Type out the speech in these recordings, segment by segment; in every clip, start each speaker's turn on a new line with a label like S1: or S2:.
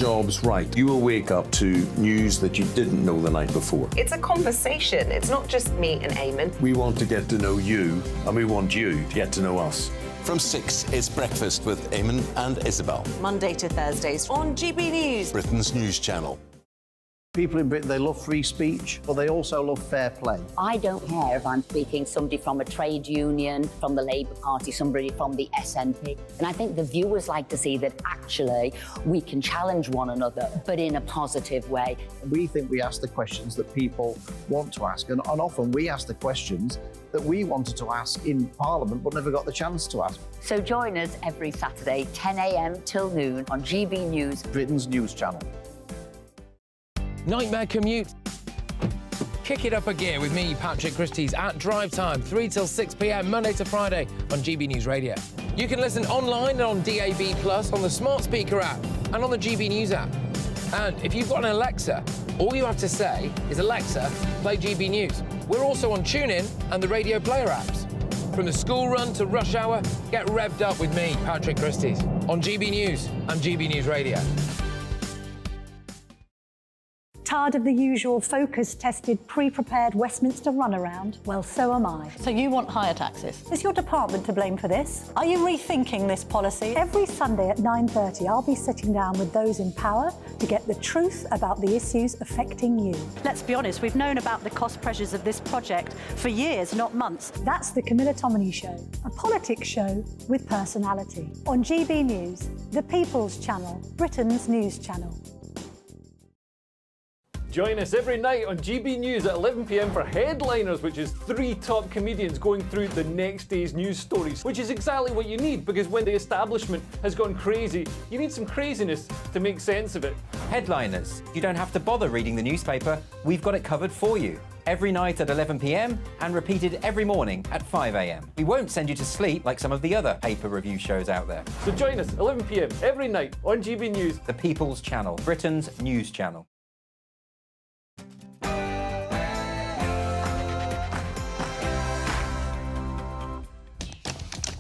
S1: Jobs right. You will wake up to news that you didn't know the night before.
S2: It's a conversation. It's not just me and Eamon.
S1: We want to get to know you, and we want you to get to know us.
S3: From 6, it's Breakfast with Eamon and Isabel.
S2: Monday to Thursdays on GB News.
S3: Britain's news channel.
S4: People in Britain, they love free speech, but they also love fair play.
S5: I don't care if I'm speaking somebody from a trade union, from the Labour Party, somebody from the SNP. And I think the viewers like to see that actually we can challenge one another, but in a positive way.
S4: We think we ask the questions that people want to ask, and often we ask the questions that we wanted to ask in Parliament but never got the chance to ask.
S5: So join us every Saturday, 10 a.m. till noon on GB News,
S4: Britain's news channel.
S6: Nightmare commute. Kick it up a gear with me, Patrick Christie's, at drive time, 3 till 6 p.m, Monday to Friday on GB News Radio. You can listen online and on DAB+, on the smart speaker app and on the GB News app. And if you've got an Alexa, all you have to say is, Alexa, play GB News. We're also on TuneIn and the Radio Player apps. From the school run to rush hour, get revved up with me, Patrick Christie's, on GB News and GB News Radio.
S7: Tired of the usual focus-tested, pre-prepared Westminster runaround? Well, so am I.
S8: So you want higher taxes?
S7: Is your department to blame for this? Are you rethinking this policy? Every Sunday at 9:30, I'll be sitting down with those in power to get the truth about the issues affecting you.
S8: Let's be honest, we've known about the cost pressures of this project for years, not months.
S7: That's the Camilla Tominey Show, a politics show with personality. On GB News, the People's Channel, Britain's news channel.
S9: Join us every night on GB News at 11 p.m. for Headliners, which is 3 top comedians going through the next day's news stories, which is exactly what you need, because when the establishment has gone crazy, you need some craziness to make sense of it.
S10: Headliners. You don't have to bother reading the newspaper. We've got it covered for you. Every night at 11 p.m. and repeated every morning at 5 a.m. We won't send you to sleep like some of the other paper review shows out there.
S9: So join us 11 p.m. every night on GB News.
S10: The People's Channel, Britain's news channel.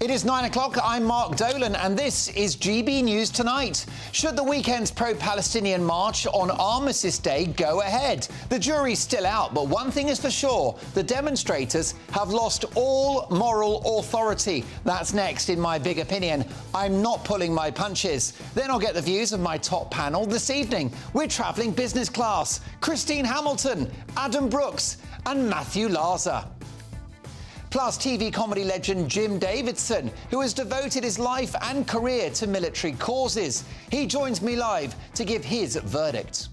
S11: It is 9 o'clock. I'm Mark Dolan, and this is GB News Tonight. Should the weekend's pro-Palestinian march on Armistice Day go ahead? The jury's still out, but one thing is for sure. The demonstrators have lost all moral authority. That's next in My Big Opinion. I'm not pulling my punches. Then I'll get the views of my top panel this evening. We're travelling business class. Christine Hamilton, Adam Brooks and Matthew Larzer. Plus, TV comedy legend Jim Davidson, who has devoted his life and career to military causes. He joins me live to give his verdict.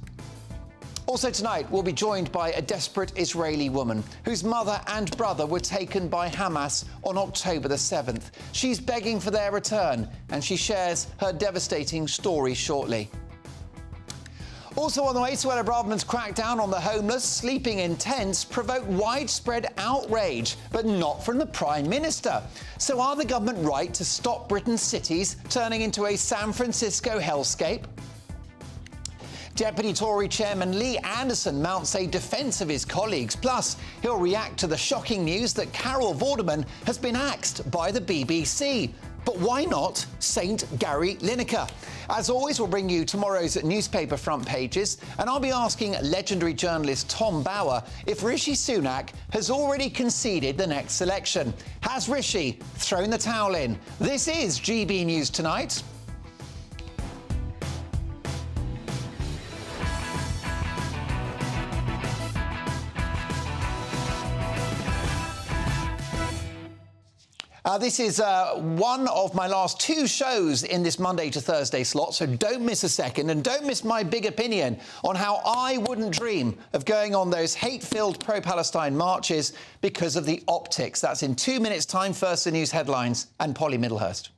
S11: Also tonight, we'll be joined by a desperate Israeli woman whose mother and brother were taken by Hamas on October the 7th. She's begging for their return, and she shares her devastating story shortly. Also on the way, Suella Braverman's crackdown on the homeless sleeping in tents provoked widespread outrage, but not from the Prime Minister. So are the government right to stop Britain's cities turning into a San Francisco hellscape? Deputy Tory Chairman Lee Anderson mounts a defence of his colleagues. Plus, he'll react to the shocking news that Carol Vorderman has been axed by the BBC. But why not St. Gary Lineker? As always, we'll bring you tomorrow's newspaper front pages, and I'll be asking legendary journalist Tom Bauer if Rishi Sunak has already conceded the next election. Has Rishi thrown the towel in? This is GB News Tonight. This is one of my last 2 shows in this Monday to Thursday slot, so don't miss a second, and don't miss my big opinion on how I wouldn't dream of going on those hate-filled pro-Palestine marches because of the optics. That's in 2 minutes' time. First, the news headlines and Polly Middlehurst.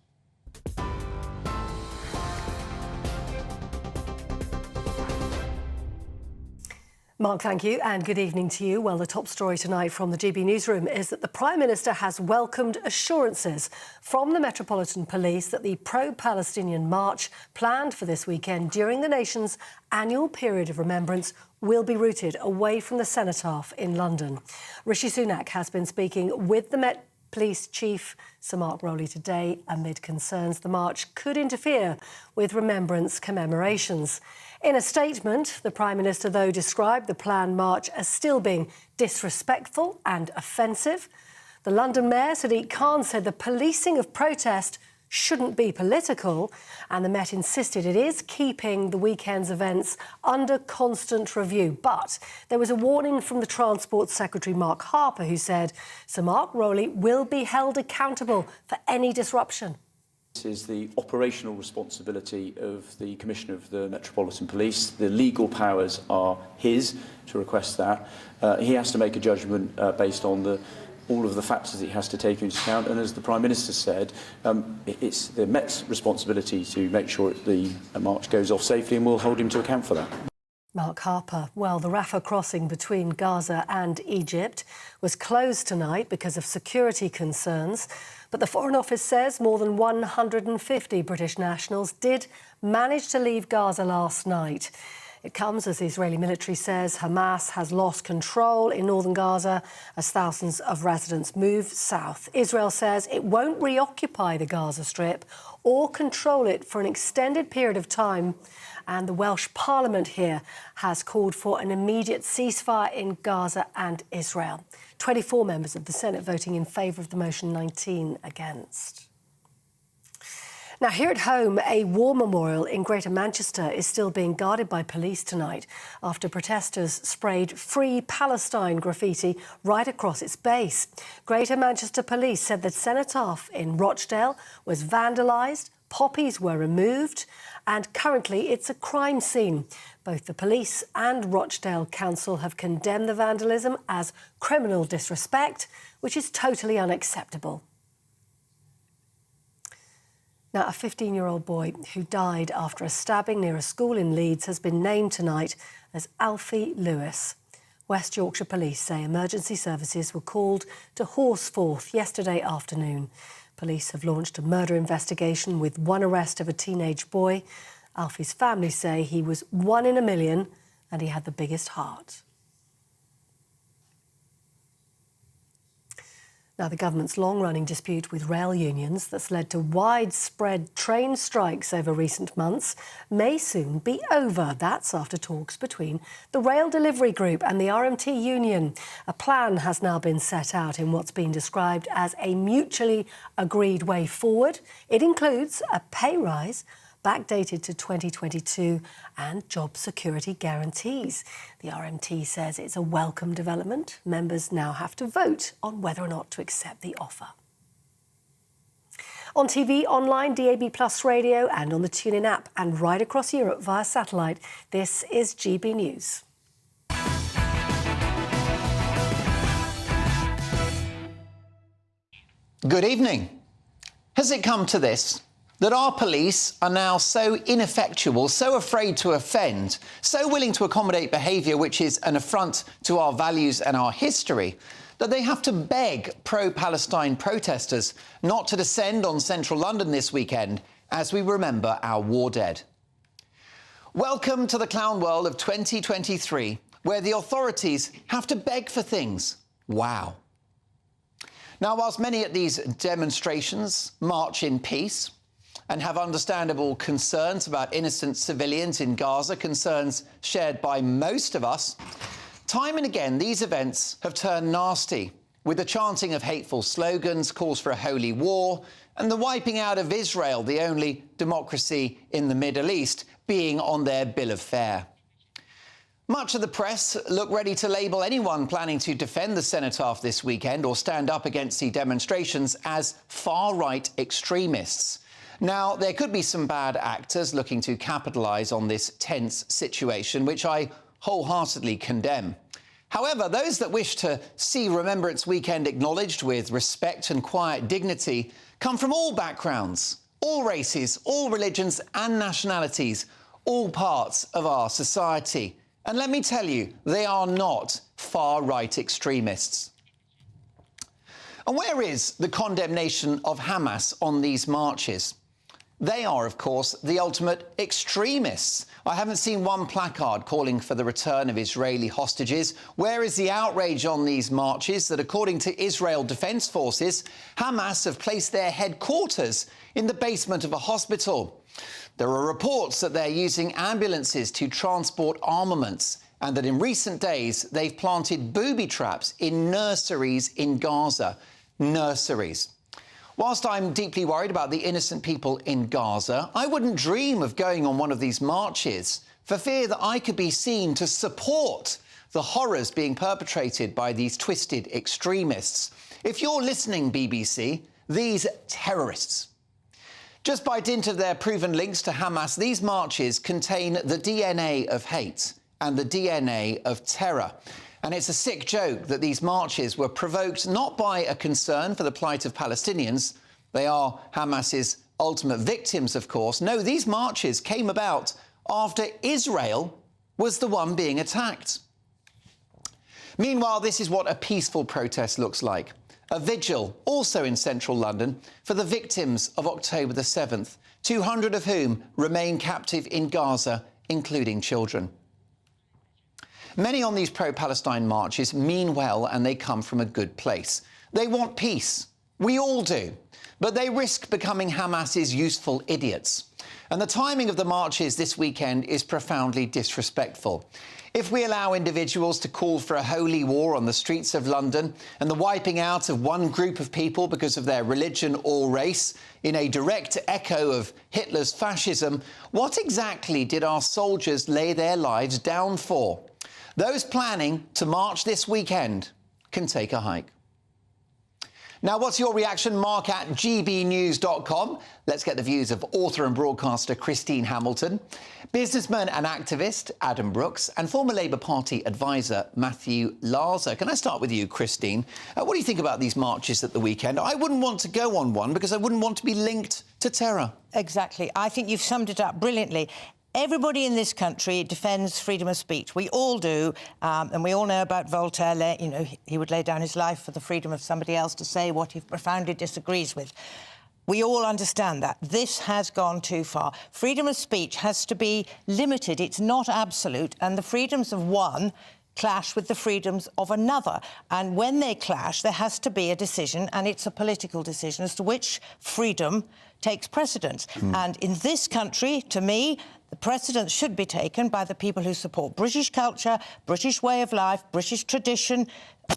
S12: Mark, thank you, and good evening to you. Well, the top story tonight from the GB Newsroom is that the Prime Minister has welcomed assurances from the Metropolitan Police that the pro-Palestinian march planned for this weekend during the nation's annual period of remembrance will be routed away from the Cenotaph in London. Rishi Sunak has been speaking with the Police Chief Sir Mark Rowley today amid concerns the march could interfere with remembrance commemorations. In a statement, the Prime Minister, though, described the planned march as still being disrespectful and offensive. The London Mayor, Sadiq Khan, said the policing of protest shouldn't be political, and the Met insisted it is keeping the weekend's events under constant review. But there was a warning from the Transport Secretary Mark Harper, who said Sir Mark Rowley will be held accountable for any disruption.
S13: This is the operational responsibility of the Commissioner of the Metropolitan Police. The legal powers are his to request that. He has to make a judgment based on all of the factors that he has to take into account. And as the Prime Minister said, it's the Met's responsibility to make sure the march goes off safely, and we'll hold him to account for that.
S12: Mark Harper. Well, the Rafah crossing between Gaza and Egypt was closed tonight because of security concerns. But the Foreign Office says more than 150 British nationals did manage to leave Gaza last night. It comes as the Israeli military says Hamas has lost control in northern Gaza as thousands of residents move south. Israel says it won't reoccupy the Gaza Strip or control it for an extended period of time. And the Welsh Parliament here has called for an immediate ceasefire in Gaza and Israel. 24 members of the Senate voting in favour of the motion, 19 against. Now, here at home, a war memorial in Greater Manchester is still being guarded by police tonight after protesters sprayed Free Palestine graffiti right across its base. Greater Manchester Police said that Cenotaph in Rochdale was vandalised, poppies were removed, and currently it's a crime scene. Both the police and Rochdale Council have condemned the vandalism as criminal disrespect, which is totally unacceptable. Now, a 15-year-old boy who died after a stabbing near a school in Leeds has been named tonight as Alfie Lewis. West Yorkshire Police say emergency services were called to Horsforth yesterday afternoon. Police have launched a murder investigation with one arrest of a teenage boy. Alfie's family say he was 1 in a million and he had the biggest heart. Now, the government's long-running dispute with rail unions that's led to widespread train strikes over recent months may soon be over. That's after talks between the Rail Delivery Group and the RMT union. A plan has now been set out in what's been described as a mutually agreed way forward. It includes a pay rise backdated to 2022 and job security guarantees. The RMT says it's a welcome development. Members now have to vote on whether or not to accept the offer. On TV, online, DAB+ radio and on the TuneIn app and right across Europe via satellite, this is GB News.
S11: Good evening. Has it come to this? That our police are now so ineffectual, so afraid to offend, so willing to accommodate behaviour which is an affront to our values and our history, that they have to beg pro-Palestine protesters not to descend on central London this weekend as we remember our war dead. Welcome to the clown world of 2023, where the authorities have to beg for things. Wow. Now, whilst many at these demonstrations march in peace and have understandable concerns about innocent civilians in Gaza, concerns shared by most of us, time and again these events have turned nasty, with the chanting of hateful slogans, calls for a holy war, and the wiping out of Israel, the only democracy in the Middle East, being on their bill of fare. Much of the press look ready to label anyone planning to defend the cenotaph this weekend or stand up against the demonstrations as far-right extremists. Now, there could be some bad actors looking to capitalise on this tense situation, which I wholeheartedly condemn. However, those that wish to see Remembrance Weekend acknowledged with respect and quiet dignity come from all backgrounds, all races, all religions and nationalities, all parts of our society. And let me tell you, they are not far-right extremists. And where is the condemnation of Hamas on these marches? They are, of course, the ultimate extremists. I haven't seen one placard calling for the return of Israeli hostages. Where is the outrage on these marches that, according to Israel Defense Forces, Hamas have placed their headquarters in the basement of a hospital? There are reports that they're using ambulances to transport armaments and that in recent days they've planted booby traps in nurseries in Gaza. Nurseries. Whilst I'm deeply worried about the innocent people in Gaza, I wouldn't dream of going on one of these marches for fear that I could be seen to support the horrors being perpetrated by these twisted extremists. If you're listening, BBC, these terrorists. Just by dint of their proven links to Hamas, these marches contain the DNA of hate and the DNA of terror. And it's a sick joke that these marches were provoked not by a concern for the plight of Palestinians. They are Hamas's ultimate victims, of course. No, these marches came about after Israel was the one being attacked. Meanwhile, this is what a peaceful protest looks like. A vigil, also in central London, for the victims of October the 7th, 200 of whom remain captive in Gaza, including children. Many on these pro-Palestine marches mean well and they come from a good place. They want peace. We all do. But they risk becoming Hamas's useful idiots. And the timing of the marches this weekend is profoundly disrespectful. If we allow individuals to call for a holy war on the streets of London and the wiping out of one group of people because of their religion or race, in a direct echo of Hitler's fascism, what exactly did our soldiers lay their lives down for? Those planning to march this weekend can take a hike. Now, what's your reaction? Mark at gbnews.com. Let's get the views of author and broadcaster Christine Hamilton, businessman and activist Adam Brooks, and former Labour Party advisor Matthew Larser. Can I start with you, Christine? What do you think about these marches at the weekend? I wouldn't want to go on one because I wouldn't want to be linked to terror.
S14: Exactly. I think you've summed it up brilliantly. Everybody in this country defends freedom of speech. We all do, and we all know about Voltaire. You know, he would lay down his life for the freedom of somebody else to say what he profoundly disagrees with. We all understand that. This has gone too far. Freedom of speech has to be limited. It's not absolute, and the freedoms of one clash with the freedoms of another. And when they clash, there has to be a decision, and it's a political decision as to which freedom takes precedence. And in this country, to me, the precedence should be taken by the people who support British culture, British way of life, British tradition,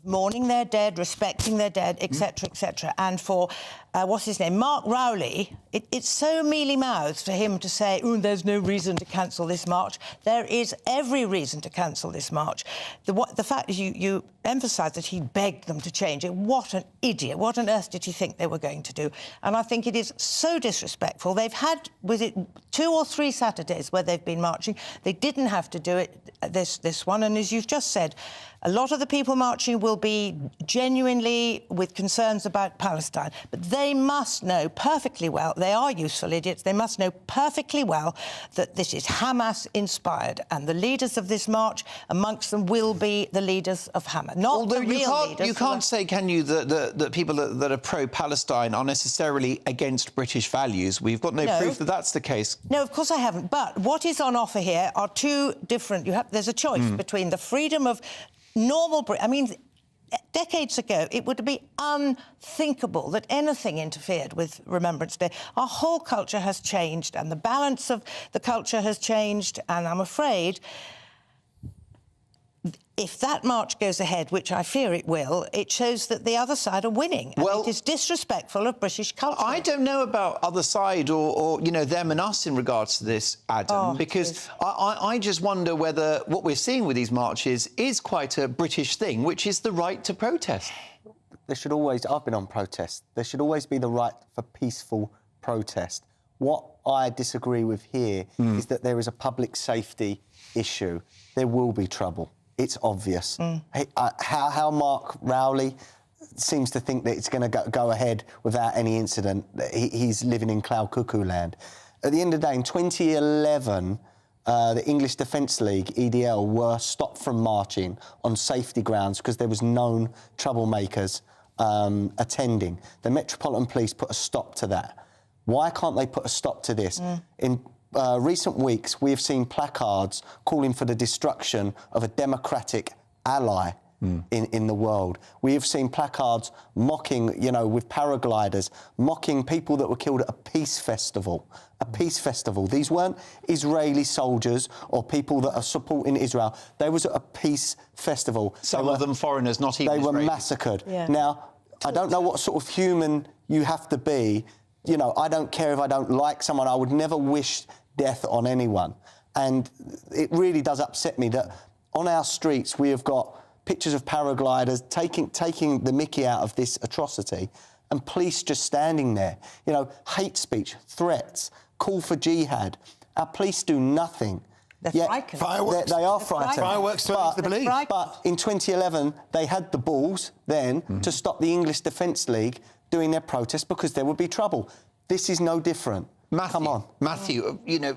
S14: mourning their dead, respecting their dead, etc., etc. And for, what's his name, Mark Rowley, it's so mealy-mouthed for him to say, oh, there's no reason to cancel this march. There is every reason to cancel this march. The fact is you emphasise that he begged them to change it. What an idiot. What on earth did he think they were going to do? And I think it is so disrespectful. They've had, was it 2 or 3 Saturdays where they've been marching? They didn't have to do it this one. And as you've just said, a lot of the people marching will be genuinely with concerns about Palestine. But they must know perfectly well, they are useful idiots, they must know perfectly well that this is Hamas-inspired. And the leaders of this march, amongst them, will be the leaders of Hamas, not
S11: Although
S14: the real leaders.
S11: You can't say, can you, that people that are pro-Palestine are necessarily against British values. We've got no proof that that's the case.
S14: No, of course I haven't. But what is on offer here are two different... There's a choice between the freedom of normal... I mean, decades ago, it would be unthinkable that anything interfered with Remembrance Day. Our whole culture has changed, and the balance of the culture has changed, and I'm afraid... if that march goes ahead, which I fear it will, it shows that the other side are winning. And it is disrespectful of British culture.
S11: I don't know about other side or you know, them and us in regards to this, Adam, because I just wonder whether what we're seeing with these marches is quite a British thing, which is the right to protest.
S15: There should always... I've been on protest. There should always be the right for peaceful protest. What I disagree with here is that there is a public safety issue. There will be trouble. It's obvious. How Mark Rowley seems to think that it's going to go ahead without any incident. He's living in cloud cuckoo land. At the end of the day, in 2011, the English Defence League, EDL, were stopped from marching on safety grounds because there was known troublemakers attending. The Metropolitan Police put a stop to that. Why can't they put a stop to this? In recent weeks, we have seen placards calling for the destruction of a democratic ally in the world. We have seen placards mocking, you know, with paragliders, mocking people that were killed at a peace festival. A peace festival. These weren't Israeli soldiers or people that are supporting Israel. They was at a peace festival.
S16: Some of them foreigners, not even
S15: They were
S16: Israelis.
S15: massacred.
S16: Yeah.
S15: Now, I don't know what sort of human you have to be. You know, I don't care if I don't like someone. I would never wish death on anyone. And it really does upset me that on our streets we have got pictures of paragliders taking the mickey out of this atrocity, and police just standing there. You know, hate speech, threats, call for jihad. Our police do nothing.
S14: They're frightened.
S15: Fireworks. They are frightened.
S16: Fireworks to the police.
S15: But in 2011, they had the balls then to stop the English Defence League doing their protest because there would be trouble. This is no different. Come on.
S16: Matthew, you know,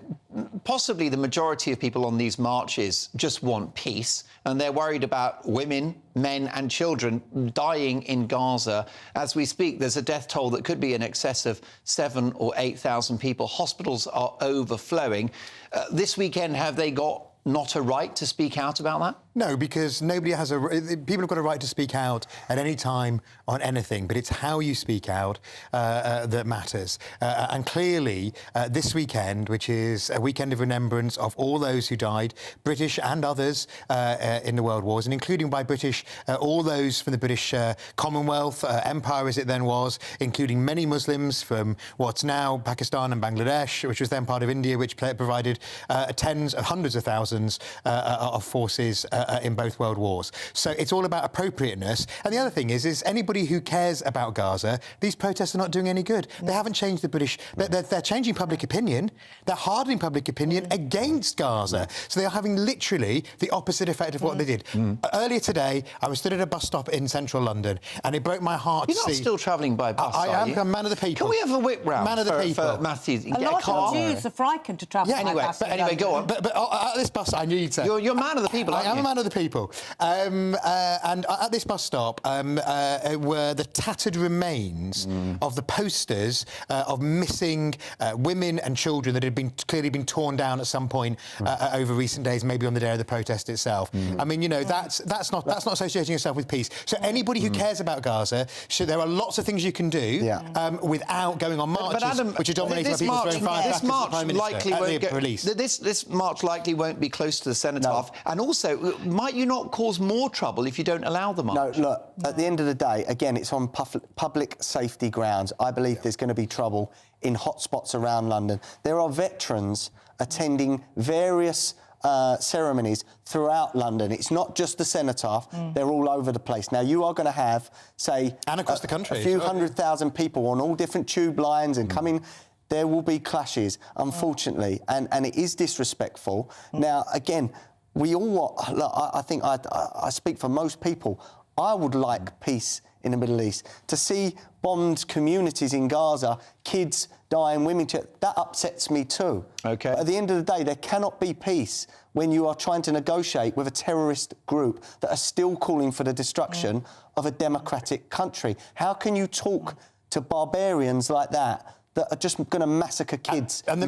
S16: possibly the majority of people on these marches just want peace, and they're worried about women, men and children dying in Gaza. As we speak, there's a death toll that could be in excess of 7,000 or 8,000 people. Hospitals are overflowing. This weekend, have they got not a right to speak out about that?
S17: No, because nobody has people have got a right to speak out at any time on anything, but it's how you speak out that matters. And clearly, this weekend, which is a weekend of remembrance of all those who died, British and others in the World Wars, and including by British, all those from the British Commonwealth, Empire as it then was, including many Muslims from what's now Pakistan and Bangladesh, which was then part of India, which provided tens of hundreds of thousands of forces in both world wars. So it's all about appropriateness. And the other thing is anybody who cares about Gaza, these protests are not doing any good. They haven't changed the British... They're changing public opinion. They're hardening public opinion against Gaza. So they are having literally the opposite effect of what they did. Earlier today, I was stood at a bus stop in central London, and it broke my heart
S16: You're
S17: to see...
S16: not still travelling by bus,
S17: I am. I'm man of the people.
S16: Can we have a whip round
S17: Man of the people.
S16: for Matthew?
S14: A lot of Jews are frightened to travel by bus.
S16: Anyway, go on.
S17: But at this bus, I need to...
S16: You're a man of the people, aren't you?
S17: I am a man of the people. And at this bus stop were the tattered remains of the posters of missing women and children that had clearly been torn down at some point over recent days, maybe on the day of the protest itself. I mean, you know, that's not associating yourself with peace. So anybody who cares about Gaza, there are lots of things you can do without going on marches,
S16: But Adam,
S17: which are dominated by people throwing firecrackers at the Prime Minister,
S16: This march likely won't be close to the cenotaph. And also, might you not cause more trouble if you don't allow the march?
S15: No, look, at the end of the day, again, it's on public safety grounds. I believe there's going to be trouble in hotspots around London. There are veterans attending various ceremonies throughout London. It's not just the cenotaph, they're all over the place. Now, you are going to have, say...
S17: And across the country.
S15: A few 100,000 people on all different tube lines and coming... There will be clashes, unfortunately, and it is disrespectful. Now, again, we all want... Look, I think I speak for most people. I would like peace in the Middle East. To see bombed communities in Gaza, kids dying, women... That upsets me too.
S16: OK.
S15: But at the end of the day, there cannot be peace when you are trying to negotiate with a terrorist group that are still calling for the destruction of a democratic country. How can you talk to barbarians like that are just going to massacre kids?
S17: And the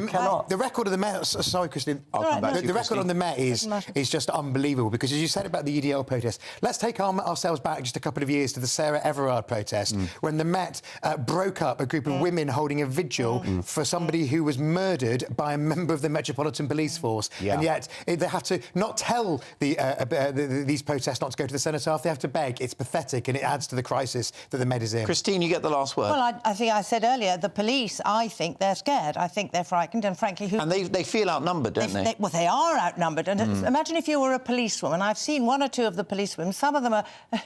S17: record of the Met... Sorry, Christine. I'll come back to you, the record on the Met is just unbelievable, because as you said about the EDL protest, let's take ourselves back just a couple of years to the Sarah Everard protest, when the Met broke up a group of women holding a vigil for somebody who was murdered by a member of the Metropolitan Police Force. And yet they have to not tell these protests not to go to the cenotaph, they have to beg. It's pathetic, and it adds to the crisis that the Met is in.
S16: Christine, you get the last word.
S14: Well, I think I said earlier, the police, I think they're scared. I think they're frightened, and frankly...
S16: And they feel outnumbered, don't they?
S14: Well, they are outnumbered. And imagine if you were a policewoman. I've seen one or two of the policewomen. Some of them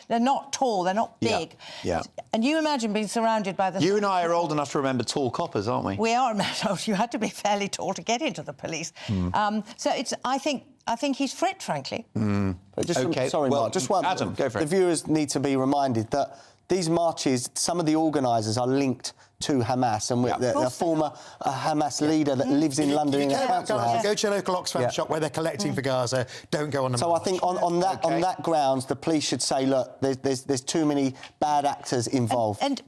S14: they're not tall, they're not big.
S16: Yeah.
S14: And you imagine being surrounded by the...
S16: You and I are old enough to remember tall coppers, aren't we?
S14: We are. You had to be fairly tall to get into the police. So it's... I think he's frit, frankly.
S15: But just Mark, just one.
S16: Adam, go for it.
S15: The viewers need to be reminded that these marches, some of the organisers are linked to Hamas, and the former Hamas leader that lives in London in a council house.
S17: Go to your local Oxfam shop where they're collecting for Gaza. Don't go on the
S15: So
S17: march.
S15: I think on that grounds, the police should say, look, there's too many bad actors involved.
S14: And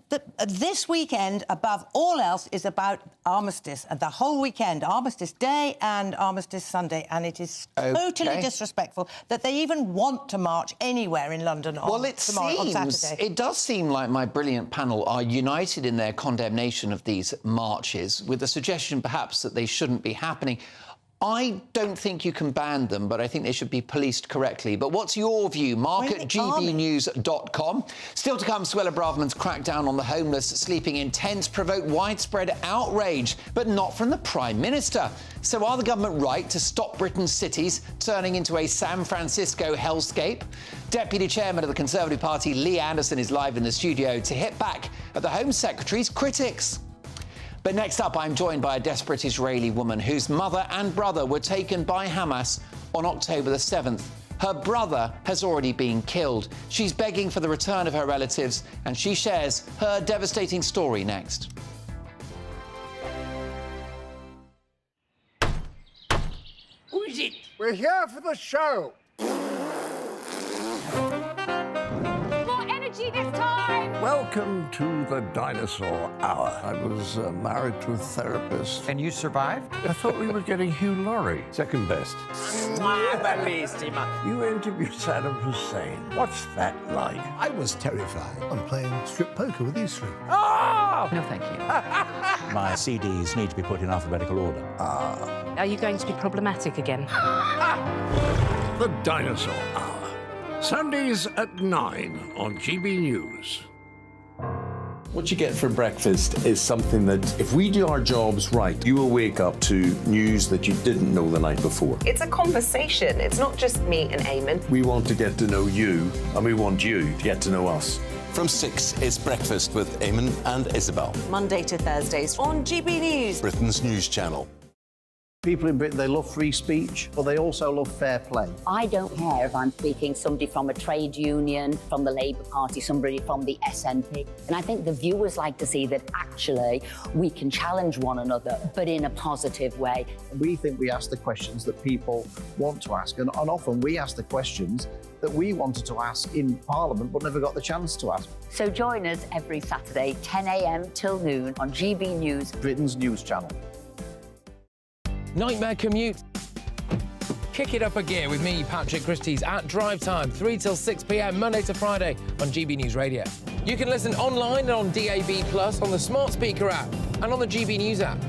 S14: this weekend, above all else, is about armistice, and the whole weekend, Armistice Day and Armistice Sunday, and it is totally disrespectful that they even want to march anywhere in London on Saturday.
S16: It does seem like my brilliant panel are united in their condemnation of these marches, with the suggestion perhaps that they shouldn't be happening. I don't think you can ban them, but I think they should be policed correctly. But what's your view? Mark at gbnews.com. Still to come, Suella Braverman's crackdown on the homeless sleeping in tents provoked widespread outrage, but not from the Prime Minister. So are the government right to stop Britain's cities turning into a San Francisco hellscape? Deputy Chairman of the Conservative Party, Lee Anderson, is live in the studio to hit back at the Home Secretary's critics. But next up, I'm joined by a desperate Israeli woman whose mother and brother were taken by Hamas on October the 7th. Her brother has already been killed. She's begging for the return of her relatives, and she shares her devastating story next.
S18: Who is it? We're here for the show.
S19: More energy this time!
S18: Welcome to the Dinosaur Hour. I was married to a therapist.
S10: And you survived?
S18: I thought we were getting Hugh Laurie. Second best. You interviewed Saddam Hussein. What's that like? I was terrified. I'm playing strip poker with these three.
S19: Oh! No, thank you.
S20: My CDs need to be put in alphabetical order.
S19: Are you going to be problematic again?
S18: The Dinosaur Hour. Sundays at 9 on GB News.
S1: What you get for breakfast is something that, if we do our jobs right, you will wake up to news that you didn't know the night before.
S2: It's a conversation. It's not just me and Eamon.
S1: We want to get to know you, and we want you to get to know us.
S3: From 6, it's Breakfast with Eamon and Isabel.
S2: Monday to Thursdays on GB News.
S3: Britain's news channel.
S4: People in Britain, they love free speech, but they also love fair play.
S5: I don't care if I'm speaking somebody from a trade union, from the Labour Party, somebody from the SNP. And I think the viewers like to see that actually we can challenge one another, but in a positive way.
S4: We think we ask the questions that people want to ask, and often we ask the questions that we wanted to ask in Parliament but never got the chance to ask.
S5: So join us every Saturday, 10 a.m. till noon on GB News,
S4: Britain's news channel.
S6: Nightmare commute. Kick it up a gear with me, Patrick Christie's at Drive Time, 3 till 6 p.m, Monday to Friday on GB News Radio. You can listen online and on DAB+, on the smart speaker app and on the GB News app.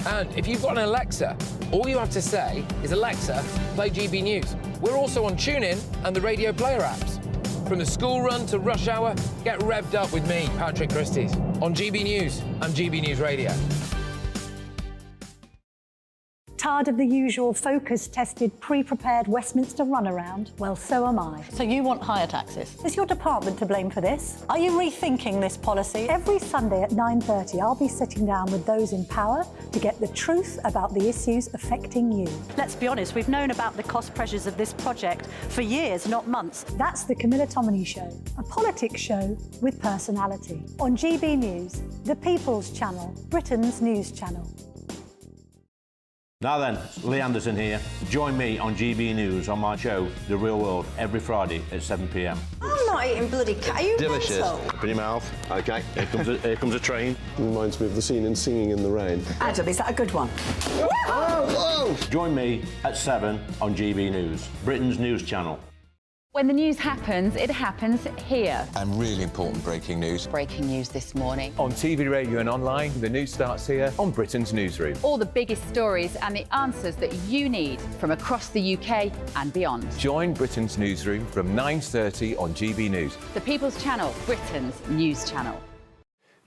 S6: And if you've got an Alexa, all you have to say is, Alexa, play GB News. We're also on TuneIn and the Radio Player apps. From the school run to rush hour, get revved up with me, Patrick Christie's, on GB News and GB News Radio.
S7: Tired of the usual focus-tested, pre-prepared Westminster runaround? Well, so am I.
S8: So you want higher taxes?
S7: Is your department to blame for this? Are you rethinking this policy? Every Sunday at 9:30, I'll be sitting down with those in power to get the truth about the issues affecting you.
S8: Let's be honest, we've known about the cost pressures of this project for years, not months.
S7: That's the Camilla Tominey Show, a politics show with personality. On GB News, the People's Channel, Britain's news channel.
S20: Now then, Lee Anderson here. Join me on GB News on my show, The Real World, every Friday at 7 p.m.
S21: I'm not eating bloody cat. Are you
S22: delicious.
S21: mental?
S22: Open your mouth. OK, here comes a train. Reminds me of the scene in Singing in the Rain.
S21: Adam, is that a good one?
S22: Whoa!
S20: Join me at 7 on GB News, Britain's news channel.
S23: When the news happens, it happens here.
S3: And really important breaking news.
S23: Breaking news this morning.
S24: On TV, radio and online, the news starts here on Britain's Newsroom.
S23: All the biggest stories and the answers that you need from across the UK and beyond.
S24: Join Britain's Newsroom from 9:30 on GB News.
S23: The People's Channel, Britain's news channel.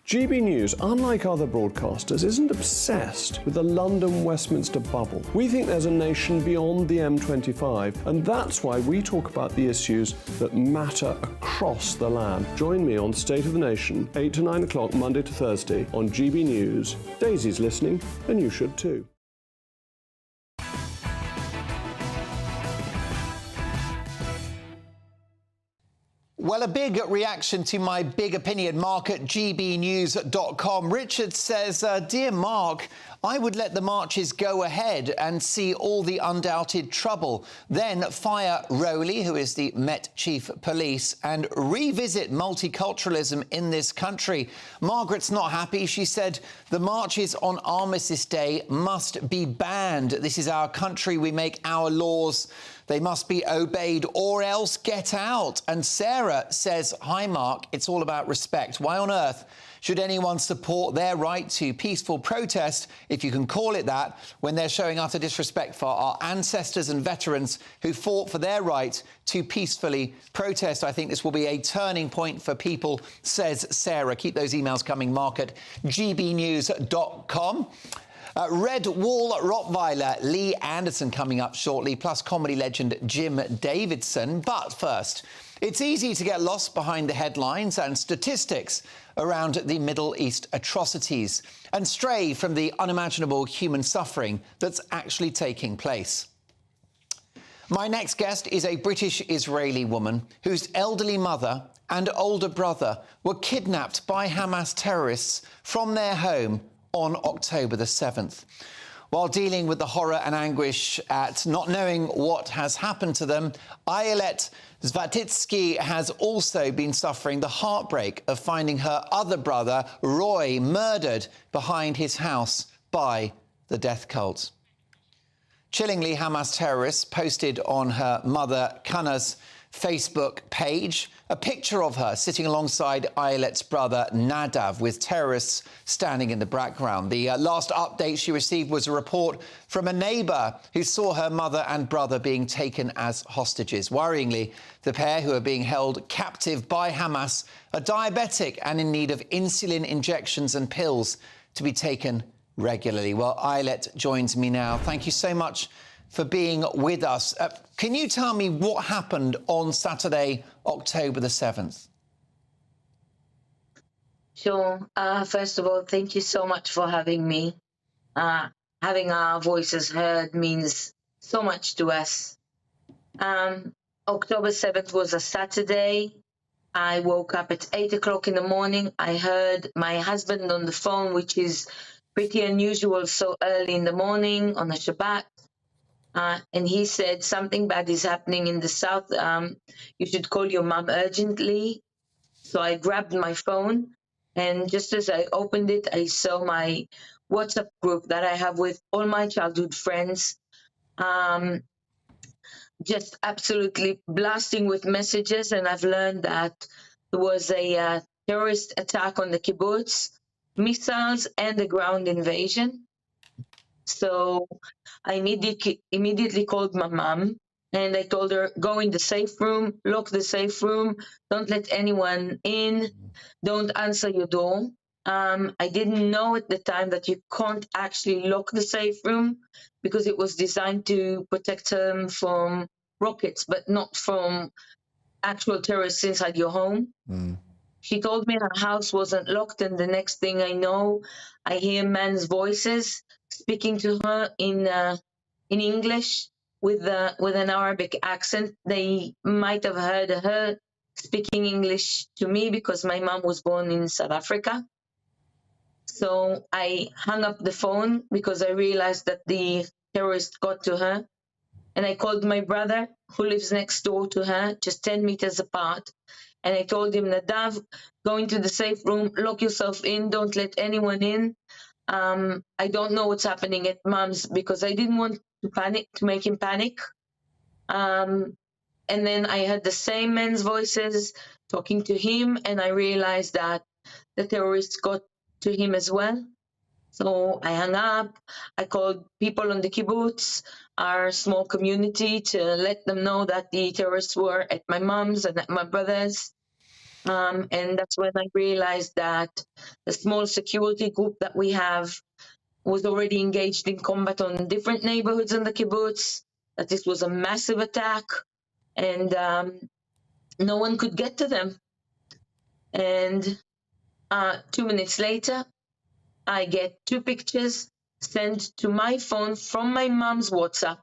S25: GB News, unlike other broadcasters, isn't obsessed with the London-Westminster bubble. We think there's a nation beyond the M25, and that's why we talk about the issues that matter across the land. Join me on State of the Nation, 8 to 9 o'clock, Monday to Thursday, on GB News. Daisy's listening, and you should too.
S16: Well, a big reaction to my big opinion, Mark at GBNews.com. Richard says, Dear Mark, I would let the marches go ahead and see all the undoubted trouble. Then fire Rowley, who is the Met Chief Police, and revisit multiculturalism in this country. Margaret's not happy. She said the marches on Armistice Day must be banned. This is our country. We make our laws. They must be obeyed or else get out. And Sarah says, hi, Mark, it's all about respect. Why on earth should anyone support their right to peaceful protest, if you can call it that, when they're showing utter disrespect for our ancestors and veterans who fought for their right to peacefully protest? I think this will be a turning point for people, says Sarah. Keep those emails coming, Mark at gbnews.com. Red Wall Rottweiler Lee Anderson coming up shortly, plus comedy legend Jim Davidson. But first, it's easy to get lost behind the headlines and statistics around the Middle East atrocities and stray from the unimaginable human suffering that's actually taking place. My next guest is a British-Israeli woman whose elderly mother and older brother were kidnapped by Hamas terrorists from their home on October the 7th. While dealing with the horror and anguish at not knowing what has happened to them, Ayelet Zvatitsky has also been suffering the heartbreak of finding her other brother, Roy, murdered behind his house by the death cult. Chillingly, Hamas terrorists posted on her mother, Kana's Facebook page a picture of her sitting alongside Ayelet's brother Nadav, with terrorists standing in the background. The last update she received was a report from a neighbour who saw her mother and brother being taken as hostages. Worryingly, the pair, who are being held captive by Hamas, are diabetic and in need of insulin injections and pills to be taken regularly. Well, Ayelet joins me now. Thank you so much for being with us. Can you tell me what happened on Saturday, October the 7th?
S9: Sure. First of all, thank you so much for having me. Having our voices heard means so much to us. October 7th was a Saturday. I woke up at 8 o'clock in the morning. I heard my husband on the phone, which is pretty unusual so early in the morning on a Shabbat. And he said, something bad is happening in the south. You should call your mom urgently. So I grabbed my phone, and just as I opened it, I saw my WhatsApp group that I have with all my childhood friends, just absolutely blasting with messages. And I've learned that there was a terrorist attack on the kibbutz, missiles, and a ground invasion. So I immediately called my mom, and I told her, go in the safe room, lock the safe room, don't let anyone in, don't answer your door. I didn't know at the time that you can't actually lock the safe room because it was designed to protect them from rockets, but not from actual terrorists inside your home. She told me her house wasn't locked, and the next thing I know, I hear men's voices speaking to her in English with an Arabic accent. They might have heard her speaking English to me because my mom was born in South Africa. So I hung up the phone because I realized that the terrorist got to her. And I called my brother, who lives next door to her, just 10 meters apart. And I told him, Nadav, go into the safe room, lock yourself in, don't let anyone in. I don't know what's happening at mom's, because I didn't want to make him panic. And then I heard the same men's voices talking to him, and I realized that the terrorists got to him as well. So I hung up. I called people on the kibbutz, our small community, to let them know that the terrorists were at my mom's and at my brother's. And that's when I realized that the small security group that we have was already engaged in combat on different neighborhoods in the kibbutz, that this was a massive attack, and no one could get to them. And 2 minutes later, I get 2 pictures sent to my phone from my mom's WhatsApp,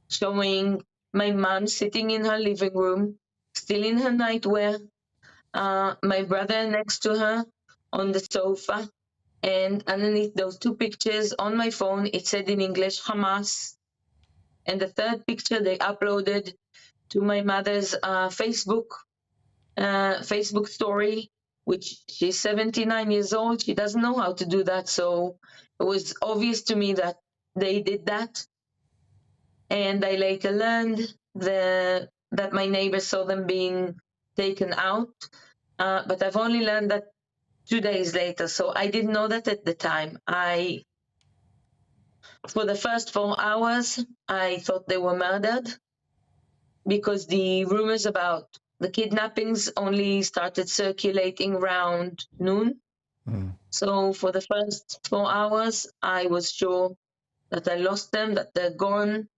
S9: showing my mom sitting in her living room, still in her nightwear, my brother next to her on the sofa. And underneath those two pictures on my phone, it said in English, Hamas. And the third picture they uploaded to my mother's Facebook story, which she's 79 years old. She doesn't know how to do that. So it was obvious to me that they did that. And I later learned that my neighbors saw them being taken out. But I've only learned that 2 days later. So I didn't know that at the time. For the first 4 hours, I thought they were murdered because the rumors about the kidnappings only started circulating around noon. So for the first 4 hours, I was sure that I lost them, that they're gone.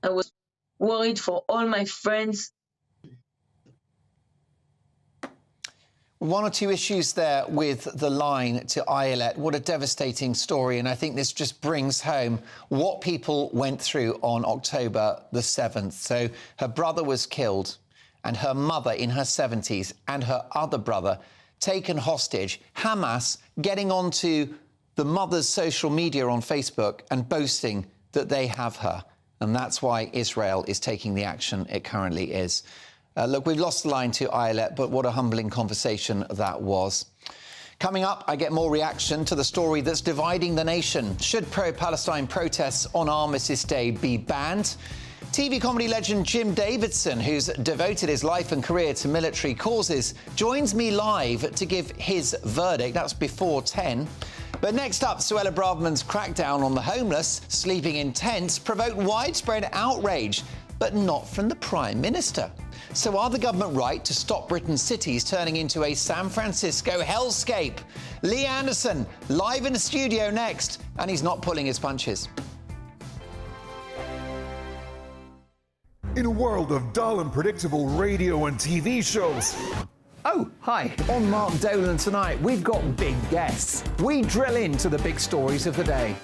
S9: I was worried for all my friends.
S16: One or two issues there with the line to Ayelet. What a devastating story. And I think this just brings home what people went through on October the 7th. So her brother was killed and her mother in her 70s and her other brother taken hostage. Hamas getting onto the mother's social media on Facebook and boasting that they have her. And that's why Israel is taking the action it currently is. Look, we've lost the line to Ayelet, but what a humbling conversation that was. Coming up, I get more reaction to the story that's dividing the nation. Should pro-Palestine protests on Armistice Day be banned? TV comedy legend Jim Davidson, who's devoted his life and career to military causes, joins me live to give his verdict. That's before 10. But next up, Suella Braverman's crackdown on the homeless sleeping in tents provoked widespread outrage, but not from the Prime Minister. So are the government right to stop Britain's cities turning into a San Francisco hellscape? Lee Anderson, live in the studio next, and he's not pulling his punches.
S11: In a world of dull and predictable radio and TV shows.
S12: Oh, hi. On Mark Dolan tonight, we've got big guests. We drill into the big stories of the day.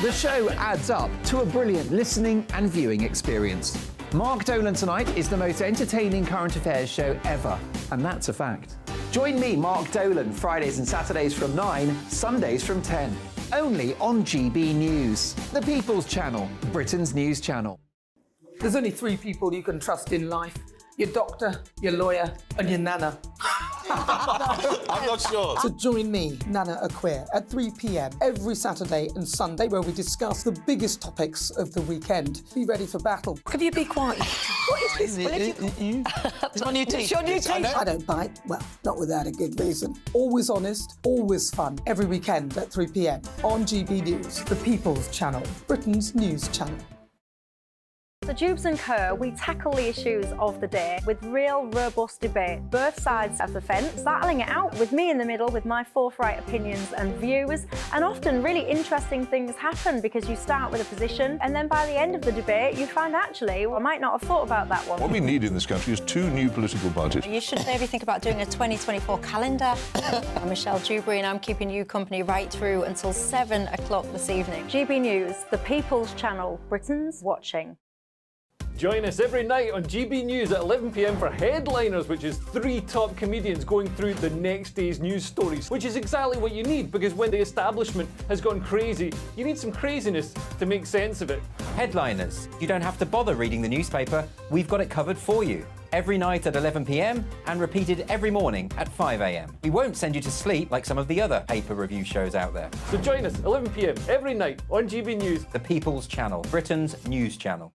S12: The show adds up to a brilliant listening and viewing experience. Mark Dolan Tonight is the most entertaining current affairs show ever, and that's a fact. Join me, Mark Dolan, Fridays and Saturdays from 9, Sundays from 10. Only on GB News, the People's Channel, Britain's news channel.
S13: There's only 3 people you can trust in life. Your doctor, your lawyer, and your nana.
S3: I'm not sure.
S13: So join me, Nana Aquare, at 3 p.m. every Saturday and Sunday, where we discuss the biggest topics of the weekend. Be ready for battle. Could you be quiet? What is this?
S14: It's my new teeth.
S13: It's your new teeth. I don't bite. Well, not without a good reason. Always honest, always fun. Every weekend at 3 p.m. on GB News, the People's Channel, Britain's news channel.
S15: So Jubes and Kerr, we tackle the issues of the day with real, robust debate, both sides of the fence, battling it out with me in the middle with my forthright opinions and views. And often really interesting things happen because you start with a position and then by the end of the debate you find actually, well, I might not have thought about that one.
S17: What we need in this country is 2 new political parties.
S26: You should maybe think about doing a 2024 calendar. I'm Michelle Dewberry and I'm keeping you company right through until 7 o'clock this evening.
S15: GB News, the People's Channel, Britain's watching.
S27: Join us every night on GB News at 11 p.m. for Headliners, which is 3 top comedians going through the next day's news stories, which is exactly what you need, because when the establishment has gone crazy, you need some craziness to make sense of it.
S10: Headliners. You don't have to bother reading the newspaper. We've got it covered for you. Every night at 11 p.m. and repeated every morning at 5 a.m. We won't send you to sleep like some of the other paper review shows out there.
S27: So join us 11 p.m. every night on GB News.
S10: The People's Channel, Britain's news channel.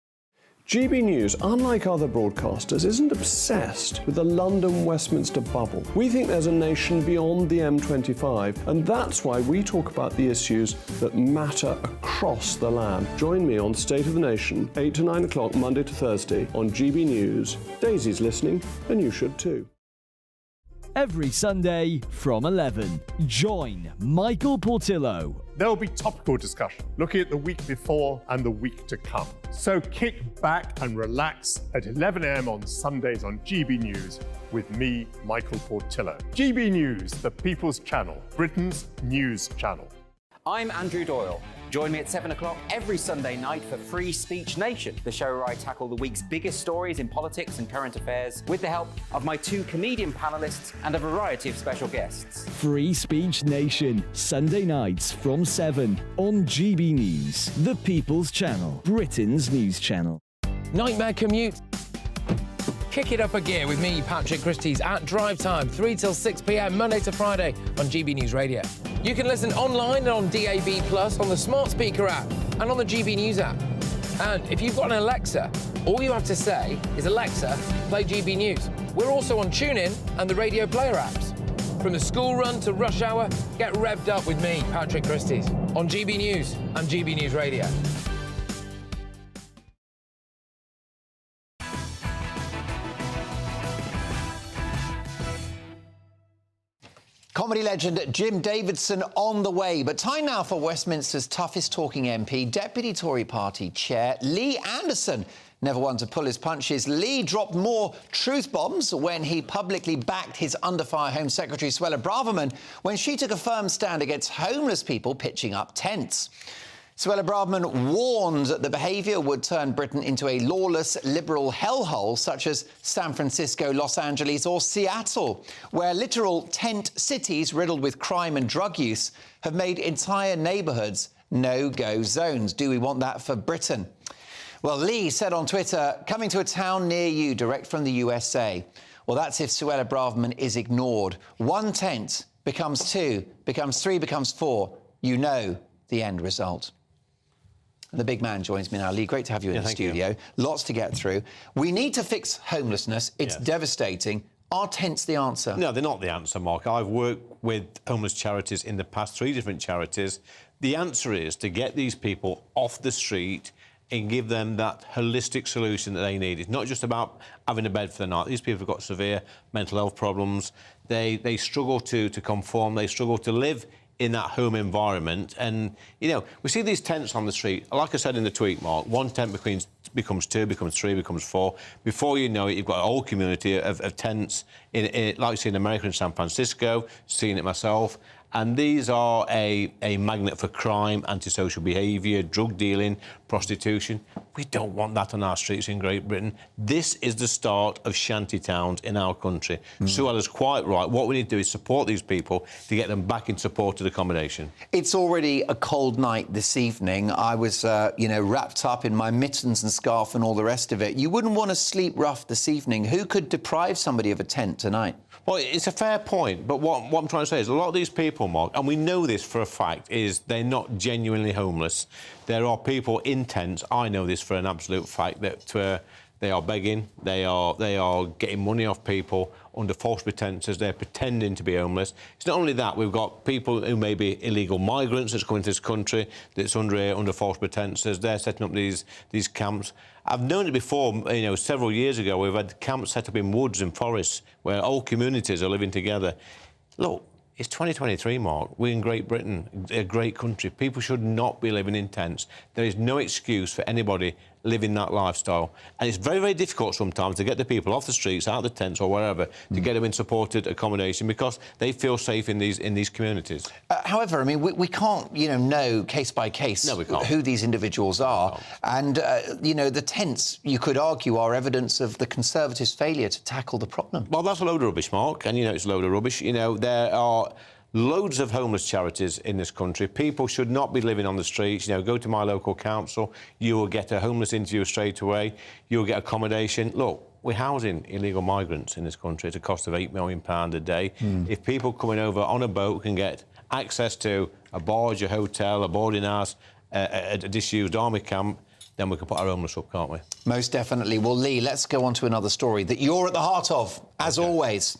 S25: GB News, unlike other broadcasters, isn't obsessed with the London-Westminster bubble. We think there's a nation beyond the M25, and that's why we talk about the issues that matter across the land. Join me on State of the Nation, 8 to 9 o'clock, Monday to Thursday, on GB News. Daisy's listening, and you should too.
S28: Every Sunday from 11, join Michael Portillo.
S29: There will be topical discussion, looking at the week before and the week to come. So kick back and relax at 11 a.m. on Sundays on GB News with me, Michael Portillo. GB News, the People's Channel, Britain's news channel.
S10: I'm Andrew Doyle. Join me at 7 o'clock every Sunday night for Free Speech Nation, the show where I tackle the week's biggest stories in politics and current affairs with the help of my 2 comedian panellists and a variety of special guests.
S28: Free Speech Nation, Sunday nights from 7 on GB News, the People's Channel, Britain's news channel.
S1: Nightmare commute? Kick it up a gear with me, Patrick Christie's, at Drive Time, 3 till 6 p.m, Monday to Friday on GB News Radio. You can listen online and on DAB+, on the smart speaker app and on the GB News app. And if you've got an Alexa, all you have to say is, Alexa, play GB News. We're also on TuneIn and the Radio Player apps. From the school run to rush hour, get revved up with me, Patrick Christie's, on GB News and GB News Radio.
S16: Comedy legend Jim Davidson on the way. But time now for Westminster's toughest talking MP, Deputy Tory Party Chair Lee Anderson. Never one to pull his punches, Lee dropped more truth bombs when he publicly backed his under-fire Home Secretary Suella Braverman when she took a firm stand against homeless people pitching up tents. Suella Braverman warned that the behaviour would turn Britain into a lawless liberal hellhole such as San Francisco, Los Angeles or Seattle, where literal tent cities riddled with crime and drug use have made entire neighbourhoods no-go zones. Do we want that for Britain? Well, Lee said on Twitter, coming to a town near you, direct from the USA. Well, that's if Suella Braverman is ignored. 1 tent becomes 2, becomes 3, becomes 4. You know the end result. The big man joins me now. Lee, great to have you in the studio. Lots to get through. We need to fix homelessness. It's devastating. Are tents the answer?
S20: No, they're not the answer, Mark. I've worked with homeless charities in the past, 3 different charities. The answer is to get these people off the street and give them that holistic solution that they need. It's not just about having a bed for the night. These people have got severe mental health problems. They struggle to conform. They struggle to live in that home environment. And, you know, we see these tents on the street. Like I said in the tweet, Mark, 1 tent becomes 2, becomes 3, becomes 4. Before you know it, you've got a whole community of tents, like you see in America, in San Francisco, seeing it myself. And these are a magnet for crime, antisocial behaviour, drug dealing, prostitution. We don't want that on our streets in Great Britain. This is the start of shanty towns in our country. Suella's quite right. What we need to do is support these people to get them back in supported accommodation.
S16: It's already a cold night this evening. I was, wrapped up in my mittens and scarf and all the rest of it. You wouldn't want to sleep rough this evening. Who could deprive somebody of a tent tonight?
S20: Well, it's a fair point, but what I'm trying to say is a lot of these people, Mark, and we know this for a fact, is they're not genuinely homeless. There are people in tents, I know this for an absolute fact, that they are begging, they are getting money off people under false pretences, they're pretending to be homeless. It's not only that, we've got people who may be illegal migrants that's coming to this country that's under false pretences, they're setting up these camps. I've known it before, several years ago, we've had camps set up in woods and forests where whole communities are living together. Look, it's 2023, Mark. We're in Great Britain, a great country. People should not be living in tents. There is no excuse for anybody living that lifestyle. And it's very, very difficult sometimes to get the people off the streets, out of the tents or wherever, to get them in supported accommodation because they feel safe in these communities.
S16: However, I mean, we can't, know case by case who these individuals are. And, the tents, you could argue, are evidence of the Conservatives' failure to tackle the problem.
S20: Well, that's a load of rubbish, Mark, and, it's a load of rubbish. There are loads of homeless charities in this country. People should not be living on the streets. Go to my local council, you will get a homeless interview straight away, you will get accommodation. Look, we're housing illegal migrants in this country at a cost of £8 million a day. If people coming over on a boat can get access to a barge, a hotel, a boarding house, a disused army camp, then we can put our homeless up, can't we?
S16: Most definitely. Well, Lee, let's go on to another story that you're at the heart of, as always.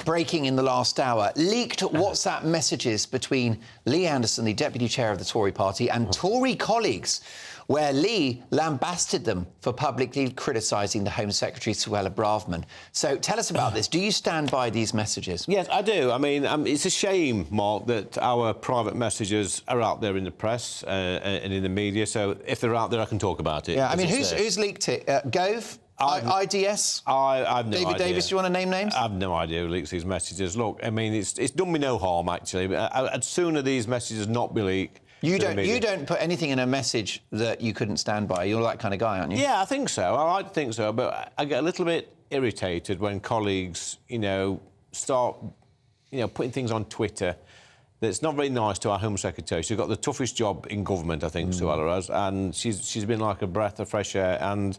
S16: Breaking in the last hour, leaked WhatsApp messages between Lee Anderson, the Deputy Chair of the Tory Party, and Tory colleagues, where Lee lambasted them for publicly criticising the Home Secretary, Suella Braverman. So tell us about this. Do you stand by these messages?
S20: Yes, I do. I mean, it's a shame, Mark, that our private messages are out there in the press and in the media. So if they're out there, I can talk about it.
S16: Yeah, I mean, who's leaked it? Gove? IDS?
S20: I've no
S16: David
S20: idea.
S16: Davis, do you want to name names?
S20: I've no idea who leaks these messages. Look, I mean, it's done me no harm, actually. But I'd sooner these messages not be leaked.
S16: You don't put anything in a message that you couldn't stand by. You're that kind of guy, aren't you?
S20: Yeah, I think so. I think so. But I get a little bit irritated when colleagues, start, putting things on Twitter that's not very nice to our Home Secretary. She's got the toughest job in government, I think, Suella has, and she's been like a breath of fresh air. And,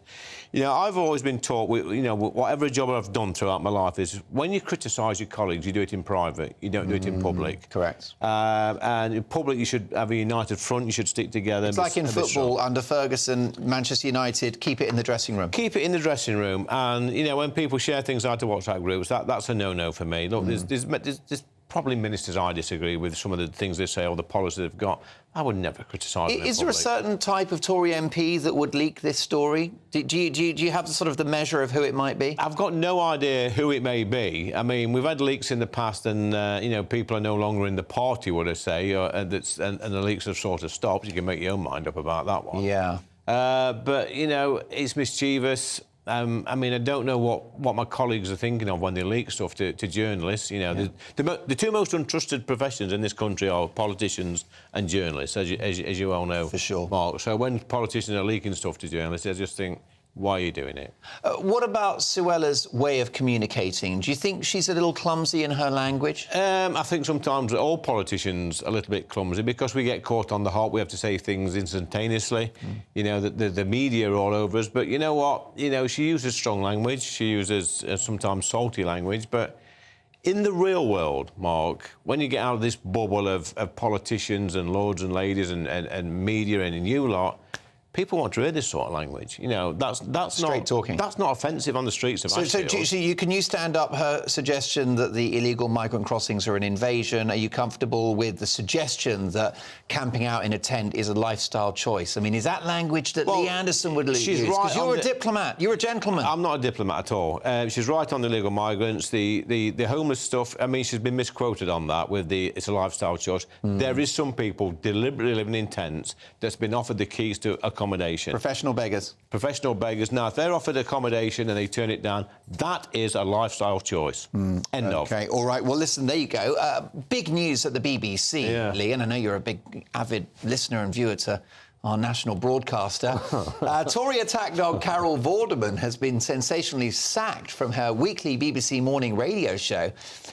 S20: I've always been taught, whatever job I've done throughout my life is when you criticise your colleagues, you do it in private. You don't do it in public.
S16: Correct.
S20: And in public, you should have a united front. You should stick together.
S16: It's like in football under Ferguson, Manchester United. Keep it in the dressing room.
S20: Keep it in the dressing room. And when people share things out to WhatsApp groups, that's a no-no for me. Look, there's probably ministers I disagree with some of the things they say or the policies they've got. I would never criticise them.
S16: Is there a certain type of Tory MP that would leak this story? Do you have the measure of who it might be?
S20: I've got no idea who it may be. I mean, we've had leaks in the past, and people are no longer in the party, would I say, and the leaks have sort of stopped. You can make your own mind up about that one.
S16: Yeah.
S20: But it's mischievous. I mean, I don't know what my colleagues are thinking of when they leak stuff to journalists. The two most untrusted professions in this country are politicians and journalists, as you all know.
S16: For sure.
S20: Mark. So when politicians are leaking stuff to journalists, I just think, why are you doing it?
S16: What about Suella's way of communicating? Do you think she's a little clumsy in her language?
S20: I think sometimes all politicians are a little bit clumsy because we get caught on the hop. We have to say things instantaneously. The media are all over us. But you know what? She uses strong language. She uses sometimes salty language. But in the real world, Mark, when you get out of this bubble of politicians and lords and ladies and media and you lot, people want to hear this sort of language. That's
S16: straight
S20: not
S16: talking.
S20: That's not offensive on the streets of Ashfield.
S16: Can you stand up her suggestion that the illegal migrant crossings are an invasion? Are you comfortable with the suggestion that camping out in a tent is a lifestyle choice? I mean, is that language that Lee Anderson would use?
S20: She's right.
S16: Because you're a diplomat. You're a gentleman.
S20: I'm not a diplomat at all. She's right on the illegal migrants. The homeless stuff, I mean, she's been misquoted on that with it's a lifestyle choice. There is some people deliberately living in tents that's been offered the keys to accommodation.
S16: Professional beggars.
S20: Professional beggars. Now, if they're offered accommodation and they turn it down, that is a lifestyle choice. End of.
S16: OK, all right. Well, listen, there you go. Big news at the BBC, Lee, and I know you're a big, avid listener and viewer to our national broadcaster. Tory attack dog Carol Vorderman has been sensationally sacked from her weekly BBC morning radio show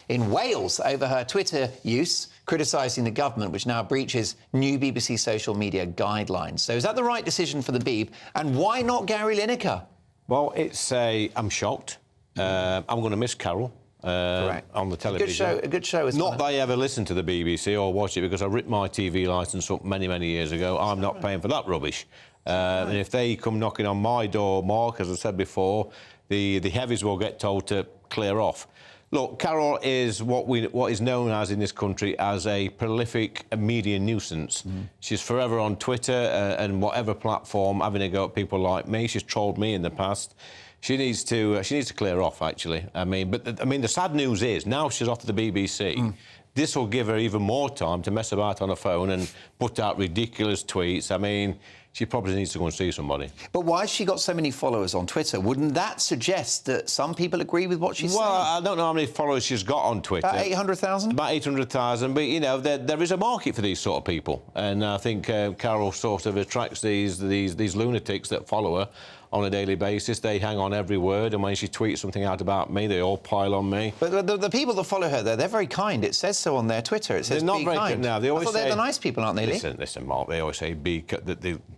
S16: in Wales over her Twitter use, criticising the government, which now breaches new BBC social media guidelines. So is that the right decision for the Beeb? And why not Gary Lineker?
S20: Well, I'm shocked. I'm going to miss Carol. On the television.
S16: A good show.
S20: Not that I ever listened to the BBC or watch it because I ripped my TV licence up many, many years ago. I'm not paying for that rubbish. And if they come knocking on my door, Mark, as I said before, the heavies will get told to clear off. Look, Carol is what is known as in this country as a prolific media nuisance. She's forever on Twitter and whatever platform having a go at people like me. She's trolled me in the past. She needs to clear off, actually. I mean, the sad news is now she's off to the BBC. This will give her even more time to mess about on her phone and put out ridiculous tweets. I mean, she probably needs to go and see somebody.
S16: But why has she got so many followers on Twitter? Wouldn't that suggest that some people agree with what she's saying?
S20: Well, I don't know how many followers she's got on Twitter.
S16: About 800,000?
S20: About 800,000. But, there is a market for these sort of people. And I think Carol sort of attracts these lunatics that follow her on a daily basis. They hang on every word, and when she tweets something out about me, they all pile on me.
S16: But the people that follow her, they're very kind. It says so on their Twitter. It says
S20: they're not
S16: be
S20: very
S16: kind.
S20: Now, they always say
S16: they're the nice people, aren't they, Lee?
S20: Listen, Mark. They always say the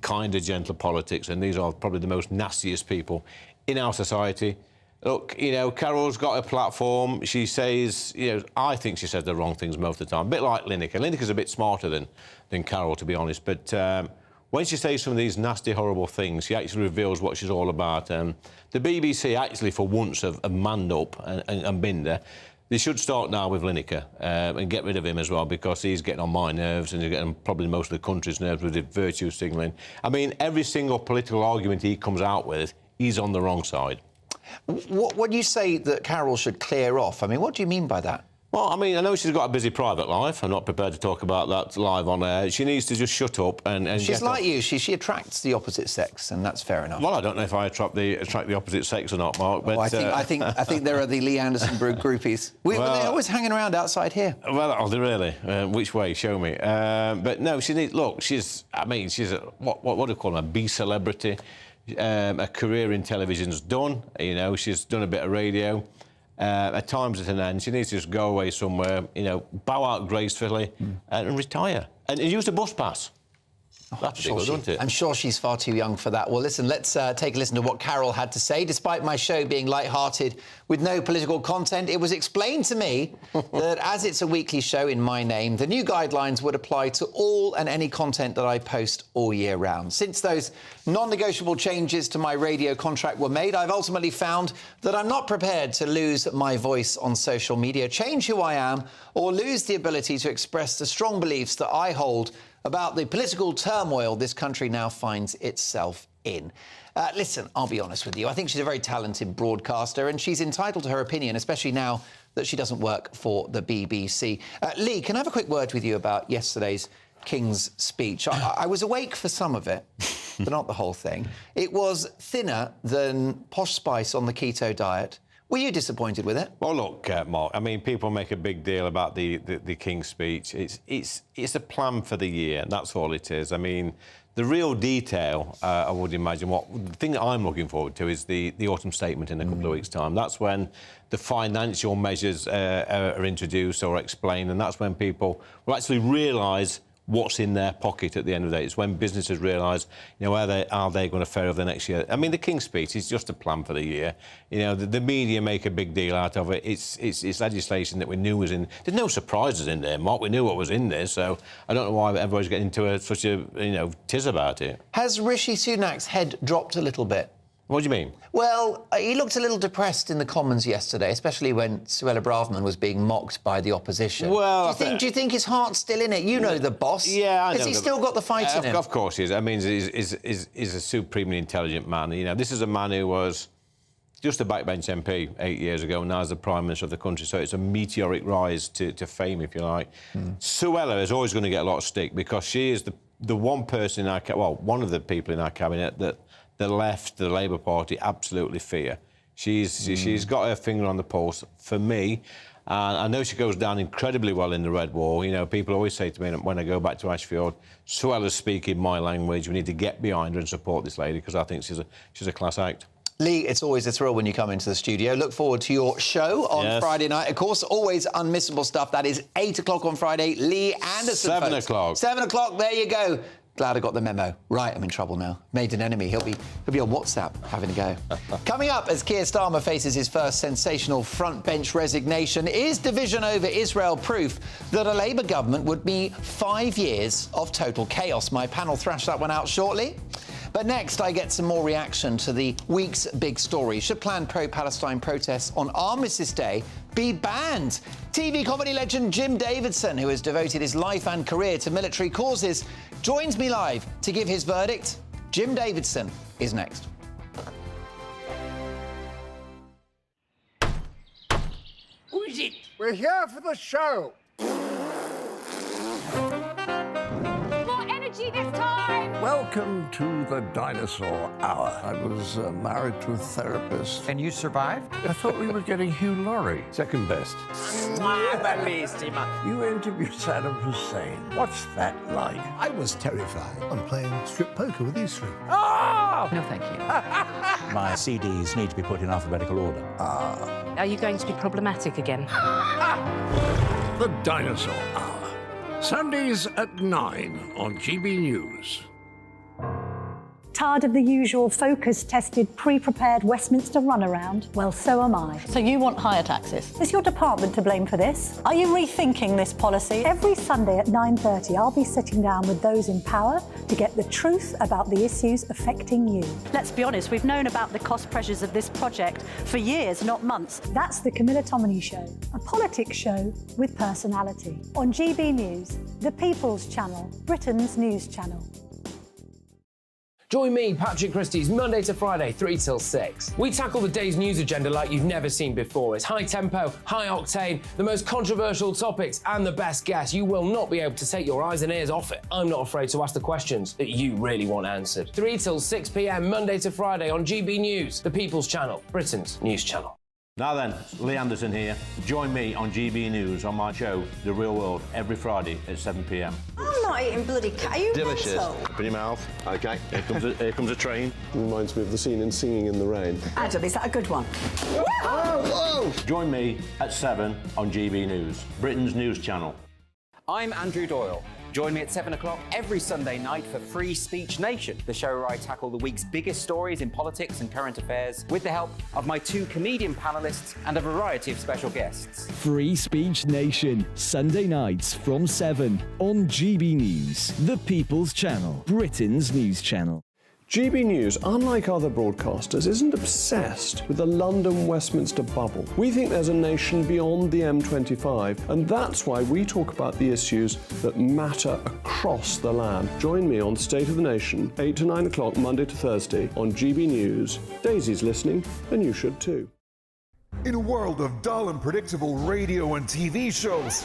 S20: kinder, gentler politics, and these are probably the most nastiest people in our society. Look, Carol's got a platform. She says, I think she says the wrong things most of the time. A bit like Lineker. Lineker's a bit smarter than Carol, to be honest. But when she says some of these nasty, horrible things, she actually reveals what she's all about. The BBC actually, for once, have manned up and been there. They should start now with Lineker and get rid of him as well, because he's getting on my nerves and he's getting probably most of the country's nerves with the virtue signalling. I mean, every single political argument he comes out with, he's on the wrong side.
S16: When you say that Carol should clear off, I mean, what do you mean by that?
S20: Well, I mean, I know she's got a busy private life. I'm not prepared to talk about that live on air. She needs to just shut up and
S16: She's like you. She attracts the opposite sex, and that's fair enough.
S20: Well, I don't know if I attract the opposite sex or not, Mark. But
S16: I think there are the Lee Anderson groupies. They're always hanging around outside here.
S20: Well, are they really? Which way? Show me. But no, she needs. Look, she's a, what do you call her? A B celebrity. A career in television's done. You know, she's done a bit of radio. At times at an end, she needs to just go away somewhere, you know, bow out gracefully and retire. And use the bus pass. That's good, isn't it?
S16: I'm sure she's far too young for that. Well, listen, let's take a listen to what Carol had to say. Despite my show being light-hearted with no political content, it was explained to me that as it's a weekly show in my name, the new guidelines would apply to all and any content that I post all year round. Since those non-negotiable changes to my radio contract were made, I've ultimately found that I'm not prepared to lose my voice on social media, change who I am, or lose the ability to express the strong beliefs that I hold about the political turmoil this country now finds itself in. Listen, I'll be honest with you. I think she's a very talented broadcaster and she's entitled to her opinion, especially now that she doesn't work for the BBC. Lee, can I have a quick word with you about yesterday's King's speech? I was awake for some of it, but not the whole thing. It was thinner than Posh Spice on the keto diet. Were you disappointed with it?
S20: Well, look, Mark, I mean, people make a big deal about the King's speech. It's a plan for the year, and that's all it is. I mean, the real detail, I would imagine, the thing that I'm looking forward to is the autumn statement in a couple of weeks' time. That's when the financial measures are introduced or explained, and that's when people will actually realise what's in their pocket at the end of the day. It's when businesses realise, you know, are they going to fare over the next year? I mean, the King's speech is just a plan for the year. You know, the media make a big deal out of it. It's legislation that we knew was in. There's no surprises in there, Mark. We knew what was in there, so I don't know why everybody's getting into such a, you know, tiz about it.
S16: Has Rishi Sunak's head dropped a little bit?
S20: What do you mean?
S16: Well, he looked a little depressed in the Commons yesterday, especially when Suella Braverman was being mocked by the opposition.
S20: Well,
S16: do you think his heart's still in it? You know the boss.
S20: Yeah, I know.
S16: Has he still got the fight in him?
S20: Of course he is. I mean, he's a supremely intelligent man. You know, this is a man who was just a backbench MP 8 years ago, and now is the Prime Minister of the country, so it's a meteoric rise to fame, if you like. Suella is always going to get a lot of stick because she is the one person in our... Well, one of the people in our cabinet that the left, the Labour Party, absolutely fear. She's got her finger on the pulse. For me, I know she goes down incredibly well in the Red Wall. You know, people always say to me when I go back to Ashfield, Suella's speaking my language. We need to get behind her and support this lady because I think she's a class act.
S16: Lee, it's always a thrill when you come into the studio. Look forward to your show on Friday night. Of course, always unmissable stuff. That is 8 o'clock on Friday. Lee Anderson,
S20: 7
S16: folks.
S20: o'clock.
S16: 7 o'clock, there you go. Glad I got the memo. Right, I'm in trouble now. Made an enemy. He'll be on WhatsApp having a go. Coming up, as Keir Starmer faces his first sensational front bench resignation, is division over Israel proof that a Labour government would be 5 years of total chaos? My panel thrash that one out shortly. But next, I get some more reaction to the week's big story. Should planned pro-Palestine protests on Armistice Day be banned? TV comedy legend Jim Davidson, who has devoted his life and career to military causes, joins me live to give his verdict. Jim Davidson is next.
S2: Who is it? We're here for the show.
S4: More energy this time!
S2: Welcome to the Dinosaur Hour. I was married to a therapist.
S12: And you survived?
S2: I thought we were getting Hugh Laurie.
S17: Second best.
S2: You interviewed Saddam Hussein. What's that like?
S5: I was terrified. I'm playing strip poker with these three.
S2: Ah!
S4: No, thank you.
S5: My CDs need to be put in alphabetical order.
S4: Are you going to be problematic again?
S2: The Dinosaur Hour. Sundays at 9 on GB News.
S6: Tired of the usual focus-tested, pre-prepared Westminster runaround? Well, so am I.
S4: So you want higher taxes?
S6: Is your department to blame for this? Are you rethinking this policy? Every Sunday at 9:30, I'll be sitting down with those in power to get the truth about the issues affecting you.
S15: Let's be honest, we've known about the cost pressures of this project for years, not months.
S6: That's the Camilla Tominey Show, a politics show with personality. On GB News, the People's Channel, Britain's news channel.
S1: Join me, Patrick Christie's, Monday to Friday, 3 till 6. We tackle the day's news agenda like you've never seen before. It's high tempo, high octane, the most controversial topics, and the best guests. You will not be able to take your eyes and ears off it. I'm not afraid to ask the questions that you really want answered. 3 till 6 p.m, Monday to Friday on GB News, the People's Channel, Britain's news channel.
S20: Now then, Lee Anderson here. Join me on GB News on my show, The Real World, every Friday at 7 p.m.
S7: I'm not eating bloody cat. Are you
S17: Delicious.
S7: mental?
S17: Open your mouth. OK, here comes a train.
S25: Reminds me of the scene in Singing in the Rain.
S6: Adam, is that a good one?
S17: Whoa!
S20: Join me at 7 on GB News, Britain's news channel.
S10: I'm Andrew Doyle. Join me at 7 o'clock every Sunday night for Free Speech Nation, the show where I tackle the week's biggest stories in politics and current affairs with the help of my 2 comedian panellists and a variety of special guests.
S28: Free Speech Nation, Sunday nights from 7 on GB News, the People's Channel, Britain's news channel.
S25: GB News, unlike other broadcasters, isn't obsessed with the London-Westminster bubble. We think there's a nation beyond the M25, and that's why we talk about the issues that matter across the land. Join me on State of the Nation, 8 to 9 o'clock, Monday to Thursday, on GB News. Daisy's listening, and you should too.
S11: In a world of dull and predictable radio and TV shows,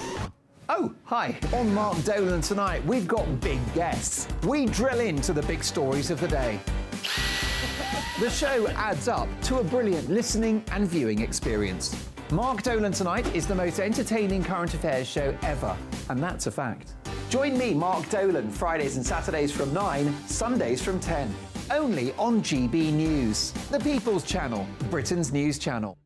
S12: Oh, hi. On Mark Dolan tonight, we've got big guests. We drill into the big stories of the day. The show adds up to a brilliant listening and viewing experience. Mark Dolan Tonight is the most entertaining current affairs show ever, and that's a fact. Join me, Mark Dolan, Fridays and Saturdays from 9, Sundays from 10. Only on GB News, the People's Channel, Britain's news channel.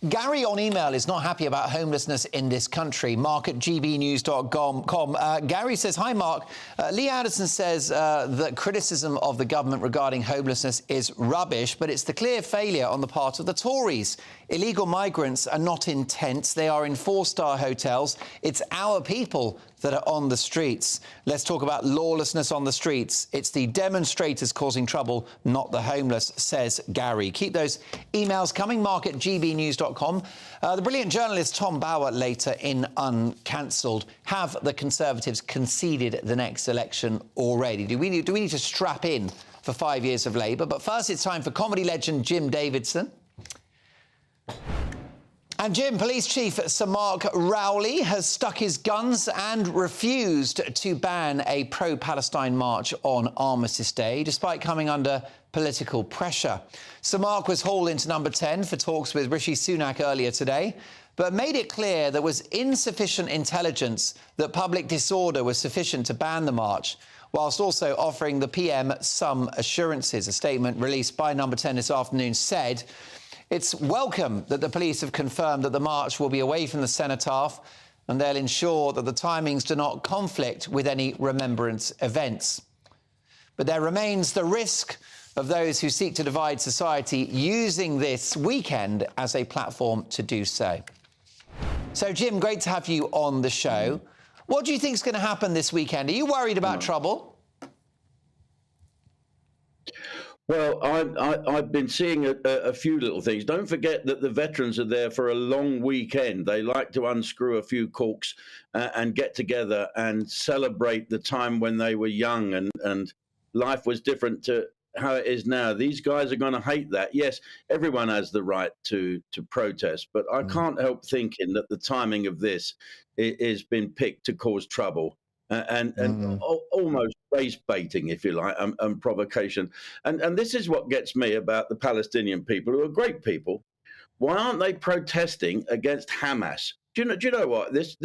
S16: Gary on email is not happy about homelessness in this country. Mark at gbnews.com. Gary says, hi, Mark. Lee Anderson says that criticism of the government regarding homelessness is rubbish, but it's the clear failure on the part of the Tories. Illegal migrants are not in tents. They are in 4-star hotels. It's our people that are on the streets. Let's talk about lawlessness on the streets. It's the demonstrators causing trouble, not the homeless, says Gary. Keep those emails coming. Mark at gbnews.com. The brilliant journalist Tom Bauer later in Uncancelled. Have the Conservatives conceded the next election already? Do we need to strap in for 5 years of Labour? But first, it's time for comedy legend Jim Davidson. And Jim, Police Chief Sir Mark Rowley has stuck his guns and refused to ban a pro-Palestine march on Armistice Day, despite coming under political pressure. Sir Mark was hauled into number 10 for talks with Rishi Sunak earlier today, but made it clear there was insufficient intelligence that public disorder was sufficient to ban the march, whilst also offering the PM some assurances. A statement released by number 10 this afternoon said, it's welcome that the police have confirmed that the march will be away from the cenotaph and they'll ensure that the timings do not conflict with any remembrance events. But there remains the risk of those who seek to divide society using this weekend as a platform to do so. So, Jim, great to have you on the show. What do you think is going to happen this weekend? Are you worried about trouble?
S8: Well, I've been seeing a few little things. Don't forget that the veterans are there for a long weekend. They like to unscrew a few corks and get together and celebrate the time when they were young and life was different to how it is now. These guys are going to hate that. Yes, everyone has the right to protest, but I can't help thinking that the timing of this has been picked to cause trouble. And almost race baiting, if you like, and provocation. And this is what gets me about the Palestinian people, who are great people. Why aren't they protesting against Hamas? Do you know what? This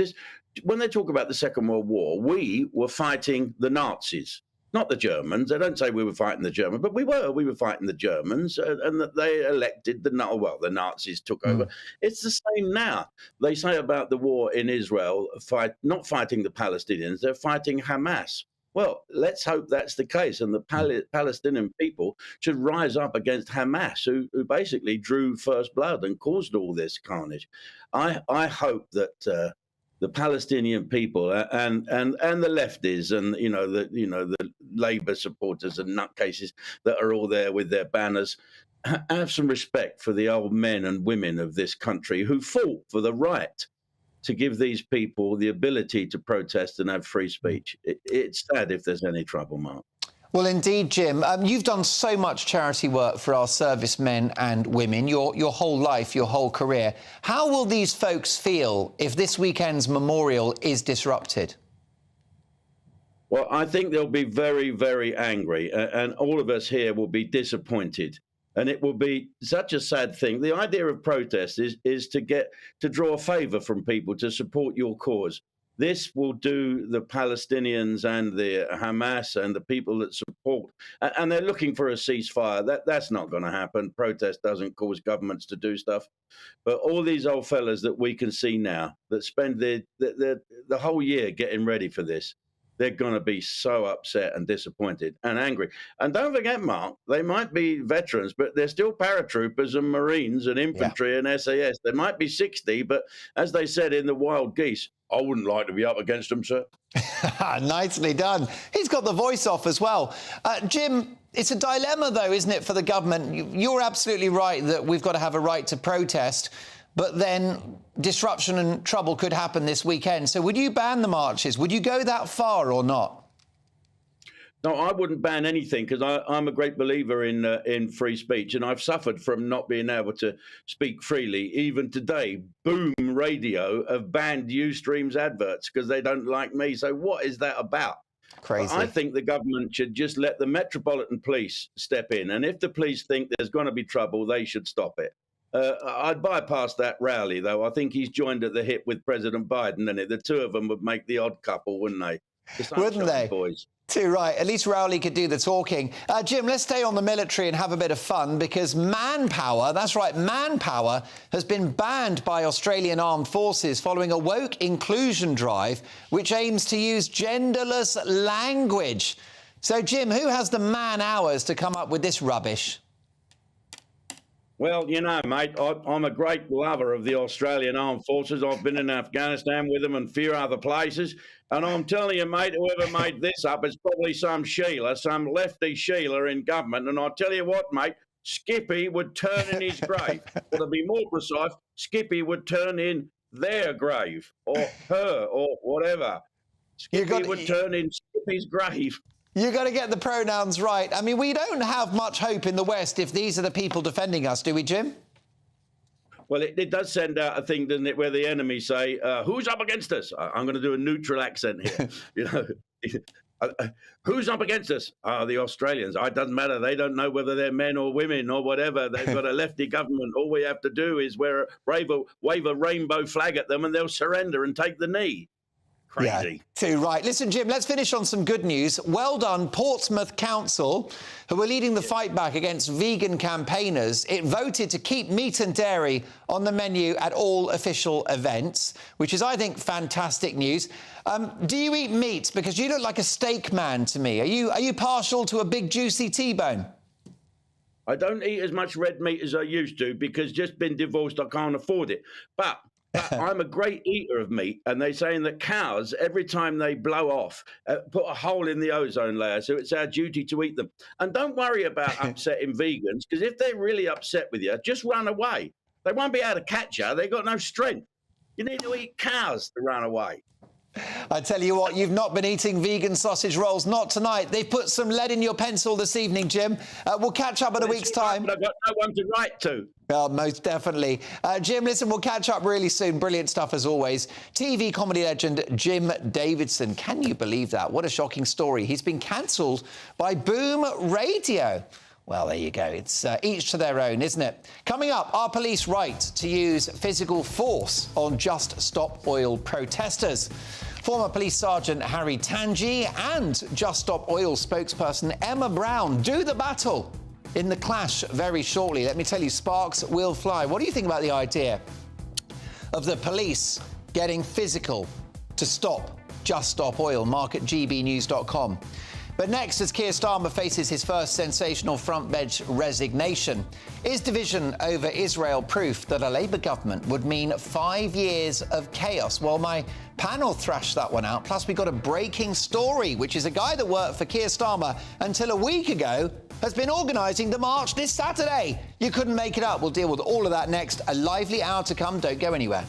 S8: when they talk about the Second World War, we were fighting the Nazis, not the Germans. They don't say we were fighting the Germans, but we were fighting the Germans, and that they elected the Nazis took over. It's the same now. They say about the war in Israel, not fighting the Palestinians, they're fighting Hamas. Well, let's hope that's the case, and the Palestinian people should rise up against Hamas, who basically drew first blood and caused all this carnage. I hope that the Palestinian people and the lefties and the Labour supporters and nutcases that are all there with their banners have some respect for the old men and women of this country who fought for the right to give these people the ability to protest and have free speech. It's sad if there's any trouble, Mark.
S16: Well, indeed, Jim. You've done so much charity work for our servicemen and women, your whole life, your whole career. How will these folks feel if this weekend's memorial is disrupted?
S8: Well, I think they'll be very, very angry, and all of us here will be disappointed. And it will be such a sad thing. The idea of protest is to draw a favour from people to support your cause. This will do the Palestinians and the Hamas and the people that support, and they're looking for a ceasefire. That's not going to happen. Protest doesn't cause governments to do stuff. But all these old fellas that we can see now that spend the whole year getting ready for this, they're going to be so upset and disappointed and angry. And don't forget, Mark, they might be veterans, but they're still paratroopers and Marines and infantry and SAS. There might be 60, but as they said in the Wild Geese, I wouldn't like to be up against them, sir.
S16: Nicely done. He's got the voice off as well. Jim, it's a dilemma, though, isn't it, for the government? You're absolutely right that we've got to have a right to protest. But then disruption and trouble could happen this weekend. So would you ban the marches? Would you go that far or not?
S8: No, I wouldn't ban anything because I'm a great believer in free speech, and I've suffered from not being able to speak freely. Even today, Boom Radio have banned Ustream's adverts because they don't like me. So what is that about?
S16: Crazy.
S8: I think the government should just let the Metropolitan Police step in, and if the police think there's going to be trouble, they should stop it. I'd bypass that Rowley, though. I think he's joined at the hip with President Biden, and the two of them would make the odd couple, wouldn't they?
S16: Wouldn't they?
S8: Boys.
S16: Too right. At least Rowley could do the talking. Jim, let's stay on the military and have a bit of fun because manpower, that's right, manpower has been banned by Australian armed forces following a woke inclusion drive which aims to use genderless language. So, Jim, who has the man hours to come up with this rubbish?
S8: Well, you know, mate, I'm a great lover of the Australian Armed Forces. I've been in Afghanistan with them and a few other places. And I'm telling you, mate, whoever made this up is probably some Sheila, some lefty Sheila in government. And I tell you what, mate, Skippy would turn in his grave. Or to be more precise, Skippy would turn in their grave or her or whatever. Skippy would turn in Skippy's grave.
S16: You got to get the pronouns right. I mean, we don't have much hope in the West if these are the people defending us, do we, Jim?
S8: Well, it does send out a thing, doesn't it, where the enemy say, who's up against us? I'm going to do a neutral accent here. You know, who's up against us? The Australians. It doesn't matter. They don't know whether they're men or women or whatever. They've got a lefty government. All we have to do is wave a rainbow flag at them and they'll surrender and take the knee. Crazy.
S16: Yeah, too right. Listen, Jim, let's finish on some good news. Well done, Portsmouth Council, who are leading the fight back against vegan campaigners. It voted to keep meat and dairy on the menu at all official events, which is, I think, fantastic news. Do you eat meat? Because you look like a steak man to me. Are you partial to a big, juicy T-bone?
S8: I don't eat as much red meat as I used to because just been divorced, I can't afford it. But I'm a great eater of meat, and they're saying that cows, every time they blow off, put a hole in the ozone layer, so it's our duty to eat them. And don't worry about upsetting vegans, because if they're really upset with you, just run away. They won't be able to catch you. They've got no strength. You need to eat cows to run away.
S16: I tell you what, you've not been eating vegan sausage rolls, not tonight. They've put some lead in your pencil this evening, Jim. We'll catch up in a week's time.
S8: But I've got no one to write to.
S16: Oh, most definitely. Jim, listen, we'll catch up really soon. Brilliant stuff as always. TV comedy legend Jim Davidson. Can you believe that? What a shocking story. He's been cancelled by Boom Radio. Well, there you go. It's each to their own, isn't it? Coming up, are police right to use physical force on Just Stop Oil protesters? Former police sergeant Harry Tangi and Just Stop Oil spokesperson Emma Brown do the battle in the clash very shortly. Let me tell you, sparks will fly. What do you think about the idea of the police getting physical to stop Just Stop Oil? Mark at gbnews.com. But next, as Keir Starmer faces his first sensational front bench resignation, is division over Israel proof that a Labour government would mean 5 years of chaos? Well, my panel thrashed that one out. Plus, we got a breaking story, which is a guy that worked for Keir Starmer until a week ago has been organising the march this Saturday. You couldn't make it up. We'll deal with all of that next. A lively hour to come. Don't go anywhere.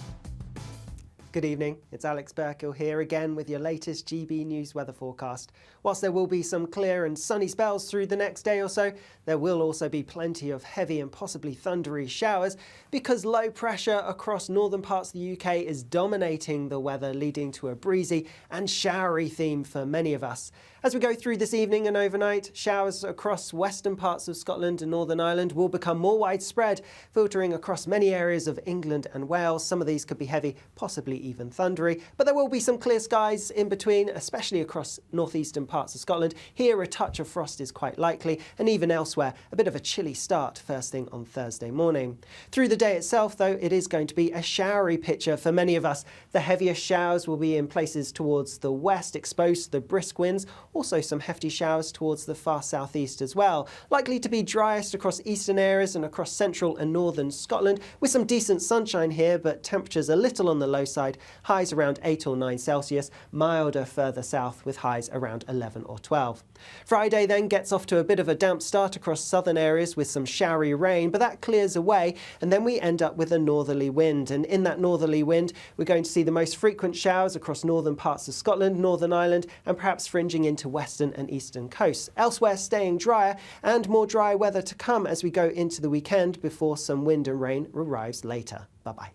S3: Good evening, it's Alex Burkill here again with your latest GB News weather forecast. Whilst there will be some clear and sunny spells through the next day or so, there will also be plenty of heavy and possibly thundery showers because low pressure across northern parts of the UK is dominating the weather, leading to a breezy and showery theme for many of us. As we go through this evening and overnight, showers across western parts of Scotland and Northern Ireland will become more widespread, filtering across many areas of England and Wales. Some of these could be heavy, possibly even thundery, but there will be some clear skies in between, especially across northeastern parts of Scotland. Here, a touch of frost is quite likely, and even elsewhere, a bit of a chilly start first thing on Thursday morning. Through the day itself, though, it is going to be a showery picture for many of us. The heaviest showers will be in places towards the west, exposed to the brisk winds. Also some hefty showers towards the far southeast as well. Likely to be driest across eastern areas and across central and northern Scotland, with some decent sunshine here, but temperatures a little on the low side. Highs around 8 or 9 Celsius, milder further south with highs around 11 or 12. Friday then gets off to a bit of a damp start across southern areas with some showery rain, but that clears away, and then we end up with a northerly wind. And in that northerly wind, we're going to see the most frequent showers across northern parts of Scotland, Northern Ireland, and perhaps fringing into western and eastern coasts. Elsewhere staying drier, and more dry weather to come as we go into the weekend before some wind and rain arrives later. Bye-bye.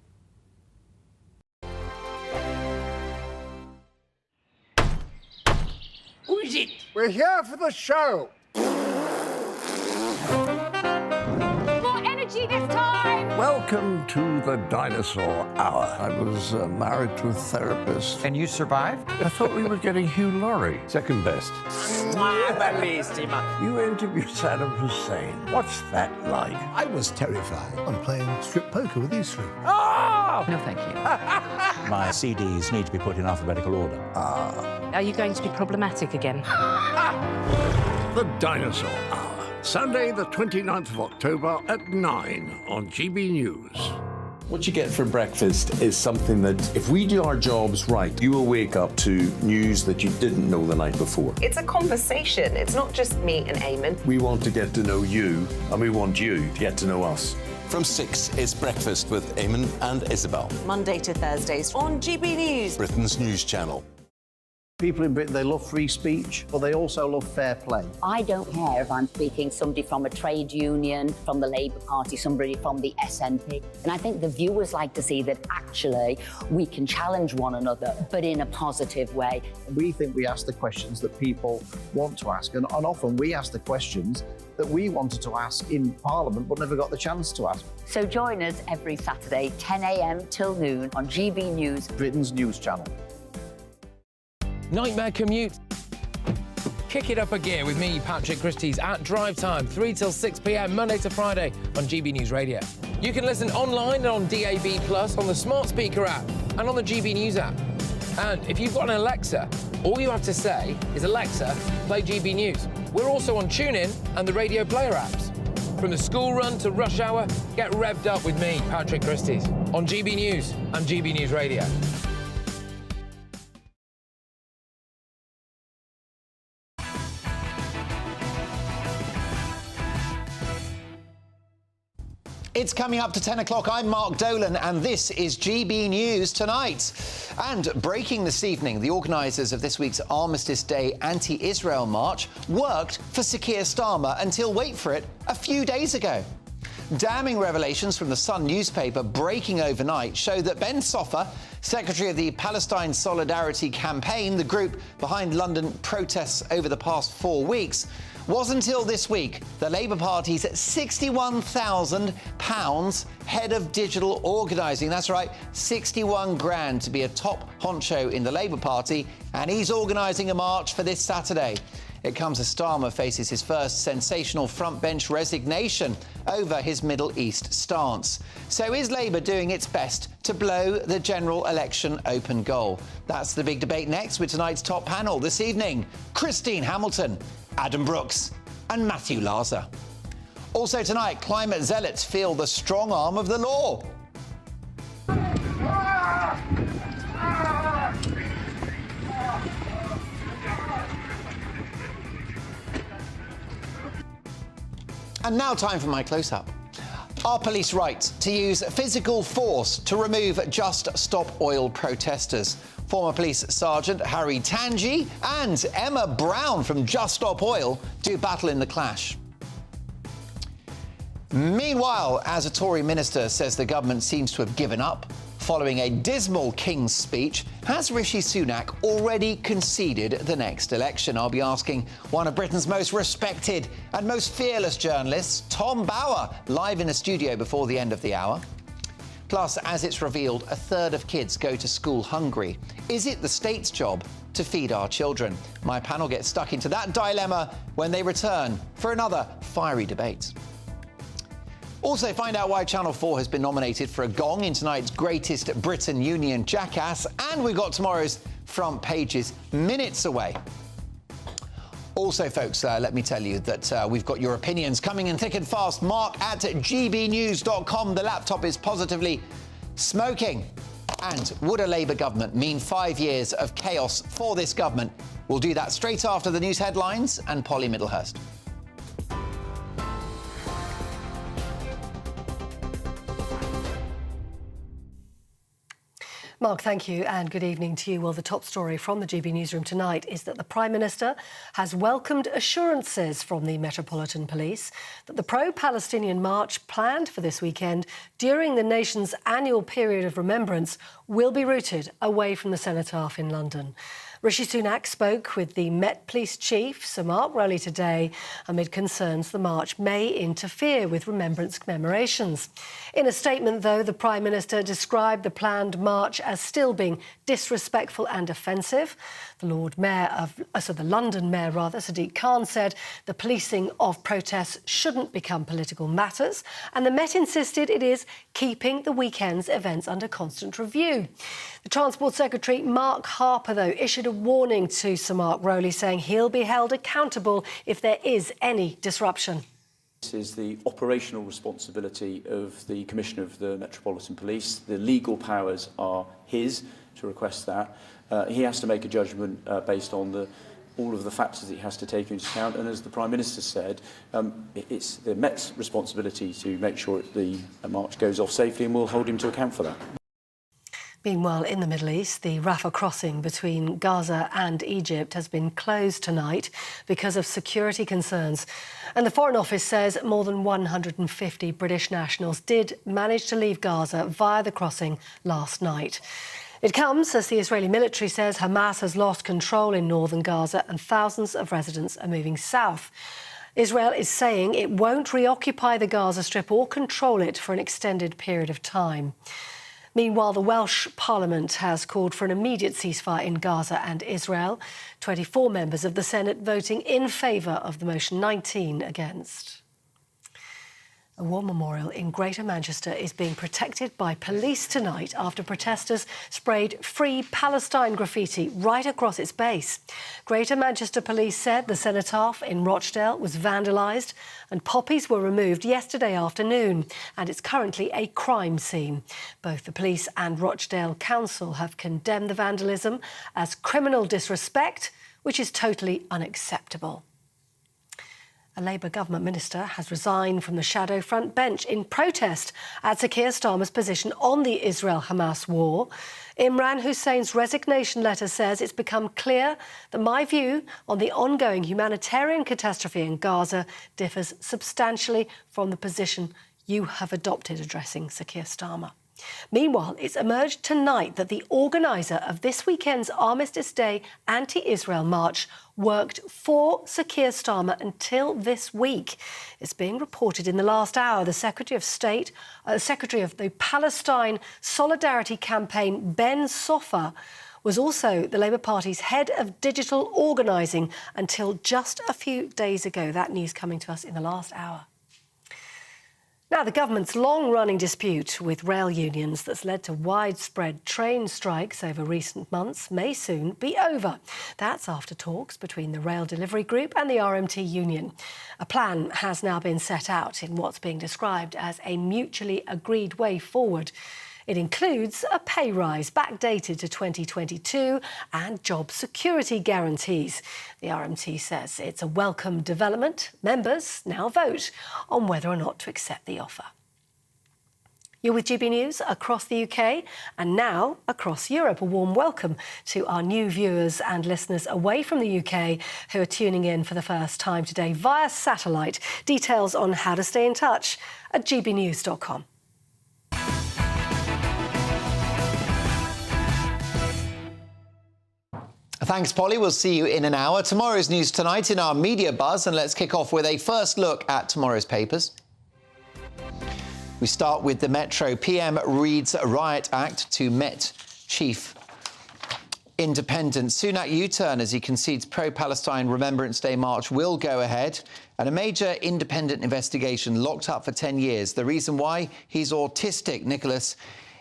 S2: Who is it? We're here for the show.
S4: More energy this time!
S2: Welcome to the Dinosaur Hour. I was married to a therapist.
S12: And you survived?
S2: I thought we were getting Hugh Laurie.
S25: Second best.
S2: You interviewed Saddam Hussein. What's that like?
S5: I was terrified. I'm playing strip poker with these three.
S2: Oh!
S4: No, thank you.
S9: My CDs need to be put in alphabetical order.
S4: Are you going to be problematic again?
S2: The Dinosaur Hour. Sunday, the 29th of October at 9 on GB News.
S14: What you get for breakfast is something that, if we do our jobs right, you will wake up to news that you didn't know the night before.
S18: It's a conversation. It's not just me and Eamon.
S14: We want to get to know you, and we want you to get to know us.
S19: From 6, it's Breakfast with Eamon and Isabel.
S18: Monday to Thursdays on GB News,
S19: Britain's news channel.
S21: People in Britain, they love free speech, but they also love fair play.
S22: I don't care if I'm speaking somebody from a trade union, from the Labour Party, somebody from the SNP. And I think the viewers like to see that actually we can challenge one another, but in a positive way.
S21: We think we ask the questions that people want to ask, and often we ask the questions that we wanted to ask in Parliament but never got the chance to ask.
S22: So join us every Saturday, 10 a.m. till noon on GB News,
S21: Britain's news channel.
S1: Nightmare commute? Kick it up a gear with me, Patrick Christie's at Drive Time, 3 till 6 p.m, Monday to Friday on GB News Radio. You can listen online and on DAB+, on the smart speaker app and on the GB News app. And if you've got an Alexa, all you have to say is, Alexa, play GB News. We're also on TuneIn and the Radio Player apps. From the school run to rush hour, get revved up with me, Patrick Christie's, on GB News and GB News Radio.
S16: It's coming up to 10 o'clock. I'm Mark Dolan, and this is GB News Tonight. And breaking this evening, the organisers of this week's Armistice Day anti-Israel march worked for Sir Keir Starmer until, wait for it, a few days ago. Damning revelations from the Sun newspaper breaking overnight show that Ben Soffer, secretary of the Palestine Solidarity Campaign, the group behind London protests over the past 4 weeks, was until this week the Labour Party's £61,000 head of digital organising. That's right, 61 grand to be a top honcho in the Labour Party, and he's organising a march for this Saturday. It comes as Starmer faces his first sensational front-bench resignation over his Middle East stance. So is Labour doing its best to blow the general election open goal? That's the big debate next with tonight's top panel this evening. Christine Hamilton, Adam Brooks and Matthew Larzer. Also tonight, climate zealots feel the strong arm of the law. And now time for my close-up. Are police right to use physical force to remove Just Stop Oil protesters? Former police sergeant Harry Tangi and Emma Brown from Just Stop Oil do battle in the clash. Meanwhile, as a Tory minister says the government seems to have given up following a dismal King's speech, has Rishi Sunak already conceded the next election? I'll be asking one of Britain's most respected and most fearless journalists, Tom Bower, live in the studio before the end of the hour. Plus, as it's revealed, a third of kids go to school hungry. Is it the state's job to feed our children? My panel gets stuck into that dilemma when they return for another fiery debate. Also, find out why Channel 4 has been nominated for a gong in tonight's Greatest Britain Union Jackass. And we've got tomorrow's front pages minutes away. Also, folks, let me tell you that we've got your opinions coming in thick and fast. Mark at gbnews.com. The laptop is positively smoking. And would a Labour government mean 5 years of chaos for this government? We'll do that straight after the news headlines and Polly Middlehurst.
S6: Mark, thank you, and good evening to you. Well, the top story from the GB newsroom tonight is that the Prime Minister has welcomed assurances from the Metropolitan Police that the pro-Palestinian march planned for this weekend during the nation's annual period of remembrance will be routed away from the Cenotaph in London. Rishi Sunak spoke with the Met Police Chief, Sir Mark Rowley, today amid concerns the march may interfere with remembrance commemorations. In a statement, though, the Prime Minister described the planned march as still being disrespectful and offensive. The London Mayor, Sadiq Khan, said the policing of protests shouldn't become political matters, and the Met insisted it is keeping the weekend's events under constant review. The Transport Secretary, Mark Harper, though, issued a warning to Sir Mark Rowley, saying he'll be held accountable if there is any disruption.
S7: This is the operational responsibility of the Commissioner of the Metropolitan Police. The legal powers are his to request that. He has to make a judgment based on all of the factors that he has to take into account. And as the Prime Minister said, it's the Met's responsibility to make sure the march goes off safely, and we'll hold him to account for that.
S6: Meanwhile, in the Middle East, the Rafah crossing between Gaza and Egypt has been closed tonight because of security concerns. And the Foreign Office says more than 150 British nationals did manage to leave Gaza via the crossing last night. It comes as the Israeli military says Hamas has lost control in northern Gaza and thousands of residents are moving south. Israel is saying it won't reoccupy the Gaza Strip or control it for an extended period of time. Meanwhile, the Welsh Parliament has called for an immediate ceasefire in Gaza and Israel. 24 members of the Senate voting in favour of the motion, 19 against. A war memorial in Greater Manchester is being protected by police tonight after protesters sprayed Free Palestine graffiti right across its base. Greater Manchester Police said the Cenotaph in Rochdale was vandalised and poppies were removed yesterday afternoon, and it's currently a crime scene. Both the police and Rochdale Council have condemned the vandalism as criminal disrespect, which is totally unacceptable. A Labour government minister has resigned from the shadow front bench in protest at Sir Keir Starmer's position on the Israel-Hamas war. Imran Hussein's resignation letter says it's become clear that my view on the ongoing humanitarian catastrophe in Gaza differs substantially from the position you have adopted, addressing Sir Keir Starmer. Meanwhile, it's emerged tonight that the organiser of this weekend's Armistice Day anti-Israel march worked for Sir Keir Starmer until this week. It's being reported in the last hour the Secretary of State, Secretary of the Palestine Solidarity Campaign, Ben Sofa, was also the Labour Party's head of digital organising until just a few days ago. That news coming to us in the last hour. Now, the government's long-running dispute with rail unions that's led to widespread train strikes over recent months may soon be over. That's after talks between the Rail Delivery Group and the RMT union. A plan has now been set out in what's being described as a mutually agreed way forward. It includes a pay rise backdated to 2022 and job security guarantees. The RMT says it's a welcome development. Members now vote on whether or not to accept the offer. You're with GB News across the UK and now across Europe. A warm welcome to our new viewers and listeners away from the UK who are tuning in for the first time today via satellite. Details on how to stay in touch at gbnews.com.
S16: Thanks, Polly. We'll see you in an hour. Tomorrow's news tonight in our media buzz, and let's kick off with a first look at tomorrow's papers. We start with the Metro. PM reads Riot Act to Met Chief. Independent. Sunak U-turn as he concedes pro-Palestine Remembrance Day march will go ahead. And a major independent investigation locked up for 10 years. The reason why? He's autistic. Nicholas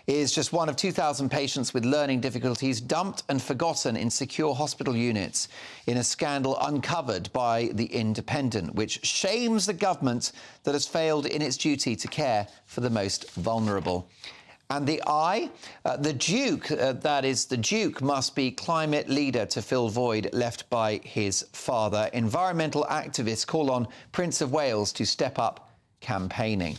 S16: is just one of 2,000 patients with learning difficulties dumped and forgotten in secure hospital units in a scandal uncovered by The Independent, which shames the government that has failed in its duty to care for the most vulnerable. And the the Duke, that is, the Duke must be climate leader to fill void left by his father. Environmental activists call on Prince of Wales to step up campaigning.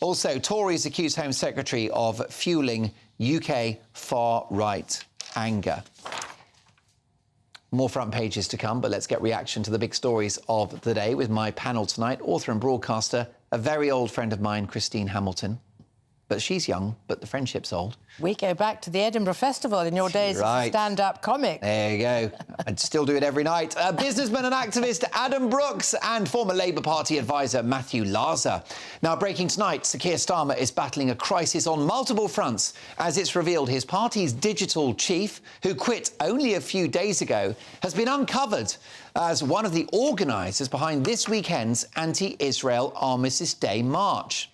S16: Also, Tories accuse Home Secretary of fueling UK far-right anger. More front pages to come, but let's get reaction to the big stories of the day with my panel tonight. Author and broadcaster, a very old friend of mine, Christine Hamilton. But she's young, but the friendship's old.
S13: We go back to the Edinburgh Festival in your days as a stand-up comic.
S16: There you go. I'd still do it every night. Businessman and activist Adam Brooks and former Labour Party advisor Matthew Laza. Now, breaking tonight, Sir Keir Starmer is battling a crisis on multiple fronts as it's revealed his party's digital chief, who quit only a few days ago, has been uncovered as one of the organisers behind this weekend's anti-Israel Armistice Day march.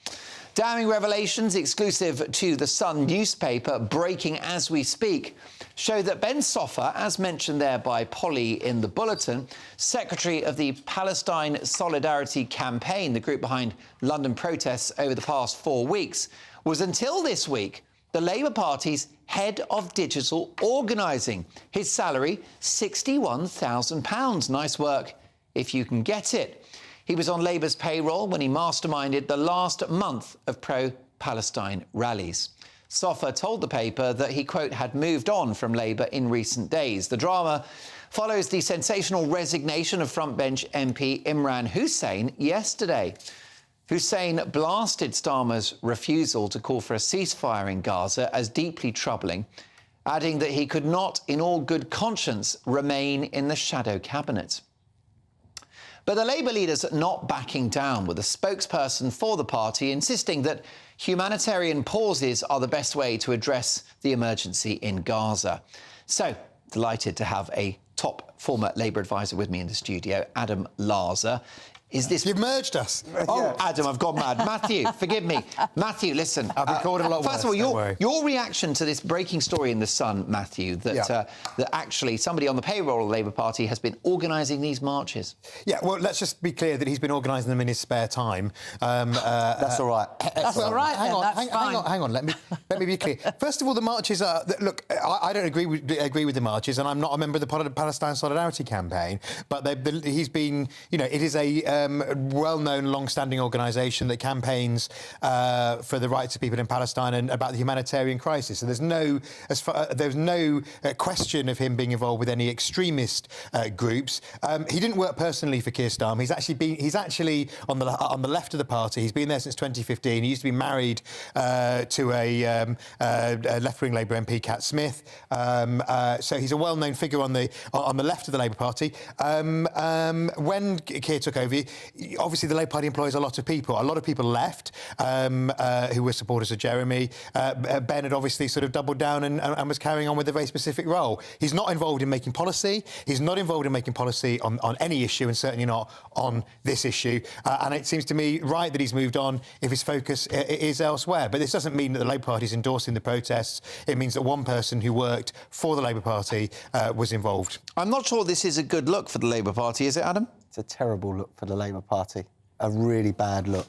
S16: Damning revelations exclusive to The Sun newspaper, breaking as we speak, show that Ben Soffer, as mentioned there by Polly in the bulletin, secretary of the Palestine Solidarity Campaign, the group behind London protests over the past 4 weeks, was until this week the Labour Party's head of digital organising. His salary, £61,000. Nice work if you can get it. He was on Labour's payroll when he masterminded the last month of pro-Palestine rallies. Soffer told the paper that he, quote, had moved on from Labour in recent days. The drama follows the sensational resignation of frontbench MP Imran Hussein yesterday. Hussein blasted Starmer's refusal to call for a ceasefire in Gaza as deeply troubling, adding that he could not, in all good conscience, remain in the shadow cabinet. But the Labour leader's not backing down, with a spokesperson for the party insisting that humanitarian pauses are the best way to address the emergency in Gaza. So, delighted to have a top former Labour advisor with me in the studio, Adam Laza. Is this...
S15: You've merged us.
S16: Oh,
S15: Yeah.
S16: Adam, I've gone mad. Matthew, forgive me. Matthew, listen.
S15: I've been called a lot
S16: First
S15: worse,
S16: of all,
S15: don't worry.
S16: your reaction to this breaking story in The Sun, Matthew, that actually somebody on the payroll of the Labour Party has been organising these marches.
S15: Yeah, well, let's just be clear that he's been organising them in his spare time.
S16: That's all right.
S13: That's all right,
S15: hang
S13: then.
S15: on,
S13: That's fine.
S15: hang on. Let me be clear. First of all, the marches are... Look, I don't agree with the marches, and I'm not a member of the Palestine Solidarity Campaign, but he's been... You know, it is a well-known, long-standing organisation that campaigns for the rights of people in Palestine and about the humanitarian crisis. So there's no question of him being involved with any extremist groups. He didn't work personally for Keir Starmer. He's actually on the left of the party. He's been there since 2015. He used to be married to a left-wing Labour MP, Cat Smith. So he's a well-known figure on the left of the Labour Party. When Keir took over, obviously the Labour Party employs a lot of people. A lot of people left who were supporters of Jeremy. Ben had obviously sort of doubled down and was carrying on with a very specific role. He's not involved in making policy. He's not involved in making policy on any issue, and certainly not on this issue. And it seems to me right that he's moved on if his focus is elsewhere. But this doesn't mean that the Labour Party is endorsing the protests. It means that one person who worked for the Labour Party was involved.
S16: I'm not sure this is a good look for the Labour Party, is it, Adam?
S17: It's a terrible look for the Labour Party. A really bad look.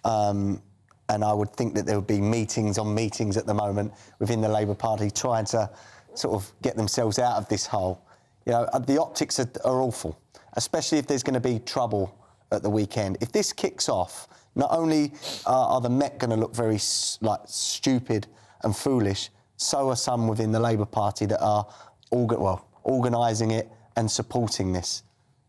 S17: And I would think that there would be meetings on meetings at the moment within the Labour Party trying to sort of get themselves out of this hole. You know, the optics are awful, especially if there's going to be trouble at the weekend. If this kicks off, not only are the Met going to look very stupid and foolish, so are some within the Labour Party that are organising it and supporting this.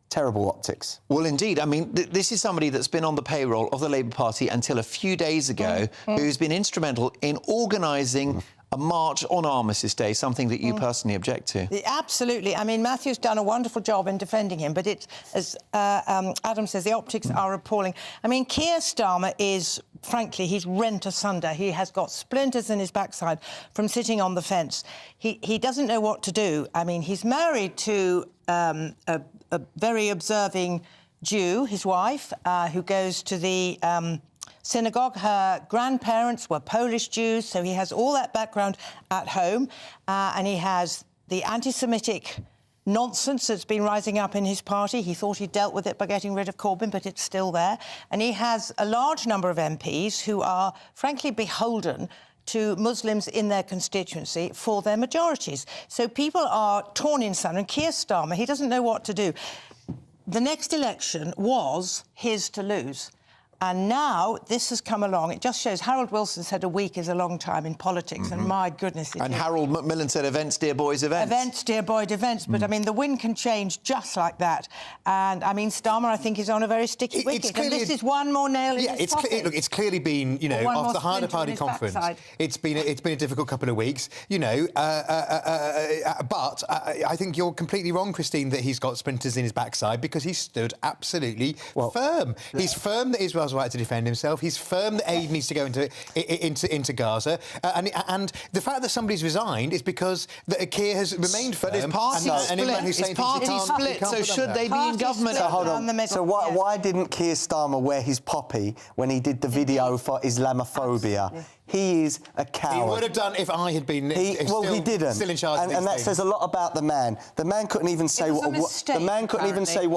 S17: Terrible optics.
S16: Well, indeed. I mean, this is somebody that's been on the payroll of the Labour Party until a few days ago, who's been instrumental in organising a march on Armistice Day, something that you personally object to.
S13: Absolutely. I mean, Matthew's done a wonderful job in defending him, but it's, as Adam says, the optics are appalling. I mean, Keir Starmer is, frankly, he's rent asunder. He has got splinters in his backside from sitting on the fence. He doesn't know what to do. I mean, he's married to a very observing Jew, his wife, who goes to the synagogue. Her grandparents were Polish Jews, so he has all that background at home, and he has the anti-Semitic nonsense that's been rising up in his party. He thought he'd dealt with it by getting rid of Corbyn, but it's still there. And he has a large number of MPs who are, frankly, beholden to Muslims in their constituency for their majorities. So people are torn in sun, and Keir Starmer, he doesn't know what to do. The next election was his to lose. And now this has come along. It just shows Harold Wilson said a week is a long time in politics, and my goodness.
S16: And Harold Macmillan said events, dear boys, events.
S13: Events, dear boy, events. But, I mean, the wind can change just like that. And, I mean, Starmer, I think, is on a very sticky wicket. And this is one more nail in his coffin.
S15: Look, it's clearly been, you know, after the Harder Party conference, it's been a difficult couple of weeks, you know. But I think you're completely wrong, Christine, that he's got splinters in his backside, because he stood absolutely firm. He's firm that Israel's right to defend himself. He's firm that aid needs to go into Gaza, and the fact that somebody's resigned is because Keir has remained firm.
S16: But his party split. So should they be in government?
S17: So hold on. So why didn't Keir Starmer wear his poppy when he did the video for Islamophobia? He is a coward.
S15: He would have done if I had been.
S17: He didn't.
S15: Still in charge.
S17: And that says a lot about the man. The man couldn't even say what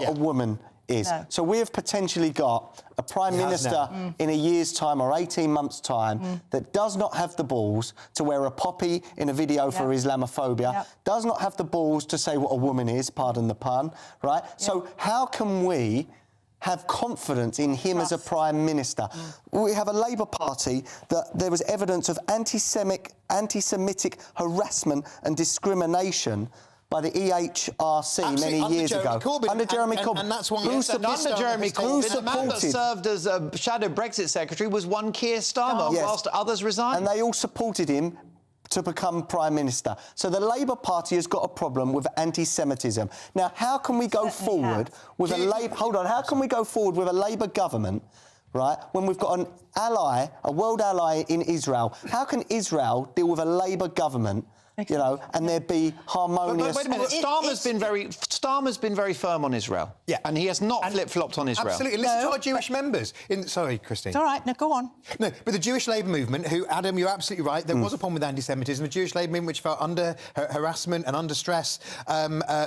S17: a woman is. No. So we have potentially got a Prime Minister in a year's time or 18 months' time that does not have the balls to wear a poppy in a video for Islamophobia, does not have the balls to say what a woman is, pardon the pun, right? So how can we have confidence in him as a Prime Minister? We have a Labour Party that there was evidence of anti-Semitic harassment and discrimination by the EHRC many years ago. Under Jeremy Corbyn.
S15: And that's why...
S16: Under Jeremy Corbyn, the man that served as a shadow Brexit secretary was one Keir Starmer, whilst others resigned.
S17: And they all supported him to become Prime Minister. So the Labour Party has got a problem with anti-Semitism. Now, how can we go forward with a Labour... Hold on. How can we go forward with a Labour government, right, when we've got an ally, a world ally in Israel? How can Israel deal with a Labour government, you know, and there be harmonious...
S16: But wait a minute, Starmer's been very firm on Israel. Yeah. And he has not flip-flopped on Israel.
S15: Absolutely. Listen to our Jewish members. Sorry, Christine.
S13: It's all right. No, go on.
S15: No, but the Jewish Labour movement, who, Adam, you're absolutely right, there was a problem with anti-Semitism. The Jewish Labour movement, which felt under harassment and under stress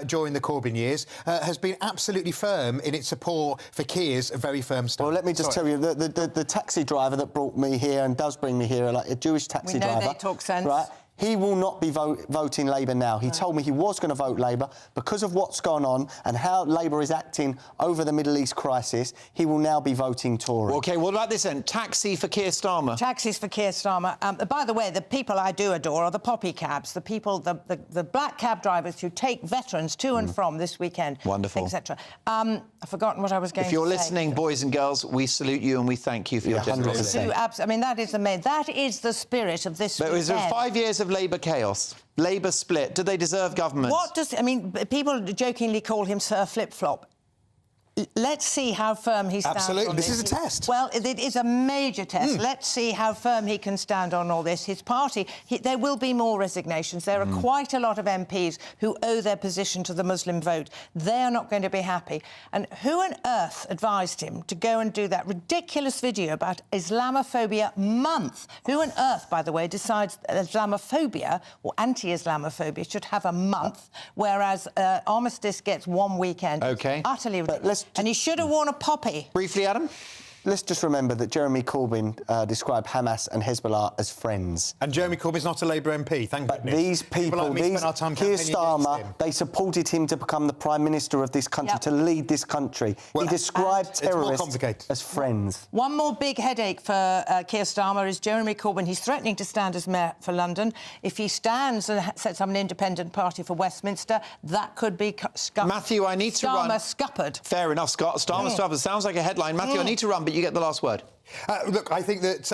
S15: during the Corbyn years, has been absolutely firm in its support for Keir's very firm stance.
S17: Well, let me just tell you, the taxi driver that brought me here and does bring me here, like a Jewish taxi driver...
S13: We know they talk sense.
S17: Right? He will not be voting Labour now. He told me he was going to vote Labour. Because of what's gone on and how Labour is acting over the Middle East crisis, he will now be voting Tory.
S16: OK, what about this then? Taxi for Keir Starmer.
S13: Taxis for Keir Starmer. By the way, the people I do adore are the poppy cabs, the people, the black cab drivers who take veterans to and from this weekend.
S16: Wonderful.
S13: Etc. I've forgotten what I was going to say.
S16: If you're listening, boys and girls, we salute you and we thank you for your generosity.
S13: I mean, that is the spirit of this weekend.
S16: But it was 5 years of Labour chaos. Labour split. Do they deserve government?
S13: I mean, people jokingly call him Sir Flip-Flop. Let's see how firm he stands
S15: Absolutely.
S13: on
S15: this is a test.
S13: Well, it is a major test. Let's see how firm he can stand on all this. His party, there will be more resignations. There are quite a lot of MPs who owe their position to the Muslim vote. They are not going to be happy. And who on earth advised him to go and do that ridiculous video about Islamophobia month? Who on earth, by the way, decides Islamophobia or anti-Islamophobia should have a month, whereas Armistice gets 1 weekend?
S16: OK.
S13: Utterly ridiculous. And he should have worn a poppy.
S16: Briefly, Adam?
S17: let's just remember that Jeremy Corbyn described Hamas and Hezbollah as friends.
S15: And Jeremy Corbyn's not a Labour MP, thank goodness.
S17: These people,
S15: like me spent our time
S17: Keir
S15: campaigning
S17: Starmer,
S15: against him.
S17: they supported him to become the Prime Minister of this country, to lead this country. He described terrorists as friends.
S13: One more big headache for Keir Starmer is Jeremy Corbyn. He's threatening to stand as mayor for London. If he stands and sets up an independent party for Westminster, that could be
S16: Matthew, I need to run.
S13: Starmer scuppered.
S16: Fair enough, Scott. Starmer scuppered sounds like a headline. Matthew, I need to run, but you get the last word.
S15: Look, I think that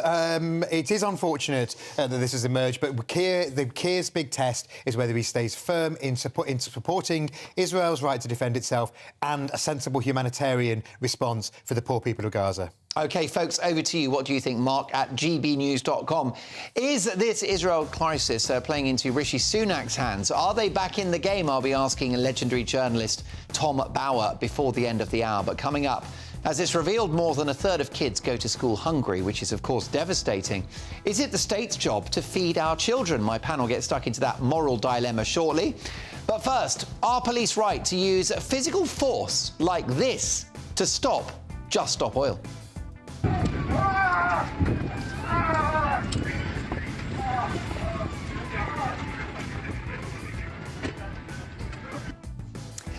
S15: it is unfortunate that this has emerged, but Keir's big test is whether he stays firm in supporting Israel's right to defend itself and a sensible humanitarian response for the poor people of Gaza.
S16: OK, folks, over to you. What do you think? Mark at gbnews.com. Is this Israel crisis playing into Rishi Sunak's hands? Are they back in the game? I'll be asking legendary journalist Tom Bauer before the end of the hour. But coming up, as it's revealed, more than a third of kids go to school hungry, which is, of course, devastating. Is it the state's job to feed our children? My panel gets stuck into that moral dilemma shortly. But first, are police right to use physical force like this to stop Just Stop Oil?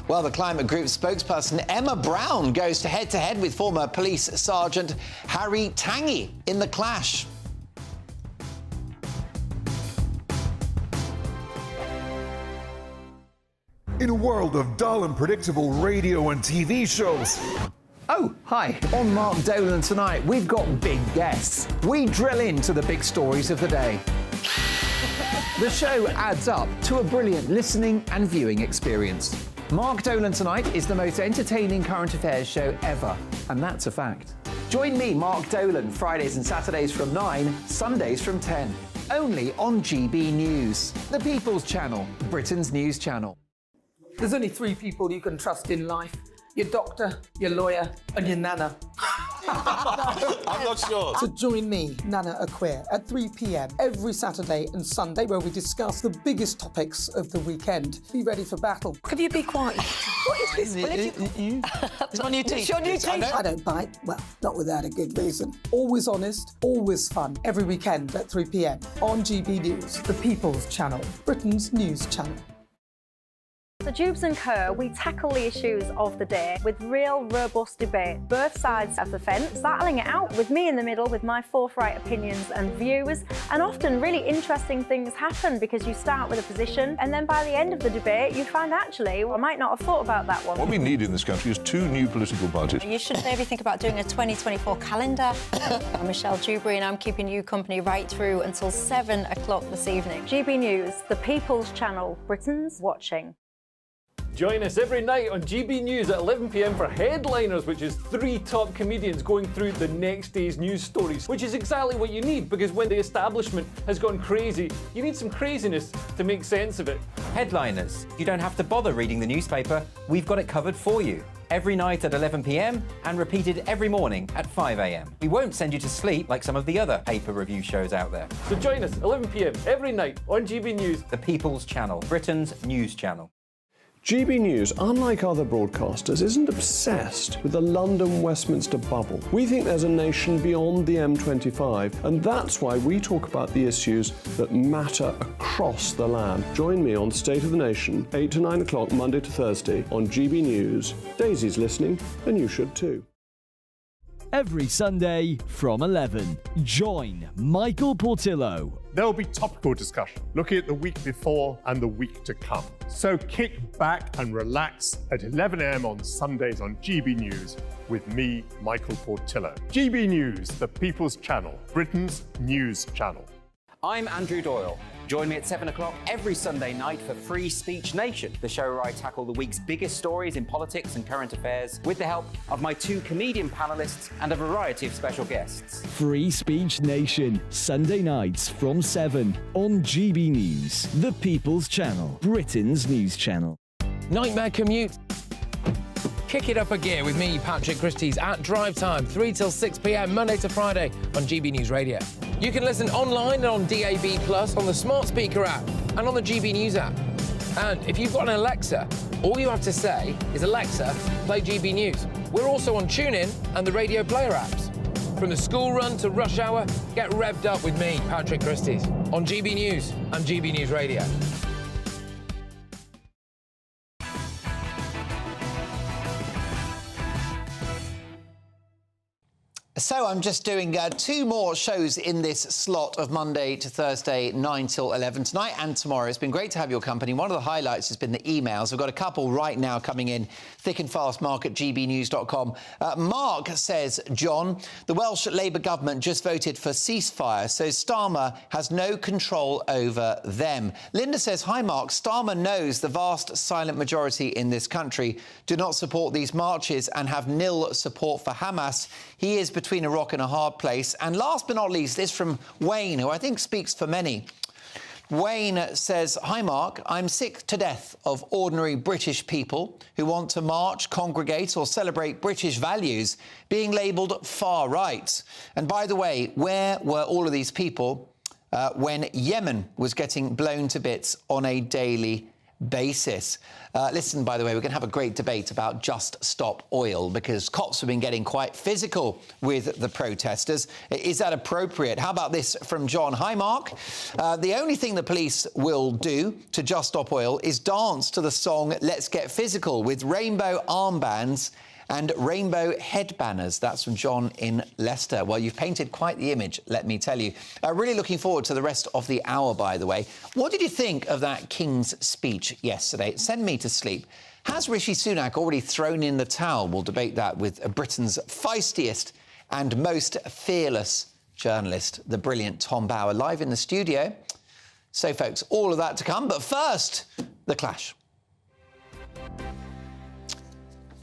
S16: Well, the Climate Group spokesperson Emma Brown goes to head-to-head with former police sergeant Harry Tangy in the clash.
S10: In a world of dull and predictable radio and TV shows.
S12: Oh, hi. On Mark Dolan tonight, we've got big guests. We drill into the big stories of the day. The show adds up to a brilliant listening and viewing experience. Mark Dolan Tonight is the most entertaining current affairs show ever, and that's a fact. Join me, Mark Dolan, Fridays and Saturdays from 9, Sundays from 10. Only on GB News, the People's Channel, Britain's news channel.
S11: There's only 3 people you can trust in life. Your doctor, your lawyer, and your nana.
S19: I'm not sure.
S11: So join me, Nana Aquare, at 3 p.m. every Saturday and Sunday, where we discuss the biggest topics of the weekend. Be ready for battle. Could you be quiet? What is this?
S13: It's my new teeth.
S11: It's your new teeth. I don't bite. Well, not without a good reason. Always honest, always fun. Every weekend at 3 p.m. on GB News, the People's Channel, Britain's news channel.
S20: So Jubes and Kerr, we tackle the issues of the day with real, robust debate, both sides of the fence, battling it out with me in the middle with my forthright opinions and views. And often really interesting things happen because you start with a position and then by the end of the debate you find actually, well, I might not have thought about that one.
S23: What we need in this country is 2 new political parties.
S24: You should maybe think about doing a 2024 calendar. I'm Michelle Dewberry and I'm keeping you company right through until 7 o'clock this evening.
S20: GB News, the People's Channel, Britain's watching.
S26: Join us every night on GB News at 11 p.m. for Headliners, which is 3 top comedians going through the next day's news stories, which is exactly what you need, because when the establishment has gone crazy, you need some craziness to make sense of it.
S27: Headliners. You don't have to bother reading the newspaper. We've got it covered for you. Every night at 11 p.m. and repeated every morning at 5 a.m. We won't send you to sleep like some of the other paper review shows out there.
S26: So join us 11 p.m. every night on GB News,
S27: the People's Channel, Britain's news channel.
S25: GB News, unlike other broadcasters, isn't obsessed with the London-Westminster bubble. We think there's a nation beyond the M25, and that's why we talk about the issues that matter across the land. Join me on State of the Nation, 8 to 9 o'clock, Monday to Thursday, on GB News. Daisy's listening, and you should too.
S28: Every Sunday from 11, join Michael Portillo.
S29: There will be topical discussion, looking at the week before and the week to come. So kick back and relax at 11 a.m. on Sundays on GB News with me, Michael Portillo. GB News, the People's Channel, Britain's news channel.
S27: I'm Andrew Doyle. Join me at 7 o'clock every Sunday night for Free Speech Nation, the show where I tackle the week's biggest stories in politics and current affairs with the help of my 2 comedian panellists and a variety of special guests.
S28: Free Speech Nation, Sunday nights from 7 on GB News, the People's Channel, Britain's news channel.
S1: Nightmare commute? Kick it up a gear with me, Patrick Christie's at Drive Time, 3 till 6 p.m, Monday to Friday on GB News Radio. You can listen online and on DAB+, on the smart speaker app and on the GB News app. And if you've got an Alexa, all you have to say is, Alexa, play GB News. We're also on TuneIn and the Radio Player apps. From the school run to rush hour, get revved up with me, Patrick Christys, on GB News and GB News Radio.
S16: So I'm just doing 2 more shows in this slot of Monday to Thursday, 9 till 11 tonight and tomorrow. It's been great to have your company. One of the highlights has been the emails. We've got a couple right now coming in thick and fast, Mark at gbnews.com. Mark says, John, the Welsh Labour government just voted for ceasefire, so Starmer has no control over them. Linda says, hi, Mark. Starmer knows the vast silent majority in this country do not support these marches and have nil support for Hamas. He is between a rock and a hard place. And last but not least, this from Wayne, who I think speaks for many. Wayne says, hi, Mark, I'm sick to death of ordinary British people who want to march, congregate or celebrate British values being labelled far right. And by the way, where were all of these people when Yemen was getting blown to bits on a daily basis? Listen, by the way, we're going to have a great debate about Just Stop Oil because cops have been getting quite physical with the protesters. Is that appropriate? How about this from John? Hi, Mark. The only thing the police will do to Just Stop Oil is dance to the song Let's Get Physical with rainbow armbands and rainbow head banners. That's from John in Leicester. Well, you've painted quite the image, let me tell you. Really looking forward to the rest of the hour, by the way. What did you think of that King's speech yesterday? Send me to sleep. Has Rishi Sunak already thrown in the towel? We'll debate that with Britain's feistiest and most fearless journalist, the brilliant Tom Bauer, live in the studio. So, folks, all of that to come. But first, The Clash.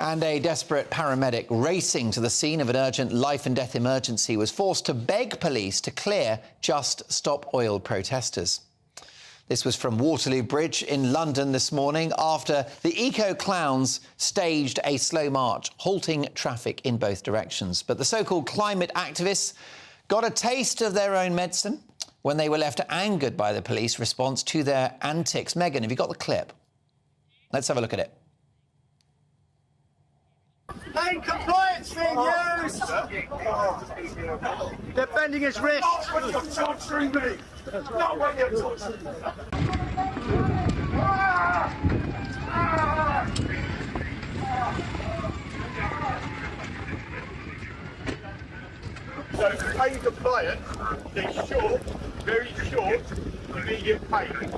S16: And a desperate paramedic racing to the scene of an urgent life and death emergency was forced to beg police to clear Just Stop Oil protesters. This was from Waterloo Bridge in London this morning after the eco-clowns staged a slow march, halting traffic in both directions. But the so-called climate activists got a taste of their own medicine when they were left angered by the police response to their antics. Megan, have you got the clip? Let's have a look at it.
S2: Pain compliance being used! They're bending his wrist! Not when you're torturing me! Not when you're torturing me! So, pain compliant is short, very short, immediate pain.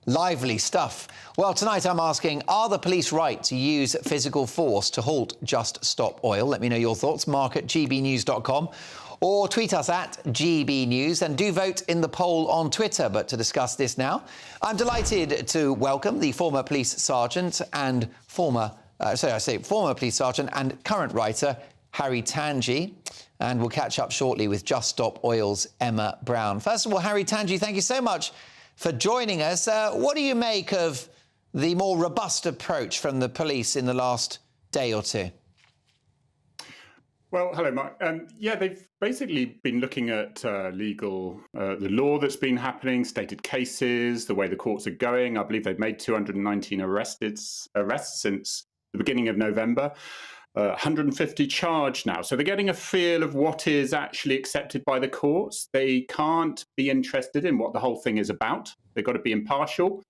S16: Lively stuff. Well, tonight I'm asking, are the police right to use physical force to halt Just Stop Oil? Let me know your thoughts. Mark at gbnews.com or tweet us at GBNews and do vote in the poll on Twitter. But to discuss this now, I'm delighted to welcome the former police sergeant and former police sergeant and current writer, Harry Tanji. And we'll catch up shortly with Just Stop Oil's Emma Brown. First of all, Harry Tanji, thank you so much for joining us. What do you make of the more robust approach from the police in the last day or two?
S3: Well, hello, Mark. Yeah, they've basically been looking at the law that's been happening, stated cases, the way the courts are going. I believe they've made 219 arrests since the beginning of November. 150 charged now. So they're getting a feel of what is actually accepted by the courts. They can't be interested in what the whole thing is about. They've got to be impartial.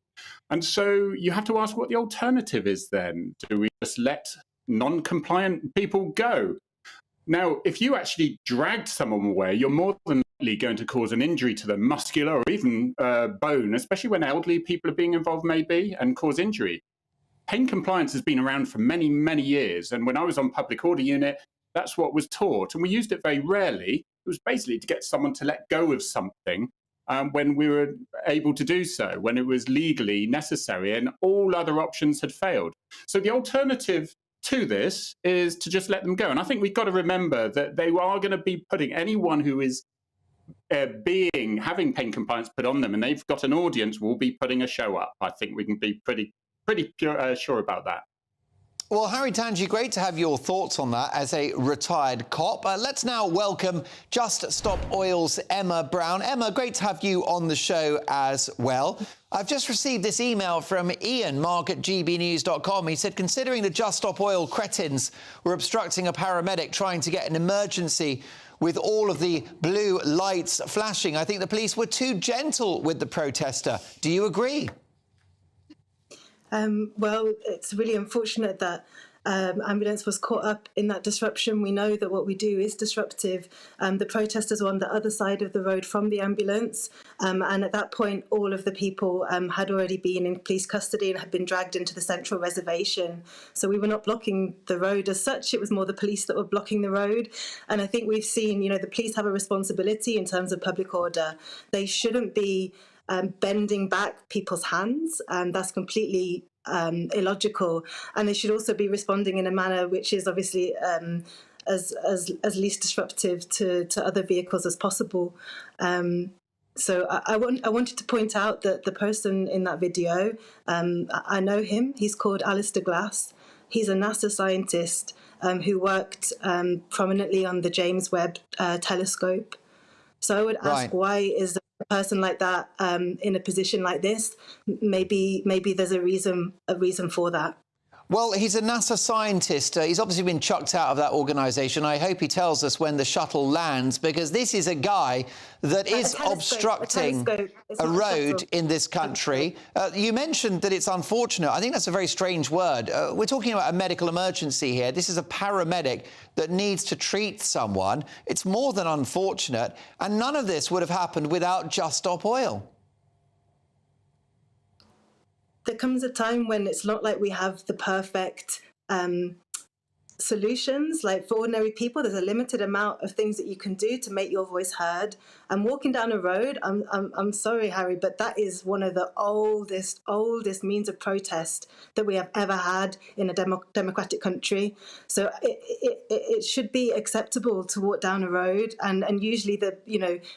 S3: And so you have to ask what the alternative is then. Do we just let non-compliant people go? Now, if you actually dragged someone away, you're more than likely going to cause an injury to them, muscular or even bone, especially when elderly people are being involved maybe, and cause injury. Pain compliance has been around for many, many years. And when I was on public order unit, that's what was taught. And we used it very rarely. It was basically to get someone to let go of something when we were able to do so, when it was legally necessary and all other options had failed. So the alternative to this is to just let them go. And I think we've got to remember that they are going to be putting anyone who is having pain compliance put on them, and they've got an audience, will be putting a show up. I think we can be pretty sure about that.
S16: Well, Harry Tanji, great to have your thoughts on that as a retired cop. Let's now welcome Just Stop Oil's Emma Brown. Emma, great to have you on the show as well. I've just received this email from Ian, Mark at GBNews.com. He said, considering the Just Stop Oil cretins were obstructing a paramedic trying to get an emergency with all of the blue lights flashing, I think the police were too gentle with the protester. Do you agree?
S4: Well, it's really unfortunate that ambulance was caught up in that disruption. We know that what we do is disruptive. The protesters were on the other side of the road from the ambulance, and at that point all of the people had already been in police custody and had been dragged into the central reservation. So we were not blocking the road as such, it was more the police that were blocking the road. And I think we've seen, you know, the police have a responsibility in terms of public order. They shouldn't be bending back people's hands, and that's completely illogical. And they should also be responding in a manner which is obviously as least disruptive to other vehicles as possible. So I wanted to point out that the person in that video, I know him. He's called Alistair Glass. He's a NASA scientist who worked prominently on the James Webb telescope. So I would ask, why is a person like that in a position like this? Maybe there's a reason for that.
S16: Well, he's a NASA scientist. He's obviously been chucked out of that organisation. I hope he tells us when the shuttle lands, because this is a guy that is obstructing a road in this country. You mentioned that it's unfortunate. I think that's a very strange word. We're talking about a medical emergency here. This is a paramedic that needs to treat someone. It's more than unfortunate. And none of this would have happened without Just Stop Oil.
S4: There comes a time when it's not like we have the perfect solutions. Like for ordinary people, there's a limited amount of things that you can do to make your voice heard. And walking down a road, I'm sorry, Harry, but that is one of the oldest means of protest that we have ever had in a democratic country. So it should be acceptable to walk down a road. And usually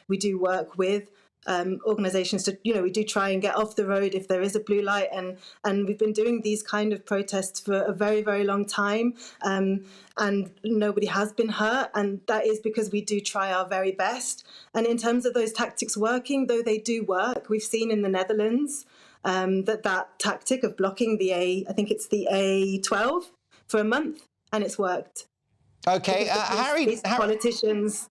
S4: we do work with organisations to, we do try and get off the road if there is a blue light, and we've been doing these kind of protests for a very, very long time, and nobody has been hurt, and that is because we do try our very best. And in terms of those tactics working, though they do work, we've seen in the Netherlands that tactic of blocking I think it's the A12 for a month, and it's worked.
S16: Okay, Harry,
S4: politicians.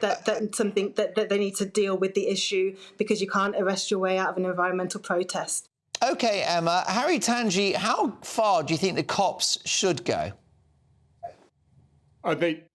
S4: That's something that they need to deal with the issue, because you can't arrest your way out of an environmental protest.
S16: OK, Emma. Harry Tanji, how far do you think the cops should go?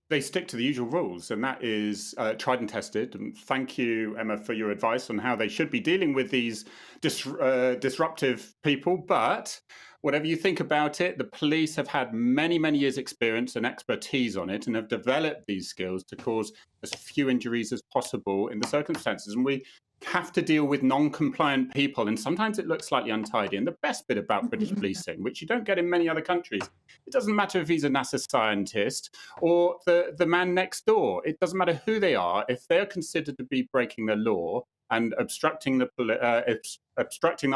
S3: They stick to the usual rules, and that is tried and tested. And thank you, Emma, for your advice on how they should be dealing with these disruptive people. But whatever you think about it, the police have had many, many years' experience and expertise on it, and have developed these skills to cause as few injuries as possible in the circumstances. And we have to deal with non-compliant people, and sometimes it looks slightly untidy. And the best bit about British policing, which you don't get in many other countries, it doesn't matter if he's a NASA scientist or the man next door. It doesn't matter who they are. If they're considered to be breaking the law and obstructing the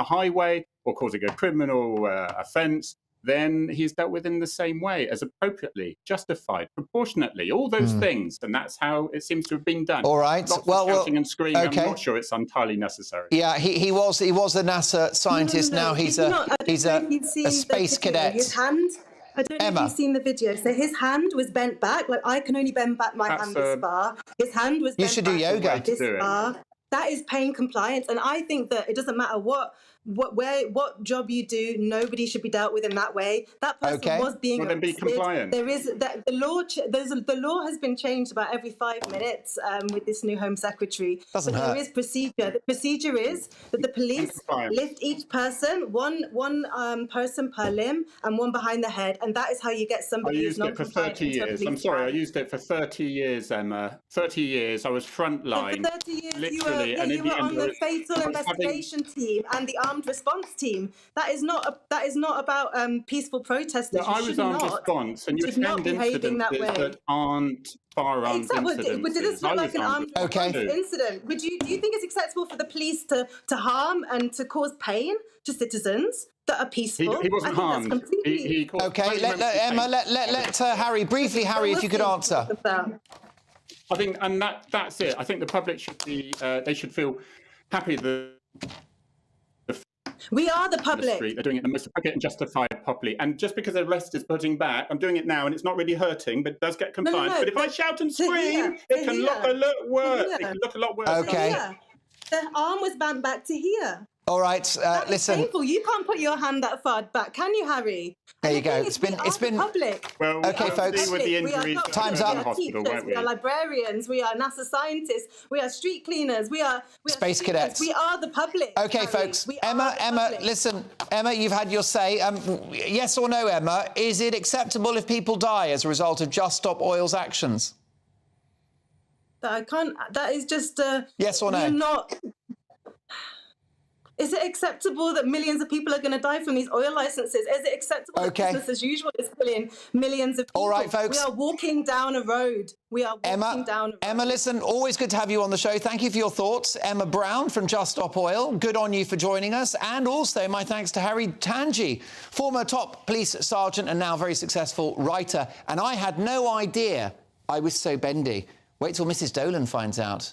S3: highway or causing a criminal offence, then he's dealt with in the same way, as appropriately, justified, proportionately, all those things. And that's how it seems to have been done.
S16: All right.
S3: Lots of shouting and screaming. Okay. I'm not sure it's entirely necessary.
S16: Yeah, he was a NASA scientist. Now he's a space cadet.
S4: His hand, I don't know if you've seen the video. So his hand was bent back. Like, I can only bend back my hand this far. His hand was bent back.
S16: You should do yoga.
S4: This far. That is pain compliance, and I think that it doesn't matter what job you do, nobody should be dealt with in that way. That person was being
S3: then be compliant.
S4: There is that the law has been changed about every 5 minutes with this new Home Secretary.
S16: Doesn't hurt.
S4: There is procedure. The procedure is that the police lift each person, one person per limb and one behind the head, and that is how you get somebody who's not compliant.
S3: I used it for 30 years. I'm sorry, I used it for 30 years, Emma. 30 years. I was frontline.
S4: For 30 years,
S3: literally,
S4: you were on the fatal investigation team and the armed response team. That is not about peaceful protesters.
S3: No, I was armed response, and you attend incidents that aren't firearms incidents.
S4: But did this look like an armed response incident? Do you think it's acceptable for the police to harm and to cause pain to citizens? that are peaceful.
S3: He wasn't harmed.
S16: Okay, let Harry, briefly, Harry, if you could answer.
S3: I think, and that's it. I think the public should be, they should feel happy that
S4: we are the public.
S3: They're doing it in the most appropriate and justified properly. And just because the rest is putting back, I'm doing it now, and it's not really hurting, but it does get compliance. But if I shout and scream, it can look a lot worse. It can look a lot worse.
S16: Okay.
S4: The arm was bent back to here.
S16: All right, listen.
S4: Painful. You can't put your hand that far back, can you, Harry?
S16: There you go. It's been
S4: public.
S3: Well,
S16: okay, folks.
S3: With the injuries,
S16: time's up.
S4: We are teachers, we are librarians, we are NASA scientists, we are street cleaners, we are
S16: space cadets.
S4: We are the public.
S16: Okay,
S4: Harry.
S16: folks. Emma, listen. Emma, you've had your say. Yes or no, Emma? Is it acceptable if people die as a result of Just Stop Oil's actions?
S4: I can't. That is just.
S16: Yes or no?
S4: You're not. Is it acceptable that millions of people are going to die from these oil licenses? Is it acceptable that business as usual is killing millions of people?
S16: All right, folks.
S4: We are walking down a road. We are walking down a road.
S16: Emma, listen, always good to have you on the show. Thank you for your thoughts. Emma Brown from Just Stop Oil. Good on you for joining us. And also my thanks to Harry Tanji, former top police sergeant and now very successful writer. And I had no idea I was so bendy. Wait till Mrs. Dolan finds out.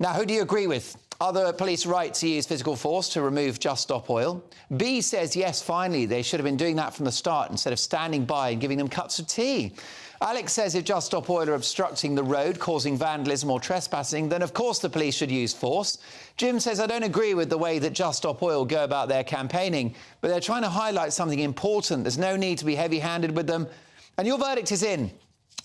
S16: Now, who do you agree with? Are the police right to use physical force to remove Just Stop Oil? B says, yes, finally, they should have been doing that from the start instead of standing by and giving them cups of tea. Alex says if Just Stop Oil are obstructing the road, causing vandalism or trespassing, then of course the police should use force. Jim says, I don't agree with the way that Just Stop Oil go about their campaigning, but they're trying to highlight something important. There's no need to be heavy-handed with them. And your verdict is in.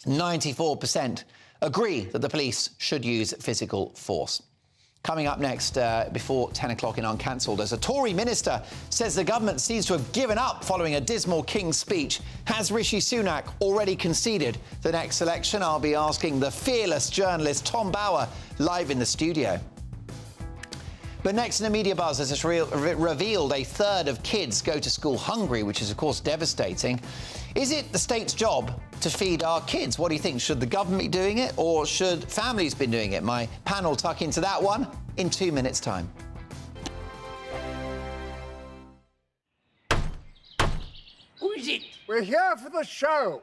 S16: 94% agree that the police should use physical force. Coming up next, before 10 o'clock in Uncancelled, as a Tory minister says the government seems to have given up following a dismal King's speech. Has Rishi Sunak already conceded the next election? I'll be asking the fearless journalist Tom Bauer live in the studio. But next in the media buzz, as it's revealed, a third of kids go to school hungry, which is, of course, devastating. Is it the state's job to feed our kids? What do you think? Should the government be doing it or should families be doing it? My panel tuck into that one in 2 minutes' time.
S2: Who is it? We're here for the show.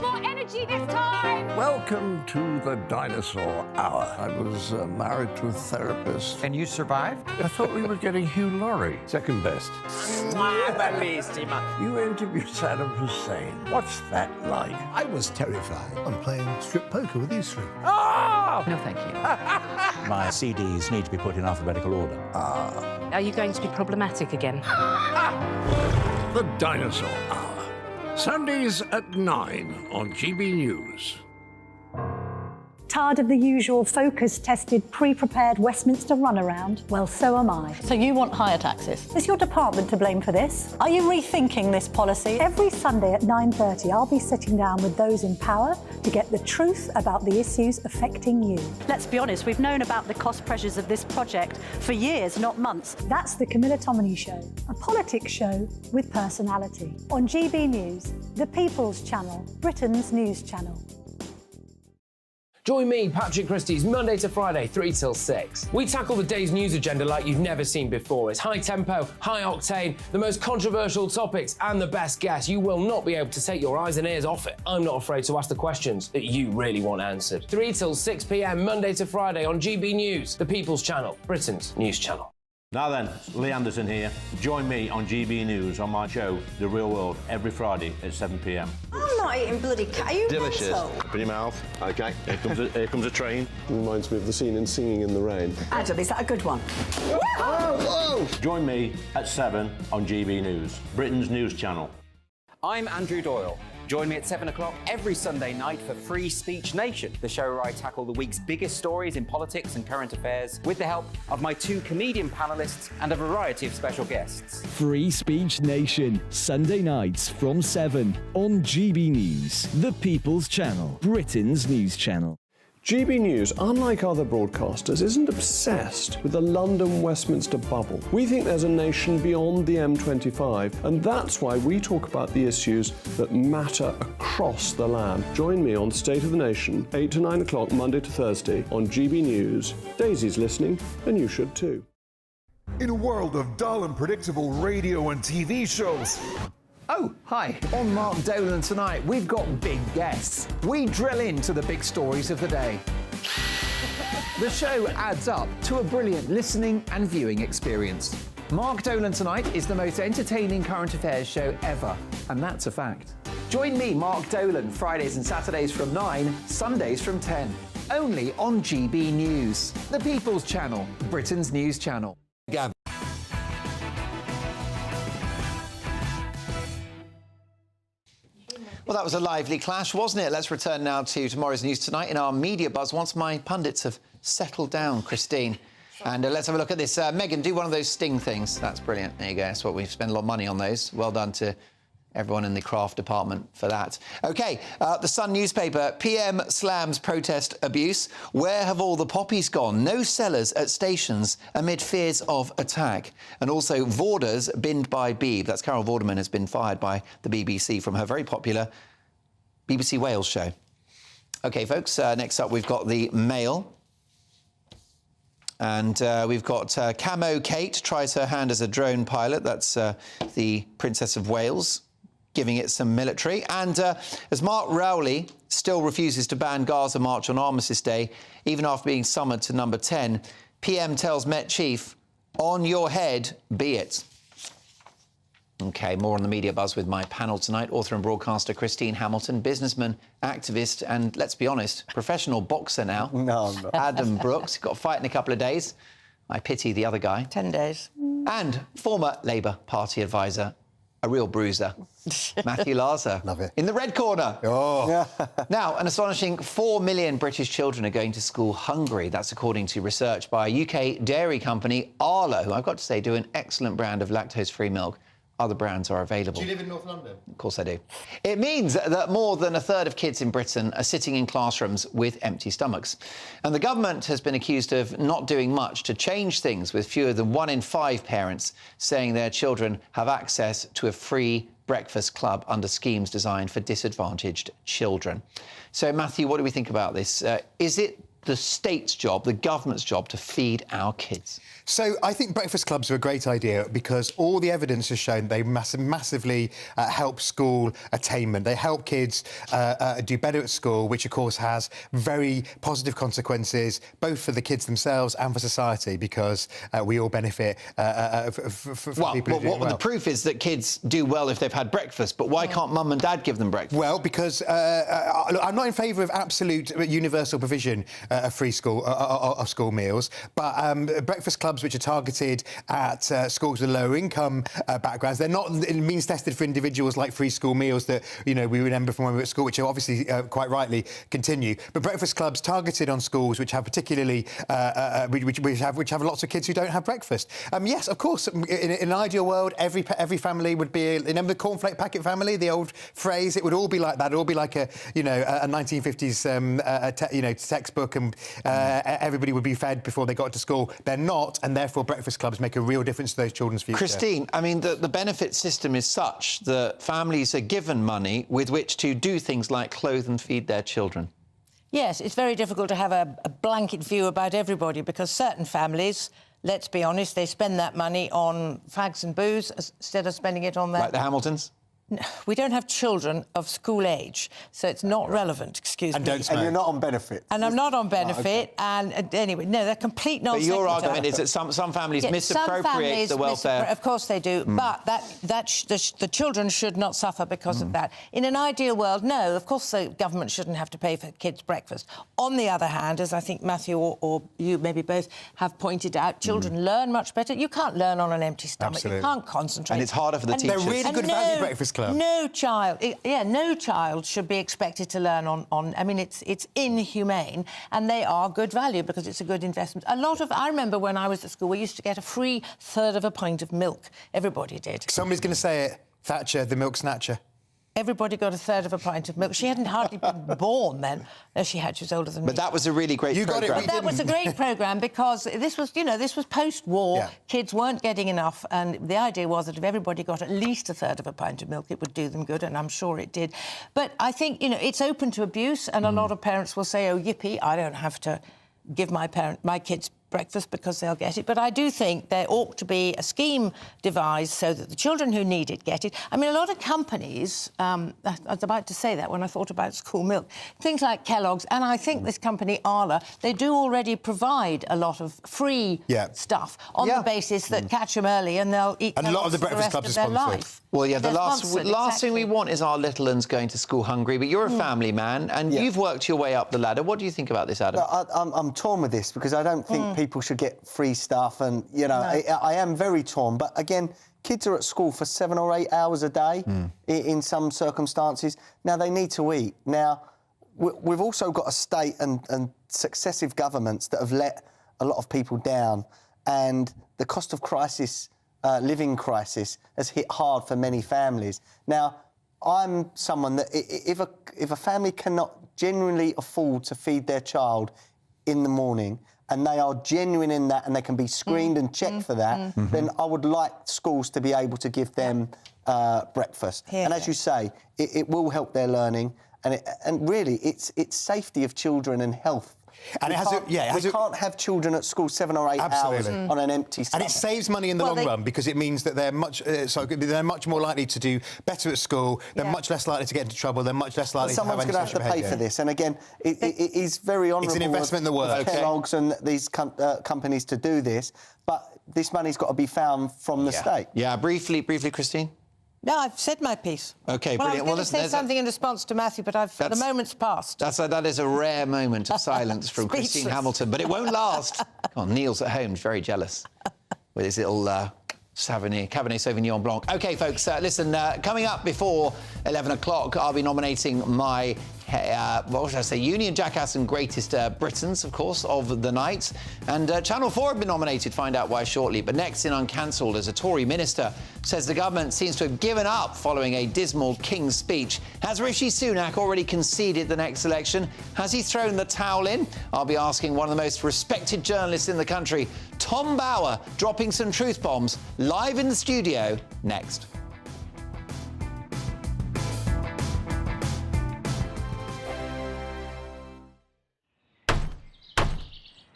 S5: More energy this time!
S6: Welcome to the Dinosaur Hour. I was married to a therapist.
S12: And you survived?
S6: I thought we were getting Hugh Laurie, second best. You interviewed Saddam Hussein. What's that like?
S7: I was terrified. I'm playing strip poker with these three.
S6: Ah!
S12: No, thank you.
S6: My CDs need to be put in alphabetical order.
S5: Are you going to be problematic again?
S6: The Dinosaur Hour. Sundays at 9 on GBNews.
S8: Tired of the usual focus-tested, pre-prepared Westminster runaround? Well, so am I.
S5: So you want higher taxes?
S8: Is your department to blame for this? Are you rethinking this policy? Every Sunday at 9:30, I'll be sitting down with those in power to get the truth about the issues affecting you.
S5: Let's be honest, we've known about the cost pressures of this project for years, not months.
S8: That's the Camilla Tominey Show, a politics show with personality. On GB News, the People's Channel, Britain's news channel.
S1: Join me, Patrick Christys, Monday to Friday, 3 till 6. We tackle the day's news agenda like you've never seen before. It's high tempo, high octane, the most controversial topics and the best guests. You will not be able to take your eyes and ears off it. I'm not afraid to ask the questions that you really want answered. 3 till 6 p.m, Monday to Friday on GB News, the People's Channel, Britain's news channel.
S9: Now then, Lee Anderson here. Join me on GB News on my show, The Real World, every Friday at 7 p.m.
S24: I'm not eating bloody cat. Are you
S23: Delicious.
S24: mental?
S23: Open your mouth. OK, here comes a train.
S25: Reminds me of the scene in Singing in the Rain.
S24: Adam, is that a good one?
S23: Whoa!
S9: Join me at 7 on GB News, Britain's news channel.
S27: I'm Andrew Doyle. Join me at 7 o'clock every Sunday night for Free Speech Nation, the show where I tackle the week's biggest stories in politics and current affairs with the help of my two comedian panellists and a variety of special guests.
S28: Free Speech Nation, Sunday nights from 7 on GB News, the People's Channel, Britain's news channel.
S25: GB News, unlike other broadcasters, isn't obsessed with the London-Westminster bubble. We think there's a nation beyond the M25, and that's why we talk about the issues that matter across the land. Join me on State of the Nation, 8 to 9 o'clock, Monday to Thursday, on GB News. Daisy's listening, and you should too.
S10: In a world of dull and predictable radio and TV shows.
S12: Oh, hi. On Mark Dolan tonight, we've got big guests. We drill into the big stories of the day. The show adds up to a brilliant listening and viewing experience. Mark Dolan Tonight is the most entertaining current affairs show ever, and that's a fact. Join me, Mark Dolan, Fridays and Saturdays from 9, Sundays from 10. Only on GB News, the People's Channel, Britain's news channel.
S16: Gab. Well, that was a lively clash, wasn't it? Let's return now to tomorrow's news tonight in our media buzz once my pundits have settled down, Christine. And let's have a look at this. Megan, do one of those sting things. That's brilliant. There you go. That's what we've spent a lot of money on those. Well done to everyone in the craft department for that. OK, the Sun newspaper, PM slams protest abuse. Where have all the poppies gone? No sellers at stations amid fears of attack. And also, Vorders binned by Beeb. That's Carol Vorderman has been fired by the BBC from her very popular BBC Wales show. OK, folks, next up we've got the Mail. And we've got Camo Kate tries her hand as a drone pilot. That's the Princess of Wales, giving it some military. And as Mark Rowley still refuses to ban Gaza March on Armistice Day, even after being summoned to number 10, PM tells Met Chief, on your head, be it. OK, more on the media buzz with my panel tonight. Author and broadcaster Christine Hamilton, businessman, activist, and, let's be honest, professional boxer now.
S13: No.
S16: Adam Brooks, got a fight in a couple of days. I pity the other guy.
S13: 10 days.
S16: And former Labour Party advisor, a real bruiser, Matthew Larser.
S13: Love it.
S16: In the red corner.
S13: Oh.
S16: Now, an astonishing 4 million British children are going to school hungry. That's according to research by UK dairy company Arla, who I've got to say do an excellent brand of lactose-free milk. Other brands are available.
S2: Do you live in North London?
S16: Of course I do. It means that more than a third of kids in Britain are sitting in classrooms with empty stomachs. And the government has been accused of not doing much to change things, with fewer than 1 in 5 parents saying their children have access to a free breakfast club under schemes designed for disadvantaged children. So, Matthew, what do we think about this? Is it the state's job, the government's job, to feed our kids?
S14: So I think breakfast clubs are a great idea because all the evidence has shown they massively help school attainment. They help kids do better at school, which of course has very positive consequences both for the kids themselves and for society, because we all benefit from people who do well.
S16: The proof is that kids do well if they've had breakfast, but why can't mum and dad give them breakfast?
S14: Well, because I'm not in favour of absolute universal provision of free school of school meals, but breakfast clubs which are targeted at schools with lower income backgrounds, they're not means tested for individuals like free school meals that we remember from when we were at school, which are obviously quite rightly continue. But breakfast clubs targeted on schools which have particularly which have lots of kids who don't have breakfast. Yes, of course, in an ideal world, every family would be remember the cornflake packet family, the old phrase. It would all be like that. It would all be like a 1950s textbook, and everybody would be fed before they got to school. They're not, and therefore breakfast clubs make a real difference to those children's future.
S16: Christine, I mean, the benefit system is such that families are given money with which to do things like clothe and feed their children.
S13: Yes, it's very difficult to have a blanket view about everybody, because certain families, let's be honest, they spend that money on fags and booze instead of spending it on that.
S16: Like the Hamiltons?
S13: We don't have children of school age, so it's not relevant, excuse me.
S14: Don't smoke.
S15: And you're not on benefit.
S13: And I'm not on benefit,
S15: okay.
S13: And anyway, no, they're complete nonsense.
S16: But your argument is that some families misappropriate the welfare.
S13: Of course they do, but the children should not suffer because of that. In an ideal world, no, of course the government shouldn't have to pay for kids' breakfast. On the other hand, as I think Matthew or you maybe both have pointed out, children learn much better. You can't learn on an empty stomach.
S14: Absolutely.
S13: You can't concentrate.
S16: And it's harder for the teachers.
S14: They're really good value breakfast club.
S13: No child should be expected to learn on. I mean, it's inhumane, and they are good value because it's a good investment. I remember when I was at school, we used to get a free third of a pint of milk. Everybody did.
S14: Somebody's going to say it. Thatcher, the milk snatcher.
S13: Everybody got a third of a pint of milk. She hadn't hardly been born then. No, she had. She was older than me.
S16: But that was a really great programme.
S13: But that was a great programme because this was post-war. Yeah. Kids weren't getting enough, and the idea was that if everybody got at least a third of a pint of milk, it would do them good, and I'm sure it did. But I think, it's open to abuse, and a lot of parents will say, oh, yippee, I don't have to give my kids breakfast because they'll get it. But I do think there ought to be a scheme devised so that the children who need it get it. I mean, a lot of companies, I was about to say that when I thought about school milk, things like Kellogg's, and I think this company, Arla, they do already provide a lot of free stuff on the basis that catch them early and they'll eat
S14: and a lot of the breakfast clubs are sponsored.
S16: Well, yeah, the
S13: They're
S16: last
S13: sponsored,
S16: thing we want is our little uns going to school hungry. But you're a family man, and you've worked your way up the ladder. What do you think about this, Adam?
S11: I'm torn with this because I don't think people should get free stuff, and you know, I am very torn. But again, kids are at school for 7 or 8 hours a day in some circumstances. Now they need to eat. Now we've also got a state and successive governments that have let a lot of people down, and the cost of crisis. Living crisis has hit hard for many families. Now, I'm someone that if a family cannot genuinely afford to feed their child in the morning, and they are genuine in that, and they can be screened and checked for that, then I would like schools to be able to give them breakfast. And as you say, it will help their learning, and really, it's safety of children and health. And we can't have children at school 7 or 8 hours on an empty stomach.
S14: And it saves money in the long run because it means that they're much more likely to do better at school. They're much less likely to get into trouble. They're much less likely to have
S11: someone's going to have to pay for this. And again, it is very honourable.
S14: It's an investment that works.
S11: Kellogg's and these companies to do this, but this money's got to be found from the state.
S16: Yeah, briefly, Christine.
S13: No, I've said my piece.
S16: OK,
S13: well,
S16: brilliant.
S13: I was going to say something in response to Matthew, but the moment's passed.
S16: That is a rare moment of silence from Christine Hamilton, but it won't last. Come on, Neil's at home, very jealous with his little Cabernet Sauvignon Blanc. OK, folks, listen, coming up before 11 o'clock, I'll be nominating my what should I say, Union Jackass and Greatest Britons, of course, of the night. And Channel 4 have been nominated, find out why shortly. But next in Uncancelled, as a Tory minister says the government seems to have given up following a dismal King's speech. Has Rishi Sunak already conceded the next election? Has he thrown the towel in? I'll be asking one of the most respected journalists in the country, Tom Bauer, dropping some truth bombs live in the studio next.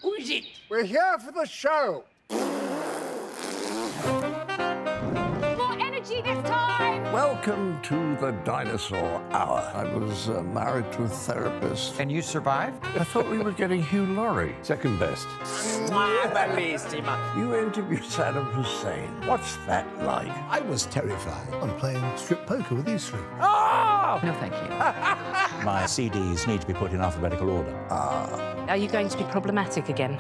S2: Who is it? We're here for the show.
S15: More energy this time!
S6: Welcome to the dinosaur hour. I was married to a therapist.
S12: And you survived?
S6: I thought we were getting Hugh Laurie. Second best. You interviewed Saddam Hussein. What's that like?
S7: I was terrified. I'm playing strip poker with these three.
S12: Oh! No, thank you.
S17: My CDs need to be put in alphabetical order.
S15: Are you going to be problematic again?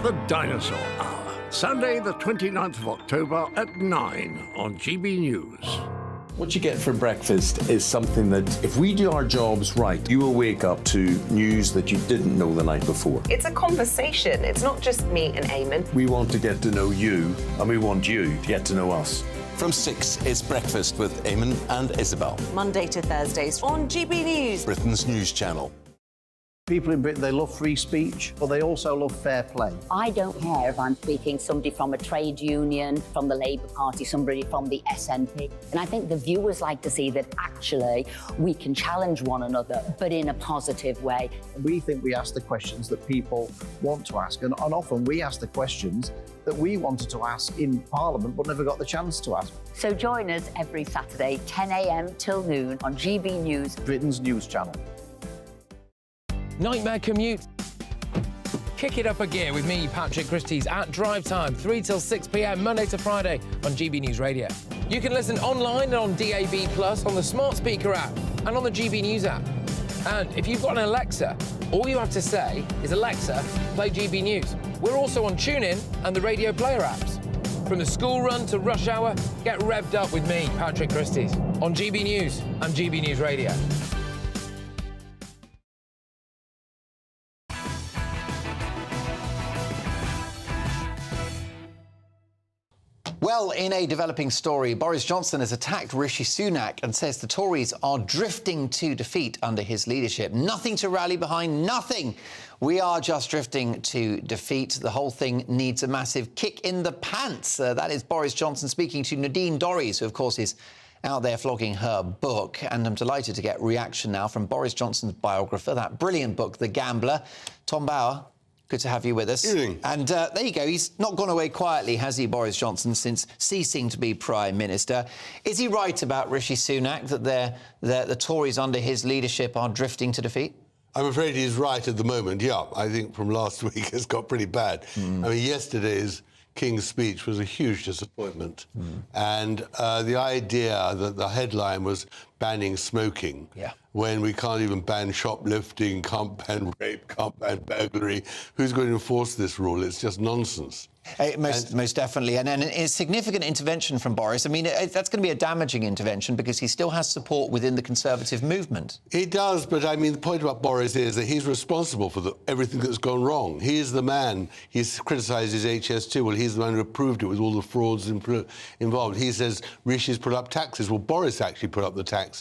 S6: The Dinosaur Hour. Sunday, the 29th of October at 9 on GB News.
S18: What you get for breakfast is something that, if we do our jobs right, you will wake up to news that you didn't know the night before.
S19: It's a conversation. It's not just me and Eamon.
S18: We want to get to know you, and we want you to get to know us.
S20: From 6, it's Breakfast with Eamon and Isabel.
S19: Monday to Thursdays on GB News.
S20: Britain's news channel.
S17: People in Britain, they love free speech, but they also love fair play.
S21: I don't care if I'm speaking somebody from a trade union, from the Labour Party, somebody from the SNP. And I think the viewers like to see that actually we can challenge one another, but in a positive way.
S17: We think we ask the questions that people want to ask, and often we ask the questions that we wanted to ask in Parliament but never got the chance to ask.
S21: So join us every Saturday, 10 a.m. till noon on GB News.
S17: Britain's news channel.
S1: Nightmare commute. Kick it up a gear with me, Patrick Christie's at Drive Time, 3 till 6 p.m, Monday to Friday on GB News Radio. You can listen online and on DAB+, on the smart speaker app and on the GB News app. And if you've got an Alexa, all you have to say is, Alexa, play GB News. We're also on TuneIn and the Radio Player apps. From the school run to rush hour, get revved up with me, Patrick Christie's, on GB News and GB News Radio.
S16: Well, in a developing story, Boris Johnson has attacked Rishi Sunak and says the Tories are drifting to defeat under his leadership. Nothing to rally behind, nothing. We are just drifting to defeat. The whole thing needs a massive kick in the pants. That is Boris Johnson speaking to Nadine Dorries, who, of course, is out there flogging her book. And I'm delighted to get reaction now from Boris Johnson's biographer, that brilliant book, The Gambler. Tom Bauer, Good to have you with us. And there you go. He's not gone away quietly, has he, Boris Johnson, since ceasing to be Prime Minister? Is he right about Rishi Sunak, that the Tories under his leadership are drifting to defeat?
S3: I'm afraid he's right at the moment, yeah. I think from last week it's got pretty bad. I mean, yesterday's King's speech was a huge disappointment. And the idea that the headline was banning smoking, when we can't even ban shoplifting, can't ban rape, can't ban burglary, who's going to enforce this rule? It's just nonsense.
S16: Most definitely. And a significant intervention from Boris. I mean, that's going to be a damaging intervention because he still has support within the Conservative movement.
S3: He does, but I mean, the point about Boris is that he's responsible for everything that's gone wrong. He is the man. He's criticised his HS2. Well, he's the man who approved it with all the frauds involved. He says Rishi's put up taxes. Well, Boris actually put up the taxes.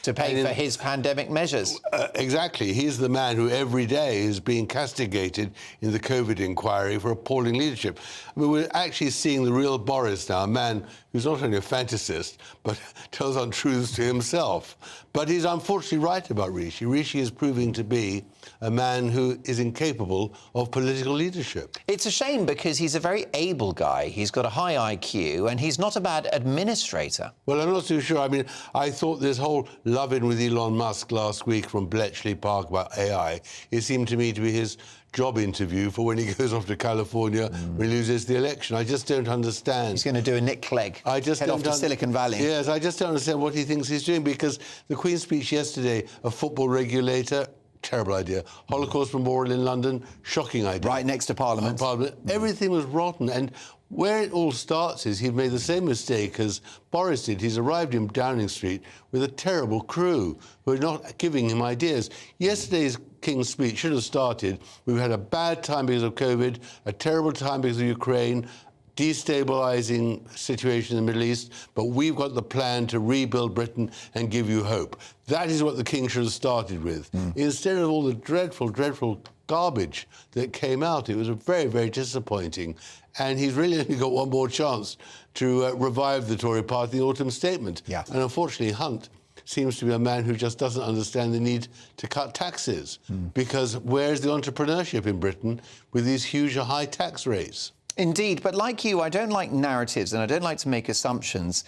S16: To pay for his pandemic measures.
S3: Exactly. He's the man who every day is being castigated in the COVID inquiry for appalling leadership. I mean, we're actually seeing the real Boris now, a man who's not only a fantasist, but tells untruths to himself. But he's unfortunately right about Rishi. Rishi is proving to be a man who is incapable of political leadership.
S16: It's a shame because he's a very able guy. He's got a high IQ and he's not a bad administrator.
S3: Well, I'm not too sure. I mean, I thought this whole love-in with Elon Musk last week from Bletchley Park about AI, it seemed to me to be his job interview for when he goes off to California when he loses the election. I just don't understand.
S16: He's going to do a Nick Clegg, head off to Silicon Valley.
S3: Yes, I just don't understand what he thinks he's doing, because the Queen's speech yesterday, a football regulator, terrible idea. Holocaust Memorial in London, shocking idea.
S16: Right next to Parliament.
S3: Everything was rotten. And where it all starts is he'd made the same mistake as Boris did. He's arrived in Downing Street with a terrible crew who are not giving him ideas. Yesterday's King's speech should have started, we've had a bad time because of COVID, a terrible time because of Ukraine, destabilising situation in the Middle East, but we've got the plan to rebuild Britain and give you hope. That is what the King should have started with. Instead of all the dreadful, dreadful garbage that came out, it was very, very disappointing. And he's really only got one more chance to revive the Tory party in the autumn statement. And unfortunately, Hunt seems to be a man who just doesn't understand the need to cut taxes. Because where's the entrepreneurship in Britain with these huge high tax rates?
S16: Indeed, but like you, I don't like narratives and I don't like to make assumptions.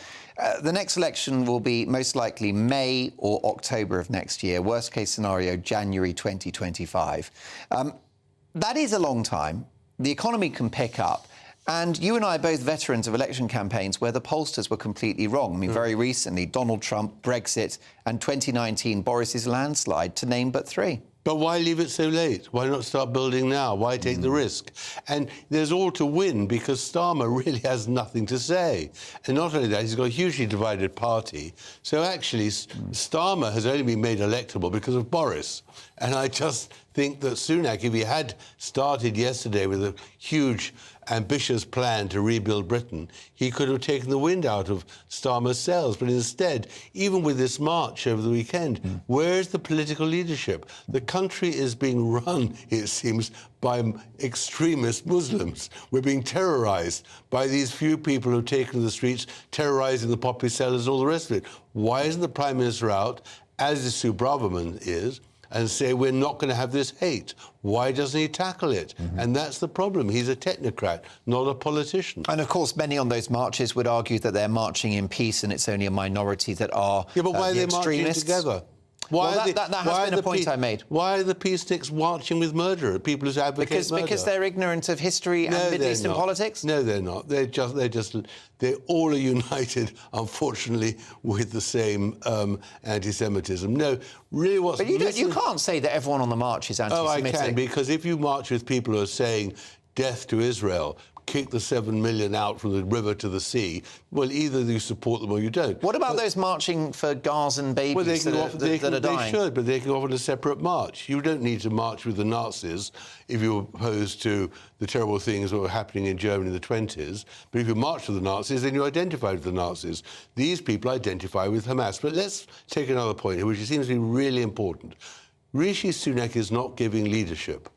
S16: The next election will be most likely May or October of next year. Worst case scenario, January 2025. That is a long time. The economy can pick up. And you and I are both veterans of election campaigns where the pollsters were completely wrong. I mean, very recently, Donald Trump, Brexit, and 2019, Boris's landslide, to name but three.
S3: But why leave it so late? Why not start building now? Why take the risk? And there's all to win because Starmer really has nothing to say. And not only that, he's got a hugely divided party. So actually, Starmer has only been made electable because of Boris. And I just think that Sunak, if he had started yesterday with a huge, ambitious plan to rebuild Britain, he could have taken the wind out of Starmer's sails. But instead, even with this march over the weekend, where's the political leadership? The country is being run, it seems, by extremist Muslims. We're being terrorised by these few people who've taken to the streets, terrorising the poppy sellers and all the rest of it. Why isn't the Prime Minister out, as is Sue Braverman is, and say we're not going to have this hate? Why doesn't he tackle it? And that's the problem. He's a technocrat, not a politician.
S16: And of course, many on those marches would argue that they're marching in peace and it's only a minority that are
S3: but why are they marching together? Why
S16: that has been a point I made.
S3: Why are the peaceniks marching with murderers, people who advocate murder?
S16: Because they're ignorant of history and Middle Eastern politics?
S3: No, they're not. They all are united, unfortunately, with the same anti-Semitism. No, really what's...
S16: But you can't say that everyone on the march is anti-Semitic.
S3: Oh, I can, because if you march with people who are saying death to Israel, kick the 7 million out from the river to the sea, well, either you support them or you don't.
S16: What about those marching for Gazan babies that are dying?
S3: They should, but they can go on a separate march. You don't need to march with the Nazis if you're opposed to the terrible things that were happening in Germany in the 20s. But if you march with the Nazis, then you identify with the Nazis. These people identify with Hamas. But let's take another point here, which seems to be really important. Rishi Sunak is not giving leadership.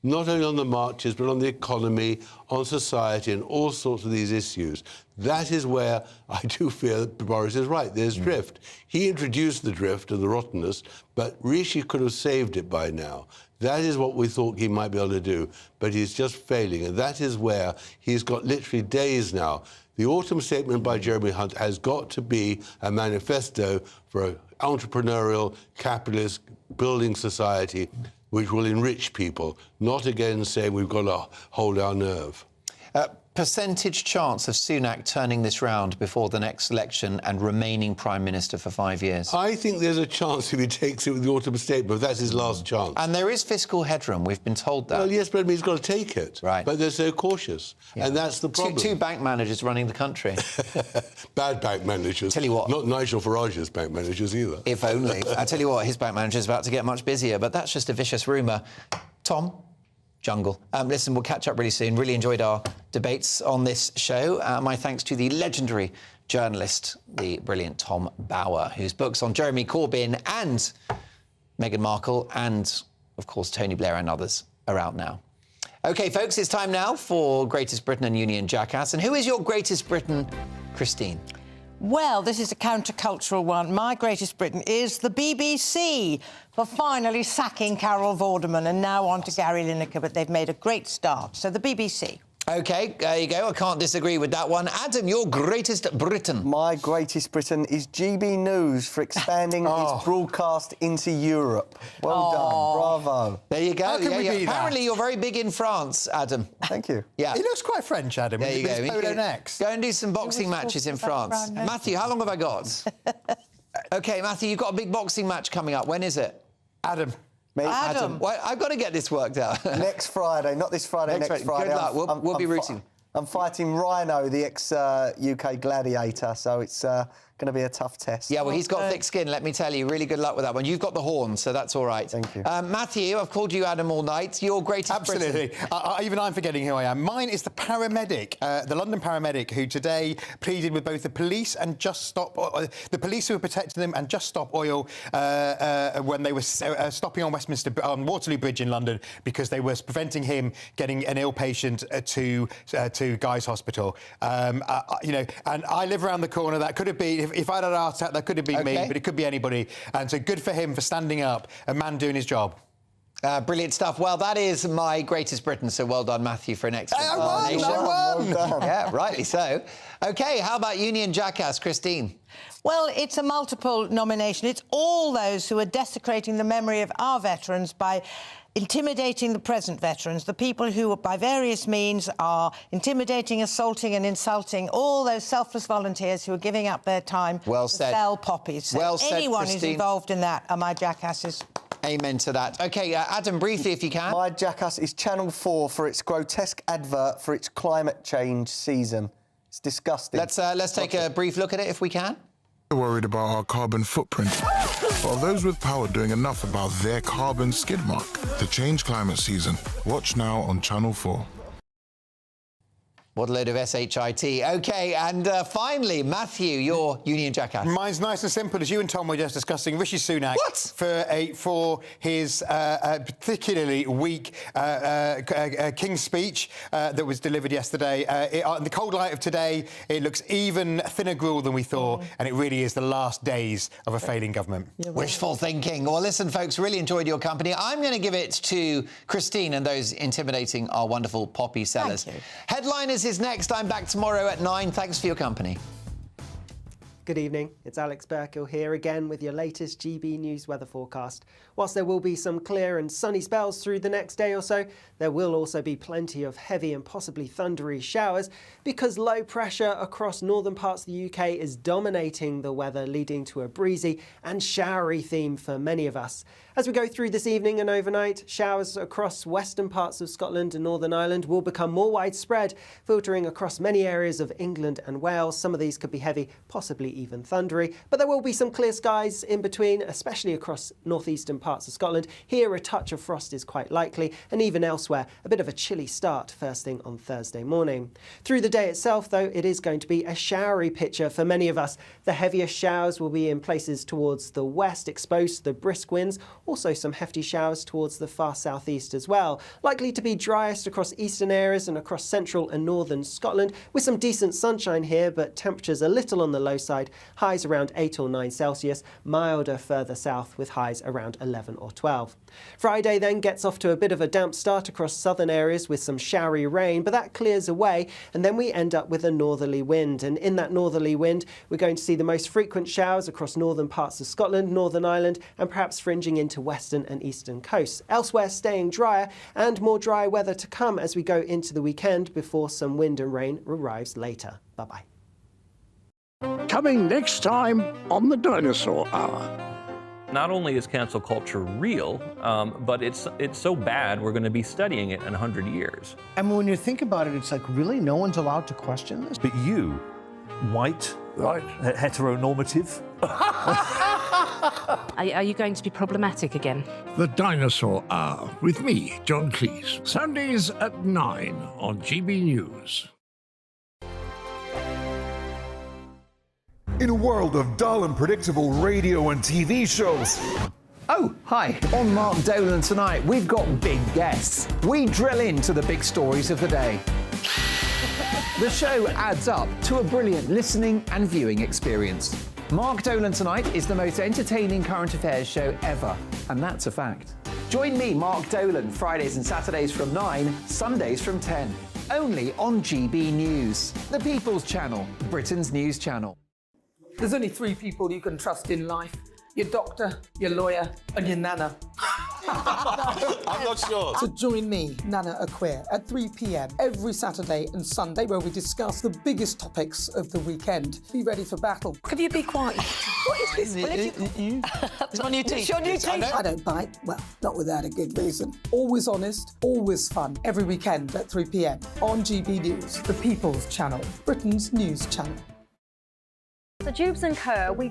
S3: not only on the marches, but on the economy, on society, and all sorts of these issues. That is where I do fear that Boris is right. There's drift. He introduced the drift and the rottenness, but Rishi could have saved it by now. That is what we thought he might be able to do, but he's just failing, and that is where he's got literally days now. The autumn statement by Jeremy Hunt has got to be a manifesto for an entrepreneurial, capitalist, building society which will enrich people, not again saying we've got to hold our nerve.
S16: Percentage chance of Sunak turning this round before the next election and remaining Prime Minister for 5 years?
S3: I think there's a chance if he takes it with the autumn statement, but that's his last chance.
S16: And there is fiscal headroom, we've been told that.
S3: Well, yes, but he's got to take it.
S16: Right.
S3: But they're so cautious, and that's the problem.
S16: Two bank managers running the country.
S3: Bad bank managers.
S16: Tell you what.
S3: Not Nigel Farage's bank managers either.
S16: If only. I tell you what, his bank manager's about to get much busier, but that's just a vicious rumour. Tom? Jungle. Listen, we'll catch up really soon. Really enjoyed our debates on this show. My thanks to the legendary journalist, the brilliant Tom Bauer, whose books on Jeremy Corbyn and Meghan Markle and, of course, Tony Blair and others are out now. OK, folks, it's time now for Greatest Britain and Union Jackass. And who is your Greatest Britain, Christine?
S13: Well, this is a countercultural one. My Greatest Britain is the BBC for finally sacking Carol Vorderman and now on to Gary Lineker, but they've made a great start. So the BBC. OK, there you go. I can't disagree with that one. Adam, your Greatest Britain.
S11: My Greatest Britain is GBNews for expanding its broadcast into Europe. Well done. Bravo.
S16: There you go.
S14: How can we be that?
S16: Apparently you're very big in France, Adam.
S11: Thank you.
S16: Yeah.
S14: He looks quite French, Adam.
S16: There you go.
S14: Polo necks.
S16: Go and do some boxing matches in France. Matthew, how long have I got? OK, Matthew, you've got a big boxing match coming up. When is it?
S14: Adam.
S11: Me?
S13: Adam.
S16: Well, I've got to get this worked out.
S11: Next Friday, not this Friday, next Friday.
S16: Good luck. We'll be rooting.
S11: I'm fighting Rhino, the ex-UK gladiator, so it's going to be a tough test.
S16: Yeah, well, he's got thick skin, let me tell you. Really good luck with that one. You've got the horn, so that's all right.
S11: Thank you.
S16: Matthew, I've called you Adam all night. Your Greatest Britain.
S14: Absolutely. Even I'm forgetting who I am. Mine is the paramedic, the London paramedic, who today pleaded with both the police and Just Stop... the police who were protecting them and Just Stop Oil when they were stopping on Waterloo Bridge in London because they were preventing him getting an ill patient to Guy's Hospital. You know, and I live around the corner. That could have been... If I had a heart attack, that could have been me, but it could be anybody. And so good for him for standing up, a man doing his job.
S16: Brilliant stuff. Well, that is my Greatest Britain, so well done, Matthew, for an excellent nomination.
S11: I won!
S16: Yeah, rightly so. OK, how about Union Jackass, Christine?
S13: Well, it's a multiple nomination. It's all those who are desecrating the memory of our veterans by intimidating the present veterans, the people who, by various means, are intimidating, assaulting and insulting all those selfless volunteers who are giving up their time to sell poppies. So
S16: well said,
S13: anyone
S16: Christine.
S13: who's involved in that are my jackasses.
S16: Amen to that. OK, Adam, briefly, if you can.
S11: My jackass is Channel 4 for its grotesque advert for its climate change season. It's disgusting.
S16: Let's take a brief look at it, if we can.
S4: We're worried about our carbon footprint. But are those with power doing enough about their carbon skid mark? To change climate season, watch now on Channel 4.
S16: What a load of shit. OK, and finally, Matthew, your Union Jackass.
S14: Mine's nice and simple. As you and Tom were just discussing, Rishi Sunak... For his particularly weak King's speech that was delivered yesterday. In the cold light of today, it looks even thinner gruel than we thought, and it really is the last days of a failing government.
S16: Wishful thinking. Well, listen, folks, really enjoyed your company. I'm going to give it to Christine and those intimidating our wonderful poppy sellers. Headliners is next. I'm back tomorrow at 9. Thanks for your company.
S5: Good evening, it's Alex Burkill here again with your latest GB News weather forecast. Whilst there will be some clear and sunny spells through the next day or so, there will also be plenty of heavy and possibly thundery showers because low pressure across northern parts of the UK is dominating the weather, leading to a breezy and showery theme for many of us. As we go through this evening and overnight, showers across western parts of Scotland and Northern Ireland will become more widespread, filtering across many areas of England and Wales. Some of these could be heavy, possibly even thundery, but there will be some clear skies in between, especially across northeastern parts of Scotland. Here a touch of frost is quite likely, and even elsewhere a bit of a chilly start first thing on Thursday morning. Through the day itself, though, it is going to be a showery picture for many of us. The heaviest showers will be in places towards the west, exposed to the brisk winds, Also some hefty showers towards the far southeast as well. Likely to be driest across eastern areas and across central and northern Scotland, with some decent sunshine here, but temperatures a little on the low side. Highs around 8 or 9 Celsius, milder further south with highs around 11 or 12. Friday then gets off to a bit of a damp start across southern areas with some showery rain, but that clears away, and then we end up with a northerly wind. And in that northerly wind, we're going to see the most frequent showers across northern parts of Scotland, Northern Ireland, and perhaps fringing into western and eastern coasts. Elsewhere staying drier, and more dry weather to come as we go into the weekend before some wind and rain arrives later. Bye-bye.
S6: Coming next time on the Dinosaur Hour.
S8: Not only is cancel culture real, but it's so bad we're going to be studying it in 100 years.
S17: And when you think about it, it's like, really, no one's allowed to question this?
S9: But you, white,
S6: right,
S9: heteronormative.
S15: Are you going to be problematic again?
S6: The Dinosaur Hour with me, John Cleese. Sundays at 9 on GB News.
S10: In a world of dull and predictable radio and TV shows.
S12: Oh, hi. On Mark Dolan tonight, we've got big guests. We drill into the big stories of the day. The show adds up to a brilliant listening and viewing experience. Mark Dolan Tonight is the most entertaining current affairs show ever, and that's a fact. Join me, Mark Dolan, Fridays and Saturdays from 9, Sundays from 10. Only on GB News, the People's Channel, Britain's news channel.
S22: There's only 3 people you can trust in life. Your doctor, your lawyer, and your nana.
S3: I'm not sure.
S22: So join me, Nana Aquare, at 3 p.m. every Saturday and Sunday, where we discuss the biggest topics of the weekend. Be ready for battle. Could you be quiet? What is this?
S19: It's my new teeth.
S22: It's your new teeth. I don't bite. Well, not without a good reason. Always honest, always fun. Every weekend at 3 p.m. on GB News, the People's Channel, Britain's news channel.
S23: The Jubes & Co, we